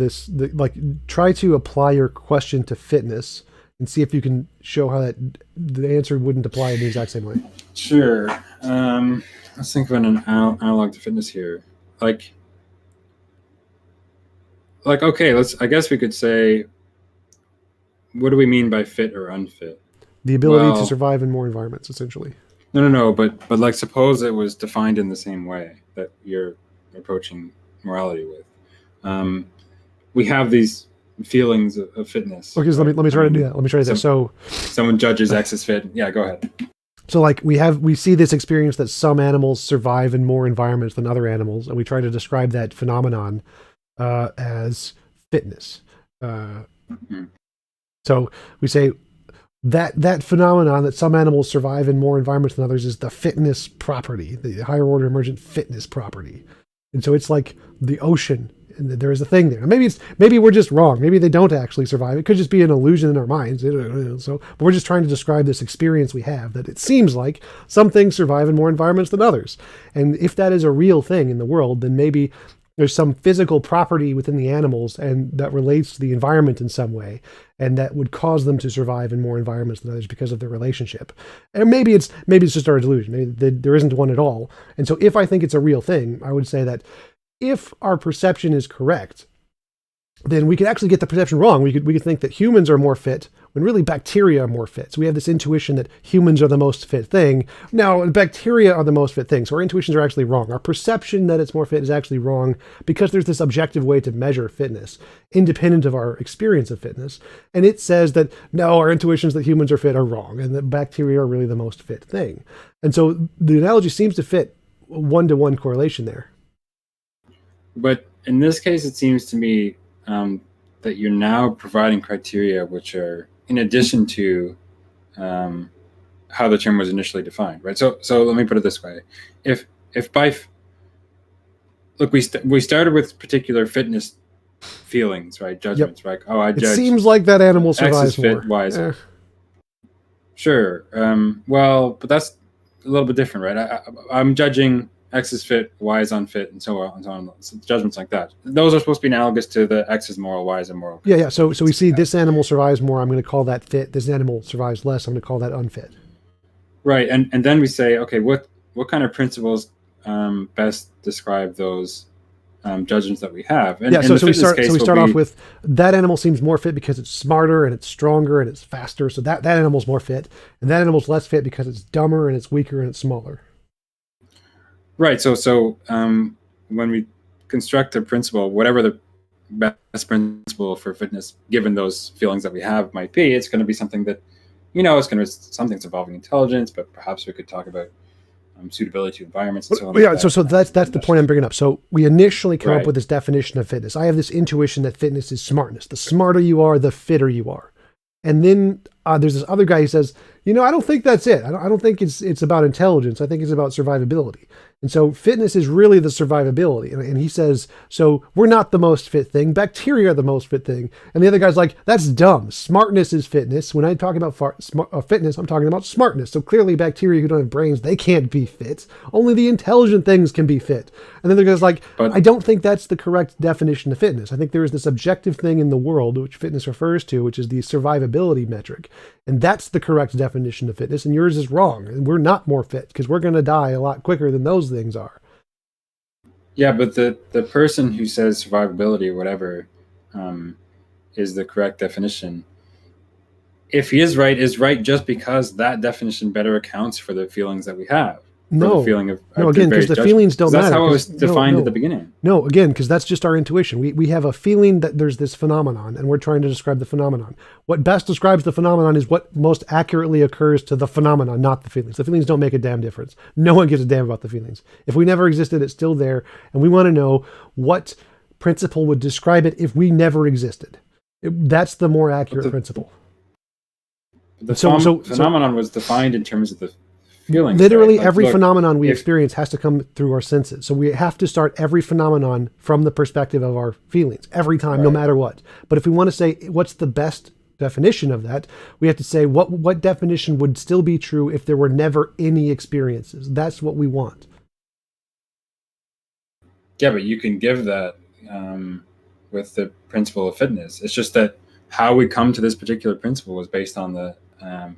try to apply your question to fitness and see if you can show how that the answer wouldn't apply in the exact same way. Sure. Let's think of an analog to fitness here. Like, okay, I guess we could say, what do we mean by fit or unfit? The ability to survive in more environments, essentially. No. But like, suppose it was defined in the same way that you're approaching morality with. We have these feelings of fitness. Okay, so let me try to do that. Let me try to do that. So someone judges X as fit. Yeah, go ahead. So like we see this experience that some animals survive in more environments than other animals, and we try to describe that phenomenon as fitness. So we say that phenomenon that some animals survive in more environments than others is the fitness property, the higher order emergent fitness property. And so it's like the ocean, and there is a thing there. Maybe we're just wrong. Maybe they don't actually survive. It could just be an illusion in our minds. So, but we're just trying to describe this experience we have, that it seems like some things survive in more environments than others. And if that is a real thing in the world, then maybe there's some physical property within the animals and that relates to the environment in some way, and that would cause them to survive in more environments than others because of their relationship. And maybe it's just our delusion. Maybe there isn't one at all. And so if I think it's a real thing, I would say that if our perception is correct, then we could actually get the perception wrong. We could think that humans are more fit when really bacteria are more fit. So we have this intuition that humans are the most fit thing. Now, bacteria are the most fit thing. So our intuitions are actually wrong. Our perception that it's more fit is actually wrong because there's this objective way to measure fitness, independent of our experience of fitness. And it says that, no, our intuitions that humans are fit are wrong and that bacteria are really the most fit thing. And so the analogy seems to fit one-to-one correlation there. But in this case, it seems to me that you're now providing criteria which are in addition to how the term was initially defined, right? So let me put it this way: if by look, we started with particular fitness feelings, right? Judgments, right? Oh, I judge. It seems like that animal survives X is fit, more. Y is sure. Well, but that's a little bit different, right? I'm judging X is fit, Y is unfit, and so on and so on. So judgments like that. Those are supposed to be analogous to the X is moral, Y is immoral. Yeah. So we see this animal survives more. I'm going to call that fit. This animal survives less. I'm going to call that unfit. Right, and then we say, okay, what kind of principles best describe those judgments that we have? And so we start off with that animal seems more fit because it's smarter and it's stronger and it's faster. So that animal's more fit, and that animal's less fit because it's dumber and it's weaker and it's smaller. Right. So when we construct a principle, whatever the best principle for fitness, given those feelings that we have might be, it's going to be something that, it's going to be something that's involving intelligence, but perhaps we could talk about suitability to environments and so on. Yeah. Like so that's the point I'm bringing up. So we initially come up with this definition of fitness. I have this intuition that fitness is smartness. The smarter you are, the fitter you are. And then there's this other guy who says, I don't think that's it. I don't think it's about intelligence. I think it's about survivability. And so fitness is really the survivability. And he says, so we're not the most fit thing. Bacteria are the most fit thing. And the other guy's like, that's dumb. Smartness is fitness. When I talk about fitness, I'm talking about smartness. So clearly bacteria who don't have brains, they can't be fit. Only the intelligent things can be fit. And then the guy's like, I don't think that's the correct definition of fitness. I think there is this objective thing in the world, which fitness refers to, which is the survivability metric. And that's the correct definition of fitness, and yours is wrong. And we're not more fit because we're going to die a lot quicker than those things are. Yeah, but the person who says survivability or whatever is the correct definition. If he is right just because that definition better accounts for the feelings that we have. No, the feeling of again, because the feelings don't matter. That's how it was defined at the beginning. No, again, because that's just our intuition. We have a feeling that there's this phenomenon, and we're trying to describe the phenomenon. What best describes the phenomenon is what most accurately occurs to the phenomenon, not the feelings. The feelings don't make a damn difference. No one gives a damn about the feelings. If we never existed, it's still there, and we want to know what principle would describe it if we never existed. That's the more accurate principle. The phenomenon was defined in terms of the feelings. Literally every phenomenon we experience has to come through our senses. So we have to start every phenomenon from the perspective of our feelings every time, no matter what. But if we want to say what's the best definition of that, we have to say what definition would still be true if there were never any experiences. That's what we want. Yeah, but you can give that with the principle of fitness. It's just that how we come to this particular principle was based on the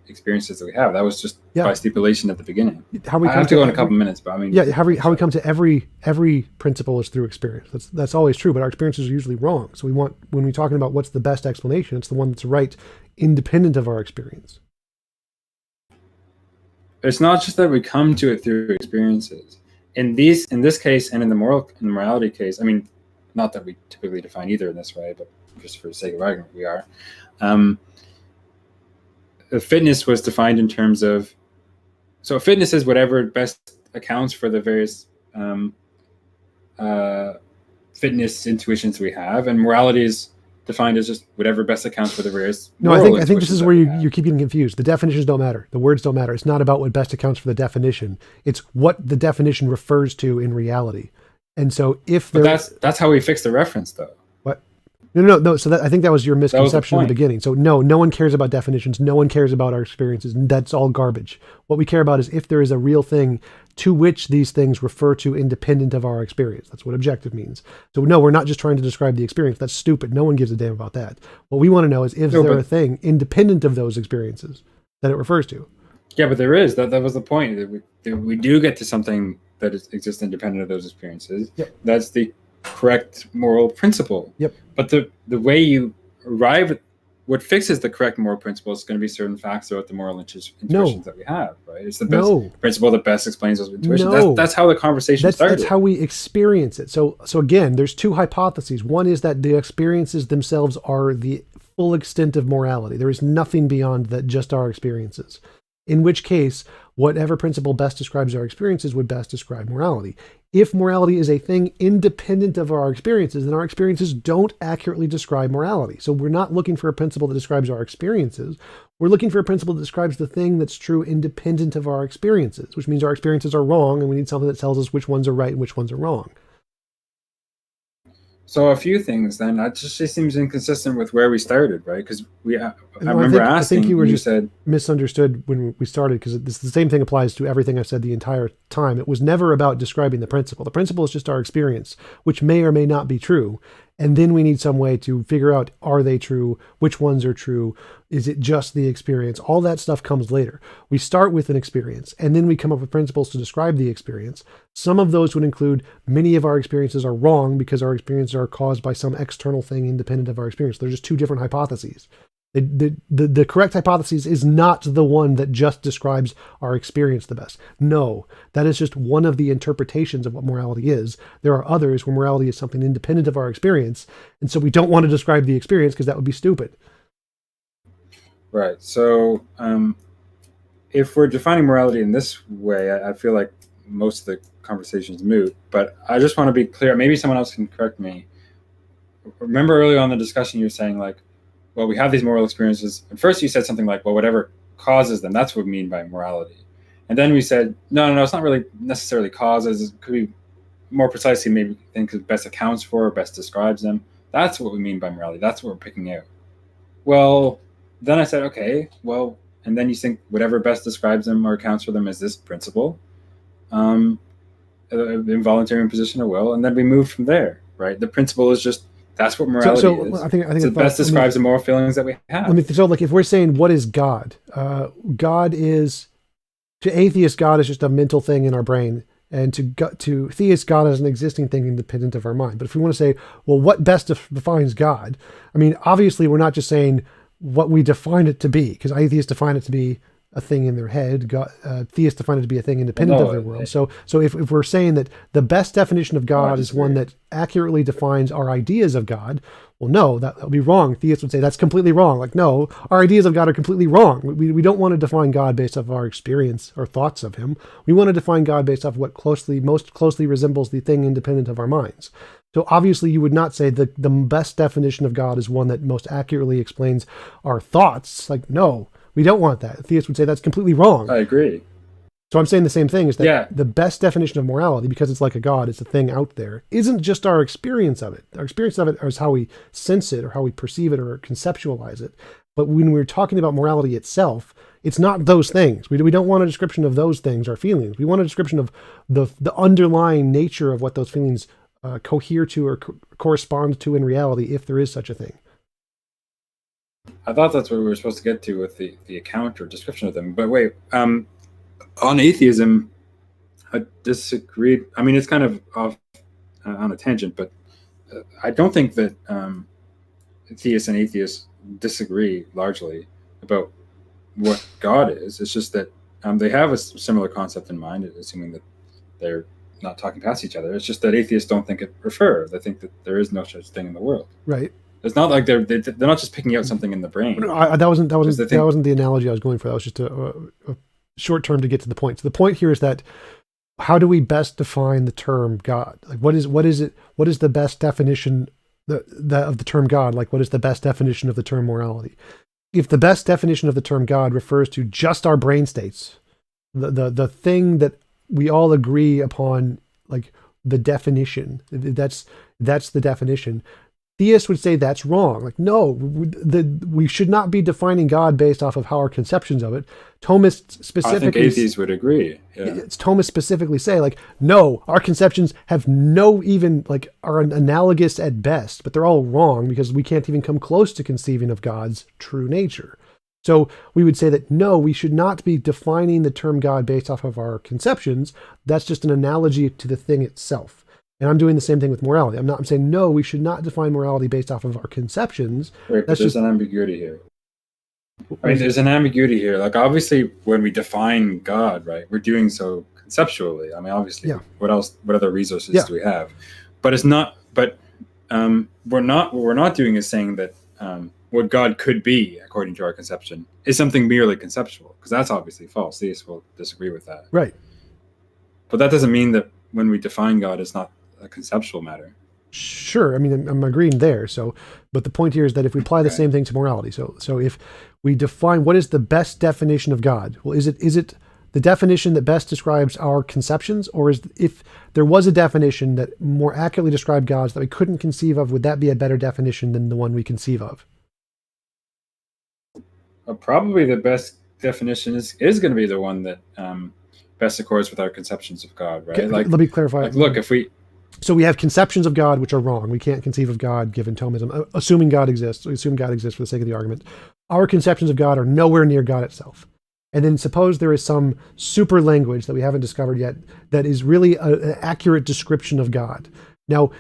experiences that we have. That was just by stipulation at the beginning. I have to go in a couple minutes, but I mean, how we come to every principle is through experience. That's always true, but our experiences are usually wrong. So when we're talking about what's the best explanation, it's the one that's right, independent of our experience. It's not just that we come to it through experiences. In this case, and in the morality case, I mean, not that we typically define either in this way, but just for the sake of argument, we are. Fitness was defined in terms of, so fitness is whatever best accounts for the various fitness intuitions we have, and morality is defined as just whatever best accounts for the various. No, I think this is where you keep getting confused. The definitions don't matter. The words don't matter. It's not about what best accounts for the definition. It's what the definition refers to in reality. And so if that's how we fix the reference, though. No. So I think that was your misconception in the beginning. So no one cares about definitions. No one cares about our experiences. That's all garbage. What we care about is if there is a real thing to which these things refer to independent of our experience. That's what objective means. So no, we're not just trying to describe the experience. That's stupid. No one gives a damn about that. What we want to know is if there's a thing independent of those experiences that it refers to. Yeah, but there is. That was the point. We do get to something that exists independent of those experiences. Yep. That's the correct moral principle. Yep. But the way you arrive at what fixes the correct moral principle is going to be certain facts about the moral intuitions that we have, right? It's the best principle that best explains those intuitions. That's how the conversation started. That's how we experience it. So again, there's two hypotheses. One is that the experiences themselves are the full extent of morality. There is nothing beyond that, just our experiences. In which case, whatever principle best describes our experiences would best describe morality. If morality is a thing independent of our experiences, then our experiences don't accurately describe morality. So we're not looking for a principle that describes our experiences. We're looking for a principle that describes the thing that's true independent of our experiences, which means our experiences are wrong, and we need something that tells us which ones are right and which ones are wrong. So a few things then. That just seems inconsistent with where we started, right? Because I remember asking, I think you were you just said misunderstood when we started, because the same thing applies to everything I've said the entire time. It was never about describing the principle. The principle is just our experience, which may or may not be true. And then we need some way to figure out, are they true? Which ones are true? Is it just the experience? All that stuff comes later. We start with an experience, and then we come up with principles to describe the experience. Some of those would include many of our experiences are wrong because our experiences are caused by some external thing independent of our experience. They're just two different hypotheses. The correct hypothesis is not the one that just describes our experience the best. No, that is just one of the interpretations of what morality is. There are others where morality is something independent of our experience, and so we don't want to describe the experience because that would be stupid. Right. So if we're defining morality in this way, I feel like most of the conversation is moot, but I just want to be clear. Maybe someone else can correct me. Remember earlier on in the discussion, you were saying like, well, we have these moral experiences. And first you said something like, well, whatever causes them, that's what we mean by morality. And then we said, no, it's not really necessarily causes. It could be more precisely maybe things that best accounts for or best describes them. That's what we mean by morality. That's what we're picking out. Well, then I said, okay, well, and then you think whatever best describes them or accounts for them is this principle, involuntary imposition of will. And then we moved from there, right? The principle is just, that's what morality is. I think it best describes the moral feelings that we have. So like if we're saying what is God, God is, to atheists, God is just a mental thing in our brain, and to theists, God is an existing thing independent of our mind. But if we want to say, well, what best defines God? I mean, obviously we're not just saying what we define it to be, because atheists define it to be a thing in their head. Theists define it to be a thing independent of their world. So if we're saying that the best definition of God is one that accurately defines our ideas of God, well, no, that would be wrong. Theists would say that's completely wrong. Like, no, our ideas of God are completely wrong. We don't want to define God based off of our experience or thoughts of him. We want to define God based off what most closely resembles the thing independent of our minds. So obviously you would not say that the best definition of God is one that most accurately explains our thoughts. Like, no, we don't want that. Theists would say that's completely wrong. I agree. So I'm saying the same thing, is that the best definition of morality, because it's like a God, it's a thing out there, isn't just our experience of it. Our experience of it is how we sense it or how we perceive it or conceptualize it. But when we're talking about morality itself, it's not those things. We don't want a description of those things, our feelings. We want a description of the underlying nature of what those feelings cohere to or correspond to in reality, if there is such a thing. I thought that's what we were supposed to get to with the account or description of them. But wait, on atheism, I disagreed. I mean, it's kind of off on a tangent, but I don't think that theists and atheists disagree largely about what God is. It's just that they have a similar concept in mind, assuming that they're not talking past each other. It's just that atheists don't think it refer. They think that there is no such thing in the world. Right. It's not like they're not just picking out something in the brain. No, that wasn't the analogy I was going for. That was just a short term to get to the point. So the point here is that how do we best define the term God? Like, what is it? What is the best definition of the term God? Like, what is the best definition of the term morality? If the best definition of the term God refers to just our brain states, the thing that we all agree upon, like the definition, that's the definition. Theists would say that's wrong. Like, no, we should not be defining God based off of how our conceptions of it. Thomists specifically, I think atheists would agree. Yeah. Thomists specifically say, like, no, our conceptions have are analogous at best, but they're all wrong because we can't even come close to conceiving of God's true nature. So we would say that, no, we should not be defining the term God based off of our conceptions. That's just an analogy to the thing itself. And I'm doing the same thing with morality. I'm saying, no, we should not define morality based off of our conceptions. Right, but That's there's just an ambiguity here. I mean, there's an ambiguity here. Like, obviously, when we define God, right, we're doing so conceptually. I mean, obviously, Yeah. what else? What other resources Yeah. do we have? But it's not. But we're not. What we're not doing is saying that what God could be, according to our conception, is something merely conceptual, because that's obviously false. Theists will disagree with that. right. But that doesn't mean that when we define God, it's not a conceptual matter. Sure. I mean, I'm agreeing there. So, but the point here is that if we apply the same thing to morality, so if we define what is the best definition of God, well, is it the definition that best describes our conceptions, or is if there was a definition that more accurately described God's that we couldn't conceive of, would that be a better definition than the one we conceive of? Probably the best definition is going to be the one that best accords with our conceptions of God, right? Okay, Like, let me clarify. like, look, if we So we have conceptions of God which are wrong. We can't conceive of God given Thomism, assuming God exists. We assume God exists for the sake of the argument. Our conceptions of God are nowhere near God itself. And then suppose there is some super language that we haven't discovered yet that is really an accurate description of God. Now,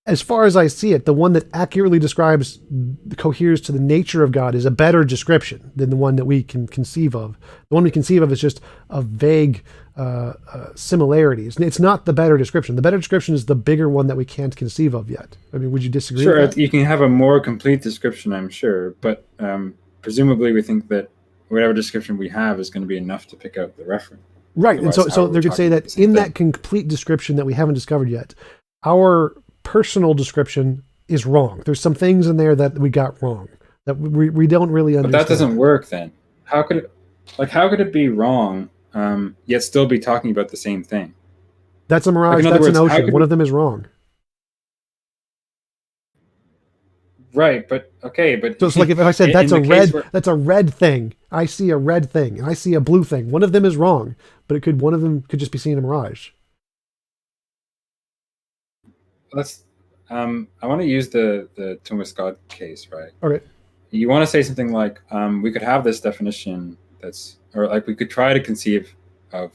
as far as I see it, the one that accurately coheres to the nature of God is a better description than the one that we can conceive of. The one we conceive of is just a vague similarity. It's not the better description. The better description is the bigger one that we can't conceive of yet. I mean, would you disagree sure with that? you can have a more complete description, I'm sure, but presumably we think that whatever description we have is going to be enough to pick out the reference. Right, and so they could say that in that complete description that we haven't discovered yet, our personal description is wrong. There's some things in there that we got wrong that we don't really understand. But that doesn't work then. How could it be wrong yet still be talking about the same thing? That's a mirage. That's an ocean. One of them is wrong. Right, but okay, but so it's like if I said that's a red thing. I see a red thing and I see a blue thing. One of them is wrong, but one of them could just be seeing a mirage. Let's I want to use the Thomas God case, right? Okay. You want to say something like we could have this definition or like we could try to conceive of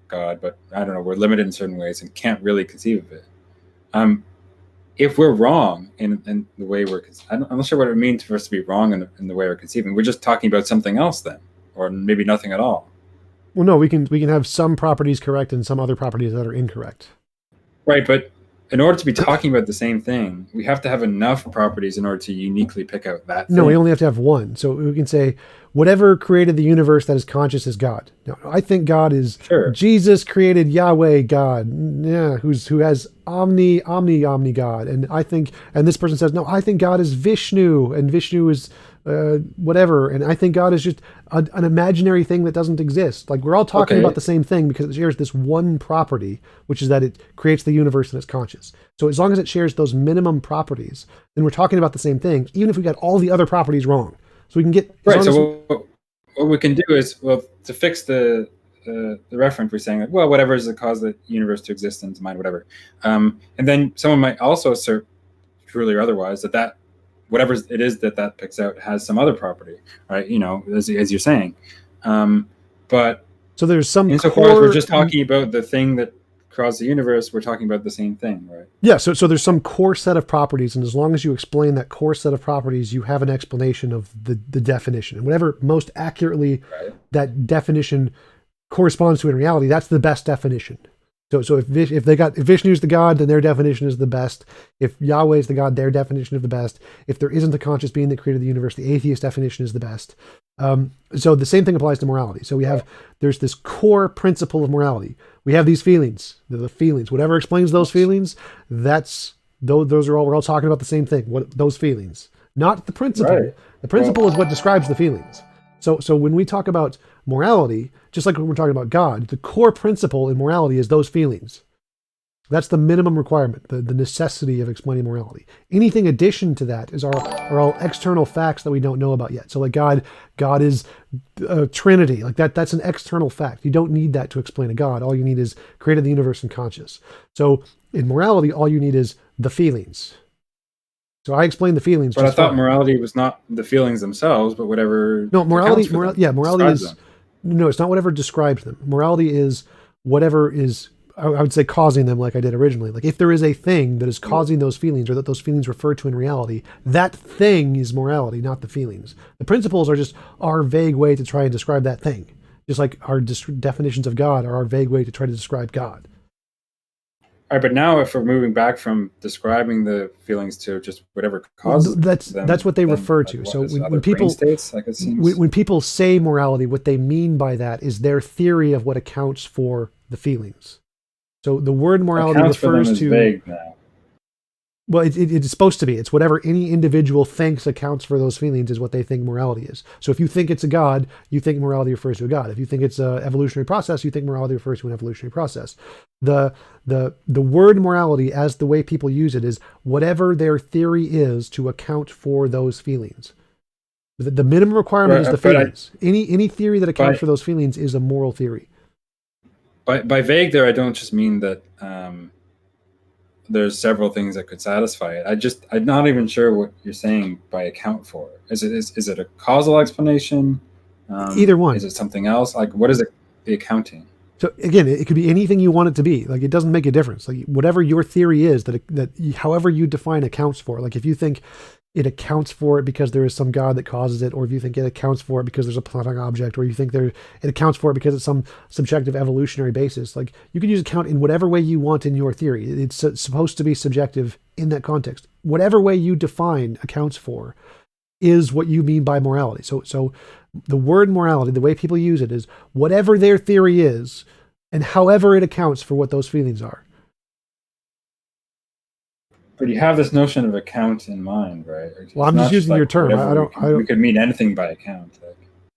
God, but I don't know, we're limited in certain ways and can't really conceive of it. If we're wrong in the way I'm not sure what it means for us to be wrong in the way we're conceiving. We're just talking about something else then, or maybe nothing at all. Well, no, we can have some properties correct and some other properties that are incorrect. Right, but in order to be talking about the same thing, we have to have enough properties in order to uniquely pick out that thing. No, we only have to have one. So we can say, whatever created the universe that is conscious is God. No, I think God is Jesus created Yahweh God. Yeah, who has omni God. And this person says, no, I think God is Vishnu, and Vishnu is whatever. And I think God is just an imaginary thing that doesn't exist. Like, we're all talking about the same thing because it shares this one property, which is that it creates the universe and it's conscious. So as long as it shares those minimum properties, then we're talking about the same thing, even if we got all the other properties wrong. So we can get right. So what we can do is, to fix the reference, we're saying, like, whatever is the cause of the universe to exist and to mind, whatever. And then someone might also assert, truly or otherwise, that whatever it is that picks out has some other property, right? You know, as you're saying. But so there's some insofar as we're just talking about the thing that caused the universe, we're talking about the same thing, right? Yeah. So there's some core set of properties, and as long as you explain that core set of properties, you have an explanation of the definition, and whatever most accurately that definition corresponds to in reality, that's the best definition. So if Vishnu's the God, then their definition is the best. If Yahweh is the God, their definition is the best. If there isn't a conscious being that created the universe, the atheist definition is the best. So the same thing applies to morality. So there's this core principle of morality. We have these feelings. They're the feelings. Whatever explains those feelings, those are all. We're all talking about the same thing. Those feelings, not the principle. Right. The principle is what describes the feelings. So when we talk about morality, just like when we're talking about God, the core principle in morality is those feelings. That's the minimum requirement, the necessity of explaining morality. Anything addition to that are all external facts that we don't know about yet. So like God is Trinity, like that's an external fact. You don't need that to explain a God. All you need is created the universe and conscious. So in morality, all you need is the feelings. So I explained the feelings. But I thought morality was not the feelings themselves, but whatever. No, morality is. No, it's not whatever describes them. Morality is whatever is I would say causing them like I did originally. Like if there is a thing that is causing those feelings or that those feelings refer to in reality, that thing is morality, not the feelings. The principles are just our vague way to try and describe that thing. Just like our definitions of God are our vague way to try to describe God. All right, but now if we're moving back from describing the feelings to just whatever causes them, that's what they refer to. What, so when people states, like it seems... when people say morality, what they mean by that is their theory of what accounts for the feelings. So the word morality refers to vague now. Well, it's supposed to be. It's whatever any individual thinks accounts for those feelings is what they think morality is. So if you think it's a God, you think morality refers to a God. If you think it's an evolutionary process, you think morality refers to an evolutionary process. The word morality, as the way people use it, is whatever their theory is to account for those feelings. The minimum requirement is the feelings. Any theory that accounts for those feelings is a moral theory. By vague there, I don't just mean that there's several things that could satisfy it. I'm not even sure what you're saying by account for. Is it a causal explanation? Either one. Is it something else? Like what is it? The accounting. So again, it could be anything you want it to be. Like it doesn't make a difference. Like whatever your theory is that however you define accounts for. Like if you think it accounts for it because there is some God that causes it, or if you think it accounts for it because there's a platonic object, or you think it accounts for it because it's some subjective evolutionary basis. Like you can use account in whatever way you want in your theory. It's supposed to be subjective in that context. Whatever way you define accounts for is what you mean by morality. So the word morality, the way people use it, is whatever their theory is, and however it accounts for what those feelings are. But you have this notion of account in mind, right? Well, I'm just using your term. I don't. We could mean anything by account.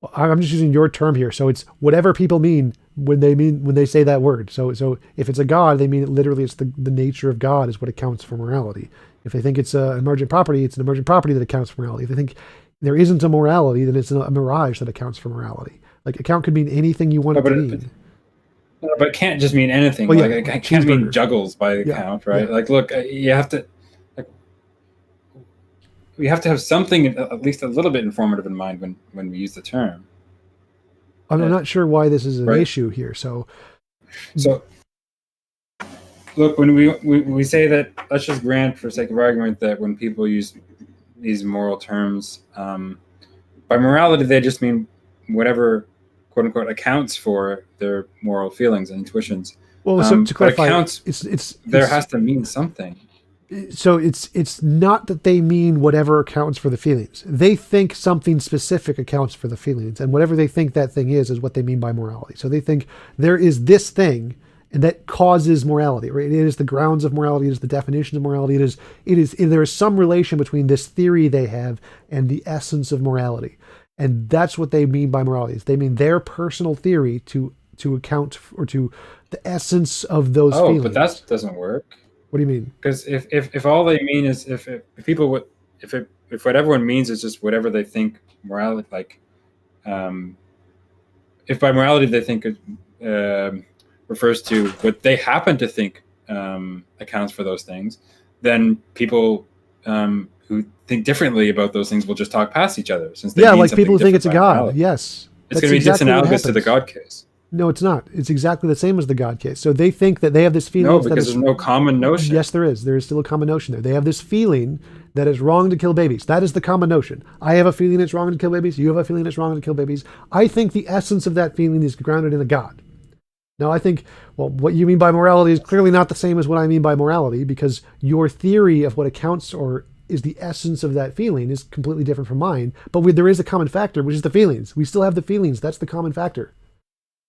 Well, I'm just using your term here. So it's whatever people mean when they say that word. So if it's a God, they mean it literally. It's the nature of God is what accounts for morality. If they think it's an emergent property, it's an emergent property that accounts for morality. If they think there isn't a morality, then it's a mirage that accounts for morality. Like account could mean anything you want it to mean. But it can't just mean anything. Well, yeah, like it can't mean juggles by account, right? Yeah. Like, look, you have to. We have to have something at least a little bit informative in mind when we use the term. I'm not sure why this is an issue here. So, look, when we say that, let's just grant, for sake of argument, that when people use these moral terms, by morality they just mean whatever, quote unquote, accounts for their moral feelings and intuitions. Well, so to clarify, there has to mean something. So it's not that they mean whatever accounts for the feelings. They think something specific accounts for the feelings, and whatever they think that thing is what they mean by morality. So they think there is this thing, and that causes morality. Right? It is the grounds of morality. It is the definition of morality. There is some relation between this theory they have and the essence of morality, and that's what they mean by morality. They mean their personal theory to account for, or to the essence of those feelings. Oh, but that doesn't work. What do you mean? Because if all they mean is if what everyone means is just whatever they think morality, like if by morality they think it refers to what they happen to think accounts for those things, then people who think differently about those things will just talk past each other. Since they like people who think it's a God. Morality. Yes, it's going to be disanalogous to the God case. No, it's not. It's exactly the same as the God case. So they think that they have this feeling. No, because there's no common notion. Yes, there is. There is still a common notion there. They have this feeling that it's wrong to kill babies. That is the common notion. I have a feeling it's wrong to kill babies. You have a feeling it's wrong to kill babies. I think the essence of that feeling is grounded in a God. Now, I think, well, what you mean by morality is clearly not the same as what I mean by morality, because your theory of what accounts or is the essence of that feeling is completely different from mine. But there is a common factor, which is the feelings. We still have the feelings. That's the common factor.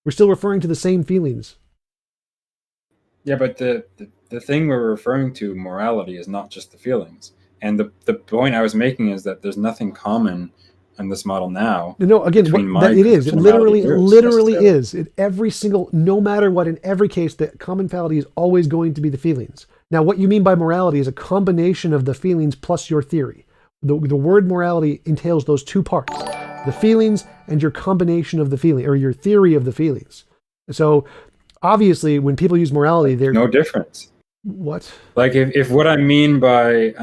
We're still referring to the same feelings. Yeah, but the thing we're referring to, morality, is not just the feelings. And the point I was making is that there's nothing common in this model now. No, again, it is. It literally is. Every single, no matter what, in every case, the commonality is always going to be the feelings. Now, what you mean by morality is a combination of the feelings plus your theory. The word morality entails those two parts. The feelings and your combination of the feeling, or your theory of the feelings. So obviously when people use morality, there's no difference. What? Like if what I mean by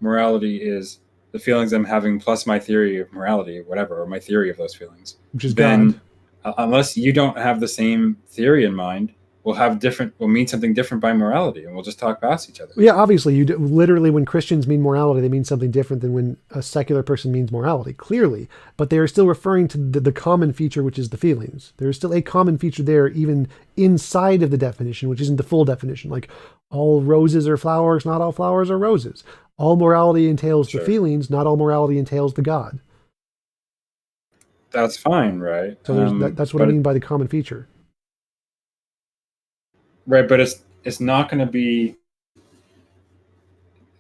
morality is the feelings I'm having plus my theory of morality, whatever, or my theory of those feelings, which is then God. Unless you don't have the same theory in mind, will mean something different by morality, and we'll just talk past each other. Yeah, obviously, literally when Christians mean morality, they mean something different than when a secular person means morality, clearly. But they are still referring to the common feature, which is the feelings. There is still a common feature there, even inside of the definition, which isn't the full definition. Like, all roses are flowers, not all flowers are roses. All morality entails the feelings, not all morality entails the God. That's fine, right? So that's what I mean by the common feature. Right, but it's not going to be.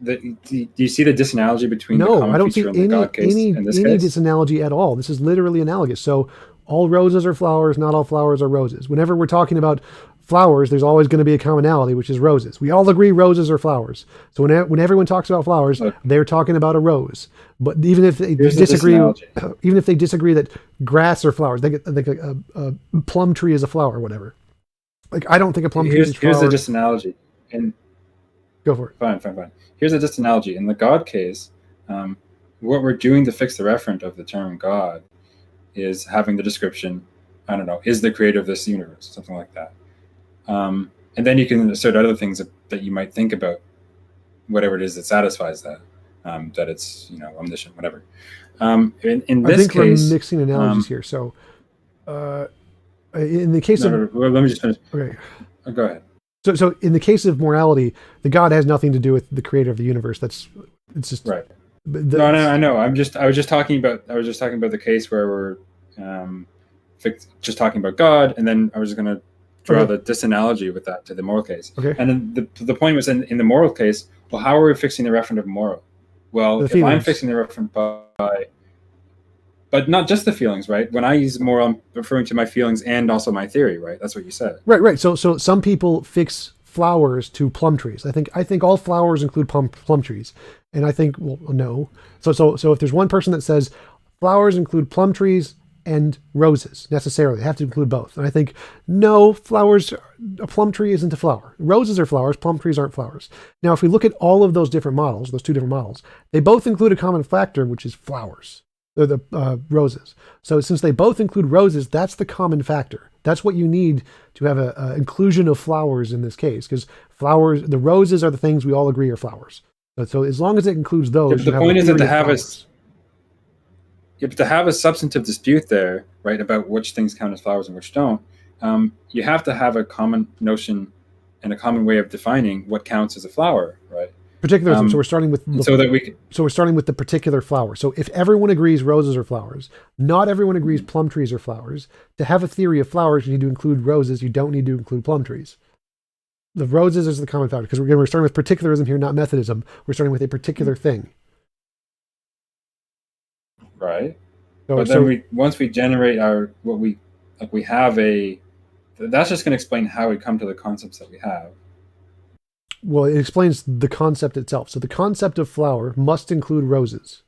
Do you see the disanalogy between the common feature and the God case in this any case? disanalogy at all. This is literally analogous. So all roses are flowers, not all flowers are roses. Whenever we're talking about flowers, there's always going to be a commonality, which is roses. We all agree roses are flowers. So when everyone talks about flowers, they're talking about a rose. But even if they disagree, that grass are flowers, they think a plum tree is a flower or whatever. Like, I don't think a plum tree is a flower. Here's the disanalogy. And go for it. Fine. Here's a disanalogy. In the God case, what we're doing to fix the referent of the term God is having the description, I don't know, is the creator of this universe, something like that. And then you can assert other things that you might think about, whatever it is that satisfies that, that it's, omniscient, whatever. In this I think case, we're mixing analogies here. So, in the case of... Well, let me just finish. Okay. Go ahead. So in the case of morality, the God has nothing to do with the creator of the universe. It's just right. No, I know. I was just talking about the case where we're just talking about God, and then I was going to draw the disanalogy with that to the moral case. Okay. And then the point was in the moral case. Well, how are we fixing the referent of moral? Well, if I'm fixing the referent by, but not just the feelings, right? When I use moral, I'm referring to my feelings and also my theory, right? That's what you said. Right. So some people fix flowers to plum trees. I think all flowers include plum trees, and I think, well, no. So if there's one person that says flowers include plum trees and roses necessarily, they have to include both. And I think, no, a plum tree isn't a flower. Roses are flowers, plum trees aren't flowers. Now, if we look at all of those different models, those two different models, they both include a common factor, which is flowers. The roses. So since they both include roses, that's the common factor. That's what you need to have a inclusion of flowers in this case, because the roses are the things we all agree are flowers. So as long as it includes those, the point is that to have a substantive dispute there, right, about which things count as flowers and which don't, you have to have a common notion and a common way of defining what counts as a flower, right? Particularism. So we're starting with we're starting with the particular flower. So if everyone agrees roses are flowers, not everyone agrees plum trees are flowers. To have a theory of flowers, you need to include roses. You don't need to include plum trees. The roses is the common factor, because we're starting with particularism here, not Methodism. We're starting with a particular thing. Right. But then once we generate that's just going to explain how we come to the concepts that we have. Well, it explains the concept itself. So the concept of flower must include roses.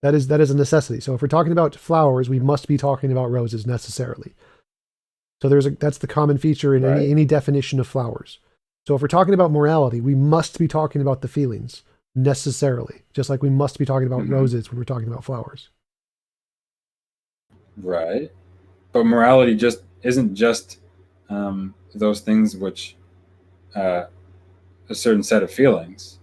That is a necessity. So if we're talking about flowers, we must be talking about roses necessarily. So that's the common feature in any definition of flowers. So if we're talking about morality, we must be talking about the feelings necessarily, just like we must be talking about roses when we're talking about flowers. Right. But morality isn't just those things which a certain set of feelings.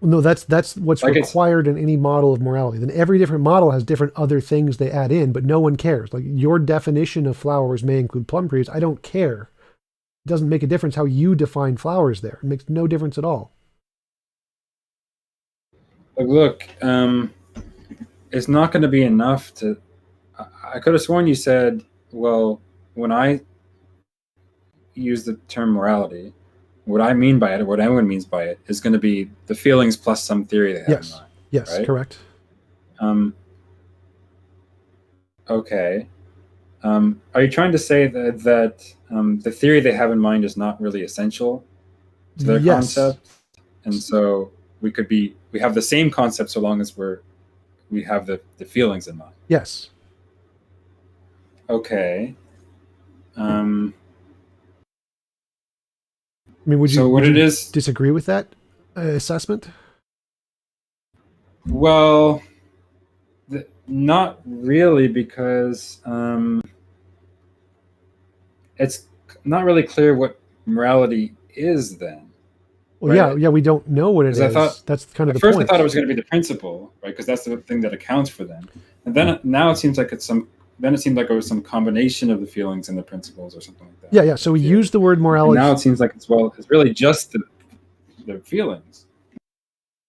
No, that's what's required in any model of morality. Then every different model has different other things they add in, but no one cares. Like, your definition of flowers may include plum trees. I don't care. It doesn't make a difference how you define flowers there. It makes no difference at all. Look, it's not going to be enough to... I could have sworn you said, well, when I use the term morality, what I mean by it, or what anyone means by it, is going to be the feelings plus some theory they have in mind. Yes, right? Correct. Okay. Are you trying to say that the theory they have in mind is not really essential to their concept? And so we have the same concept so long as we have the feelings in mind. Yes. Okay. I mean, would you disagree with that assessment? Well, not really, because it's not really clear what morality is then. Well, right? yeah, we don't know what it 'Cause I is. thought- That's kind of the At first, point. I thought it was going to be the principle, right? Because that's the thing that accounts for them. And then now it seems like it's some. Then it seemed like it was some combination of the feelings and the principles, or something like that. Yeah. So we use the word And morality. now it seems like it's really just the feelings.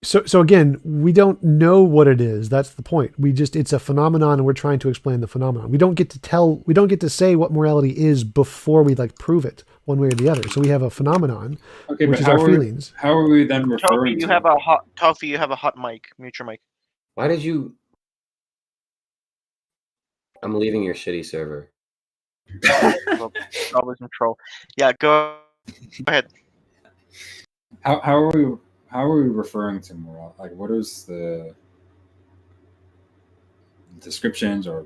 So again, we don't know what it is. That's the point. It's a phenomenon, and we're trying to explain the phenomenon. We don't get to say what morality is before we like prove it one way or the other. So we have a phenomenon, Okay, which but is our feelings. how are we then referring Tofi, to? You have a hot mic. Mute your mic. Why did you? I'm leaving your shitty server. Probably some troll. Yeah, go ahead. How are we referring to moral? Like, what is the descriptions, or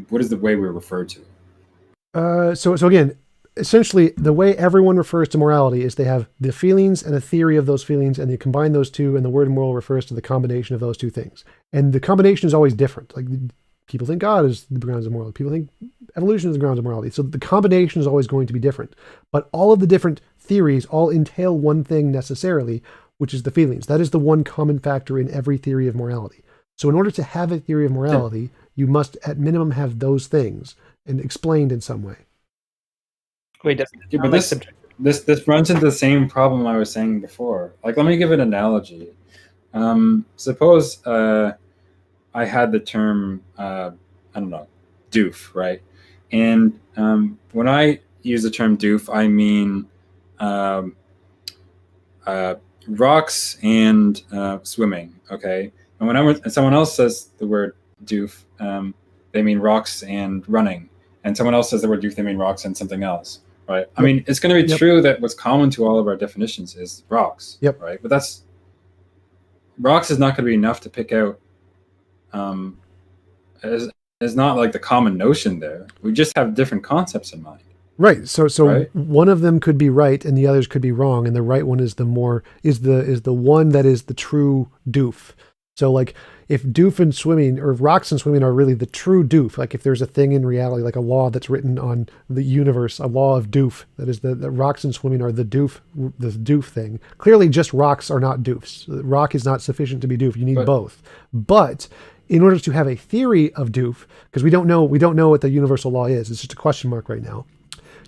what is the way we refer to it? So again, essentially, the way everyone refers to morality is they have the feelings and a theory of those feelings, and they combine those two, and the word moral refers to the combination of those two things. And the combination is always different. Like people think God is the grounds of morality. People think evolution is the grounds of morality. So the combination is always going to be different. But all of the different theories all entail one thing necessarily, which is the feelings. That is the one common factor in every theory of morality. So in order to have a theory of morality, you must at minimum have those things and explained in some way. Wait, Yeah, but this runs into the same problem I was saying before. Like, let me give an analogy. Suppose I had the term I don't know, doof, right? And when I use the term doof, I mean rocks and swimming. Okay, and when someone else says the word doof, they mean rocks and running, and someone else says the word doof, they mean rocks and something else. Right. I mean, it's going to be true that what's common to all of our definitions is rocks. Yep. Right. But rocks is not going to be enough to pick out. It's not like the common notion there. We just have different concepts in mind. Right. So right? One of them could be right and the others could be wrong, and the right one is the one that is the true doof. So like if doof and swimming, or rocks and swimming, are really the true doof, like if there's a thing in reality, like a law that's written on the universe, a law of doof, that is the rocks and swimming are the doof thing. Clearly just rocks are not doofs. Rock is not sufficient to be doof. You need both. But in order to have a theory of doof, because we don't know what the universal law is, it's just a question mark right now,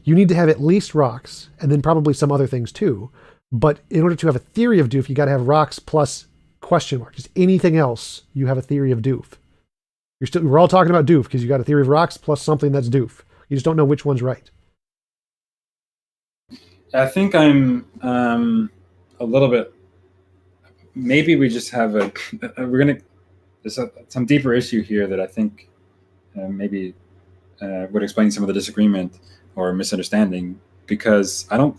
you need to have at least rocks, and then probably some other things too. But in order to have a theory of doof, you got to have rocks plus question mark. Just anything else, you have a theory of doof. We're all talking about doof because you got a theory of rocks plus something that's doof. You just don't know which one's right. I think I'm a little bit. Maybe we just have there's some deeper issue here that I think maybe would explain some of the disagreement or misunderstanding, because I'm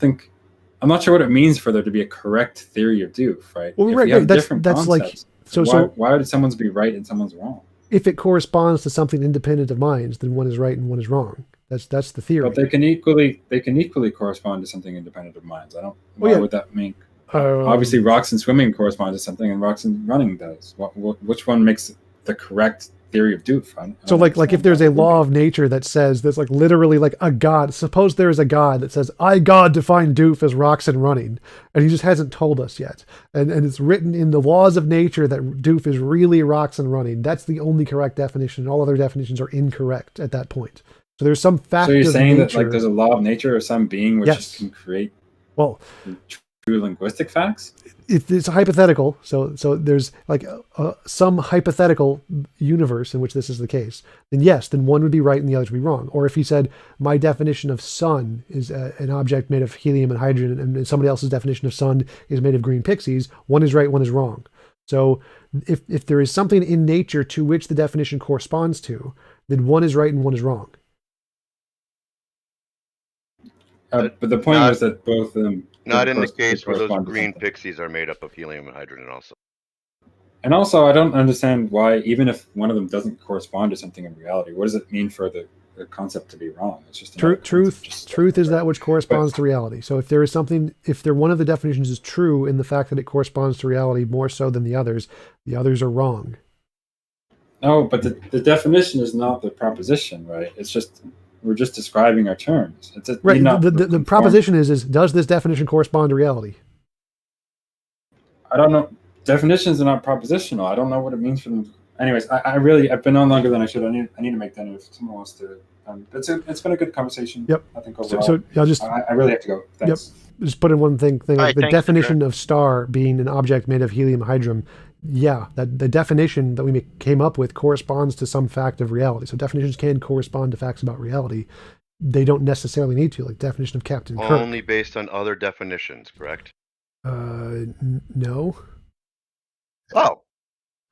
not sure what it means for there to be a correct theory of doof, right? Well, if right, we have that's different like concepts, why would someone's be right and someone's wrong? If it corresponds to something independent of minds, then one is right and one is wrong. That's the theory. But they can equally correspond to something independent of minds. Why would that mean? Obviously, rocks and swimming correspond to something, and rocks and running does. Which one makes the correct theory of doof? So like if there's a law of nature that says there's like literally like a god, suppose there is a god that says, I God define doof as rocks and running, and he just hasn't told us yet, and it's written in the laws of nature that doof is really rocks and running. That's the only correct definition. All other definitions are incorrect at that point. So there's some fact. So you're saying nature, that like there's a law of nature or some being which can create true linguistic facts? It's hypothetical, so there's like some hypothetical universe in which this is the case. Then one would be right and the others would be wrong. Or if he said my definition of sun is an object made of helium and hydrogen, and somebody else's definition of sun is made of green pixies, one is right, one is wrong. So if there is something in nature to which the definition corresponds to, then one is right and one is wrong. But the point was that both of them. Not in the case where those green pixies are made up of helium and hydrogen also. And also, I don't understand why, even if one of them doesn't correspond to something in reality, what does it mean for the concept to be wrong? It's just truth is that which corresponds to reality. So if there is something, if one of the definitions is true in the fact that it corresponds to reality more so than the others are wrong. No, but the definition is not the proposition, right? It's just We're just describing our terms. It's right. The proposition is does this definition correspond to reality? I don't know. Definitions are not propositional. I don't know what it means for them. Anyways, I've been on longer than I should. I need to make dinner if someone wants to. It's been a good conversation. Yep. I think overall. So I'll just. I really have to go. Thanks. Yep. Just put in one thing. Like right, the definition of star being an object made of helium hydrum. Yeah, that the definition that we came up with corresponds to some fact of reality. So definitions can correspond to facts about reality. They don't necessarily need to. Like definition of Captain Kirk. Only based on other definitions, correct? No. Oh,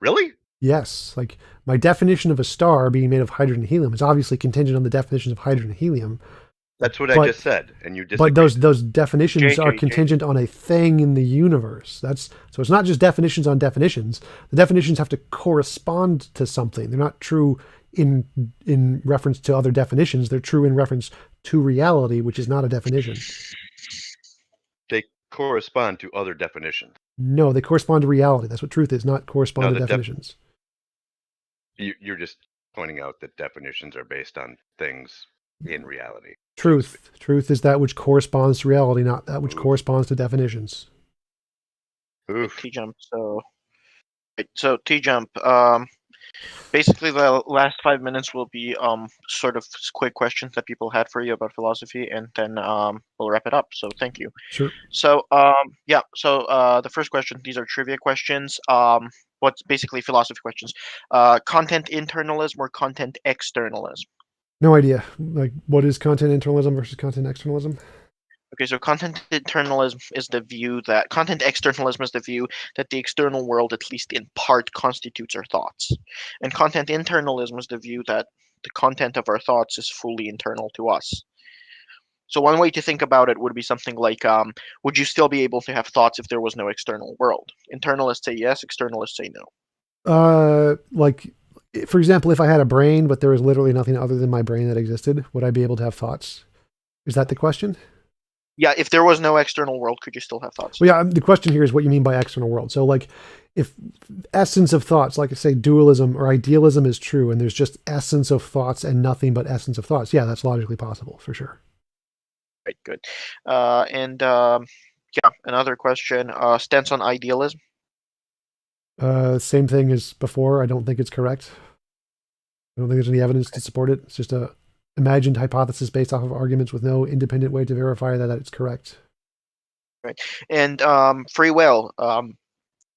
really? Yes. Like my definition of a star being made of hydrogen and helium is obviously contingent on the definitions of hydrogen and helium. That's what I just said, and you disagreed. But those definitions are contingent on a thing in the universe. So it's not just definitions on definitions. The definitions have to correspond to something. They're not true in reference to other definitions. They're true in reference to reality, which is not a definition. They correspond to other definitions. No, they correspond to reality. That's what truth is, not correspond to definitions. You're just pointing out that definitions are based on things in reality. Truth is that which corresponds to reality, not that which corresponds to definitions. TJump. So TJump. Basically, the last 5 minutes will be sort of quick questions that people had for you about philosophy, and then we'll wrap it up. So thank you. Sure. So yeah. So the first question. These are trivia questions. What's basically philosophy questions? Content internalism or content externalism? No idea. Like, what is content internalism versus content externalism? Okay, so content internalism is the view that content externalism is the view that the external world, at least in part, constitutes our thoughts, and content internalism is the view that the content of our thoughts is fully internal to us. So one way to think about it would be something like, would you still be able to have thoughts if there was no external world? Internalists say yes, externalists say no. Like, for example, if I had a brain, but there was literally nothing other than my brain that existed, would I be able to have thoughts? Is that the question? Yeah, if there was no external world, could you still have thoughts? Well, yeah, the question here is what you mean by external world. So, like, if essence of thoughts, like I say, dualism or idealism is true, and there's just essence of thoughts and nothing but essence of thoughts, yeah, that's logically possible, for sure. Right, good. Yeah, another question. Stance on idealism? Same thing as before. I don't think it's correct. I don't think there's any evidence to support it. It's just a imagined hypothesis based off of arguments with no independent way to verify that it's correct. Right. And free will,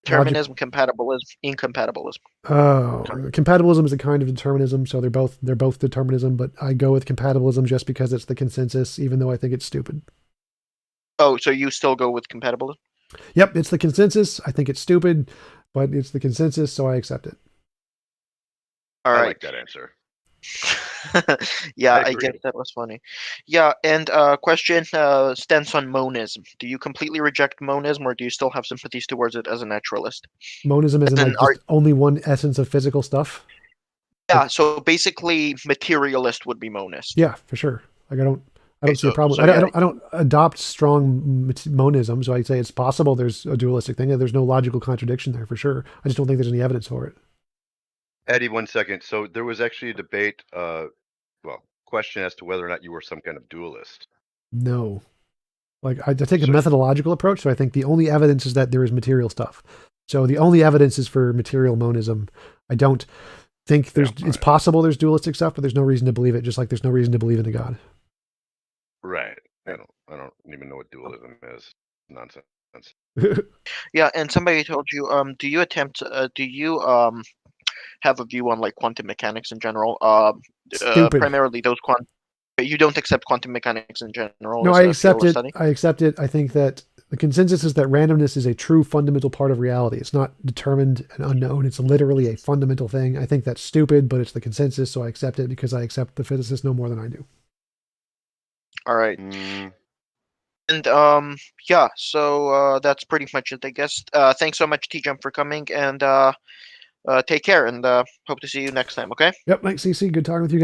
determinism, compatibilism, incompatibilism. Compatibilism is a kind of determinism, so they're both determinism, but I go with compatibilism just because it's the consensus, even though I think it's stupid. Oh, so you still go with compatibilism? Yep, it's the consensus. I think it's stupid, but it's the consensus, so I accept it. All right. I like that answer. Yeah, I guess that was funny. Yeah, and question, stance on monism. Do you completely reject monism, or do you still have sympathies towards it as a naturalist? Monism isn't like just only one essence of physical stuff? Yeah, so basically materialist would be monist. Yeah, for sure. Like I don't see a problem. I don't adopt strong monism, so I'd say it's possible there's a dualistic thing. There's no logical contradiction there for sure. I just don't think there's any evidence for it. Eddie, 1 second. So there was actually a debate, question as to whether or not you were some kind of dualist. No. Like I take a methodological approach, so I think the only evidence is that there is material stuff. So the only evidence is for material monism. I don't think it's possible there's dualistic stuff, but there's no reason to believe it, just like there's no reason to believe in a god. Right. I don't even know what dualism is. Nonsense. Yeah, and somebody told you, do you have a view on like quantum mechanics in general? Primarily those you don't accept quantum mechanics in general? No, I accept it. I accept it. I think that the consensus is that randomness is a true fundamental part of reality. It's not determined and unknown. It's literally a fundamental thing. I think that's stupid, but it's the consensus, so I accept it because I accept the physicists no more than I do. All right. And yeah, so that's pretty much it, I guess. Thanks so much, TJump, for coming, and take care, and hope to see you next time, okay? Yep, thanks, CC. Good talking with you guys.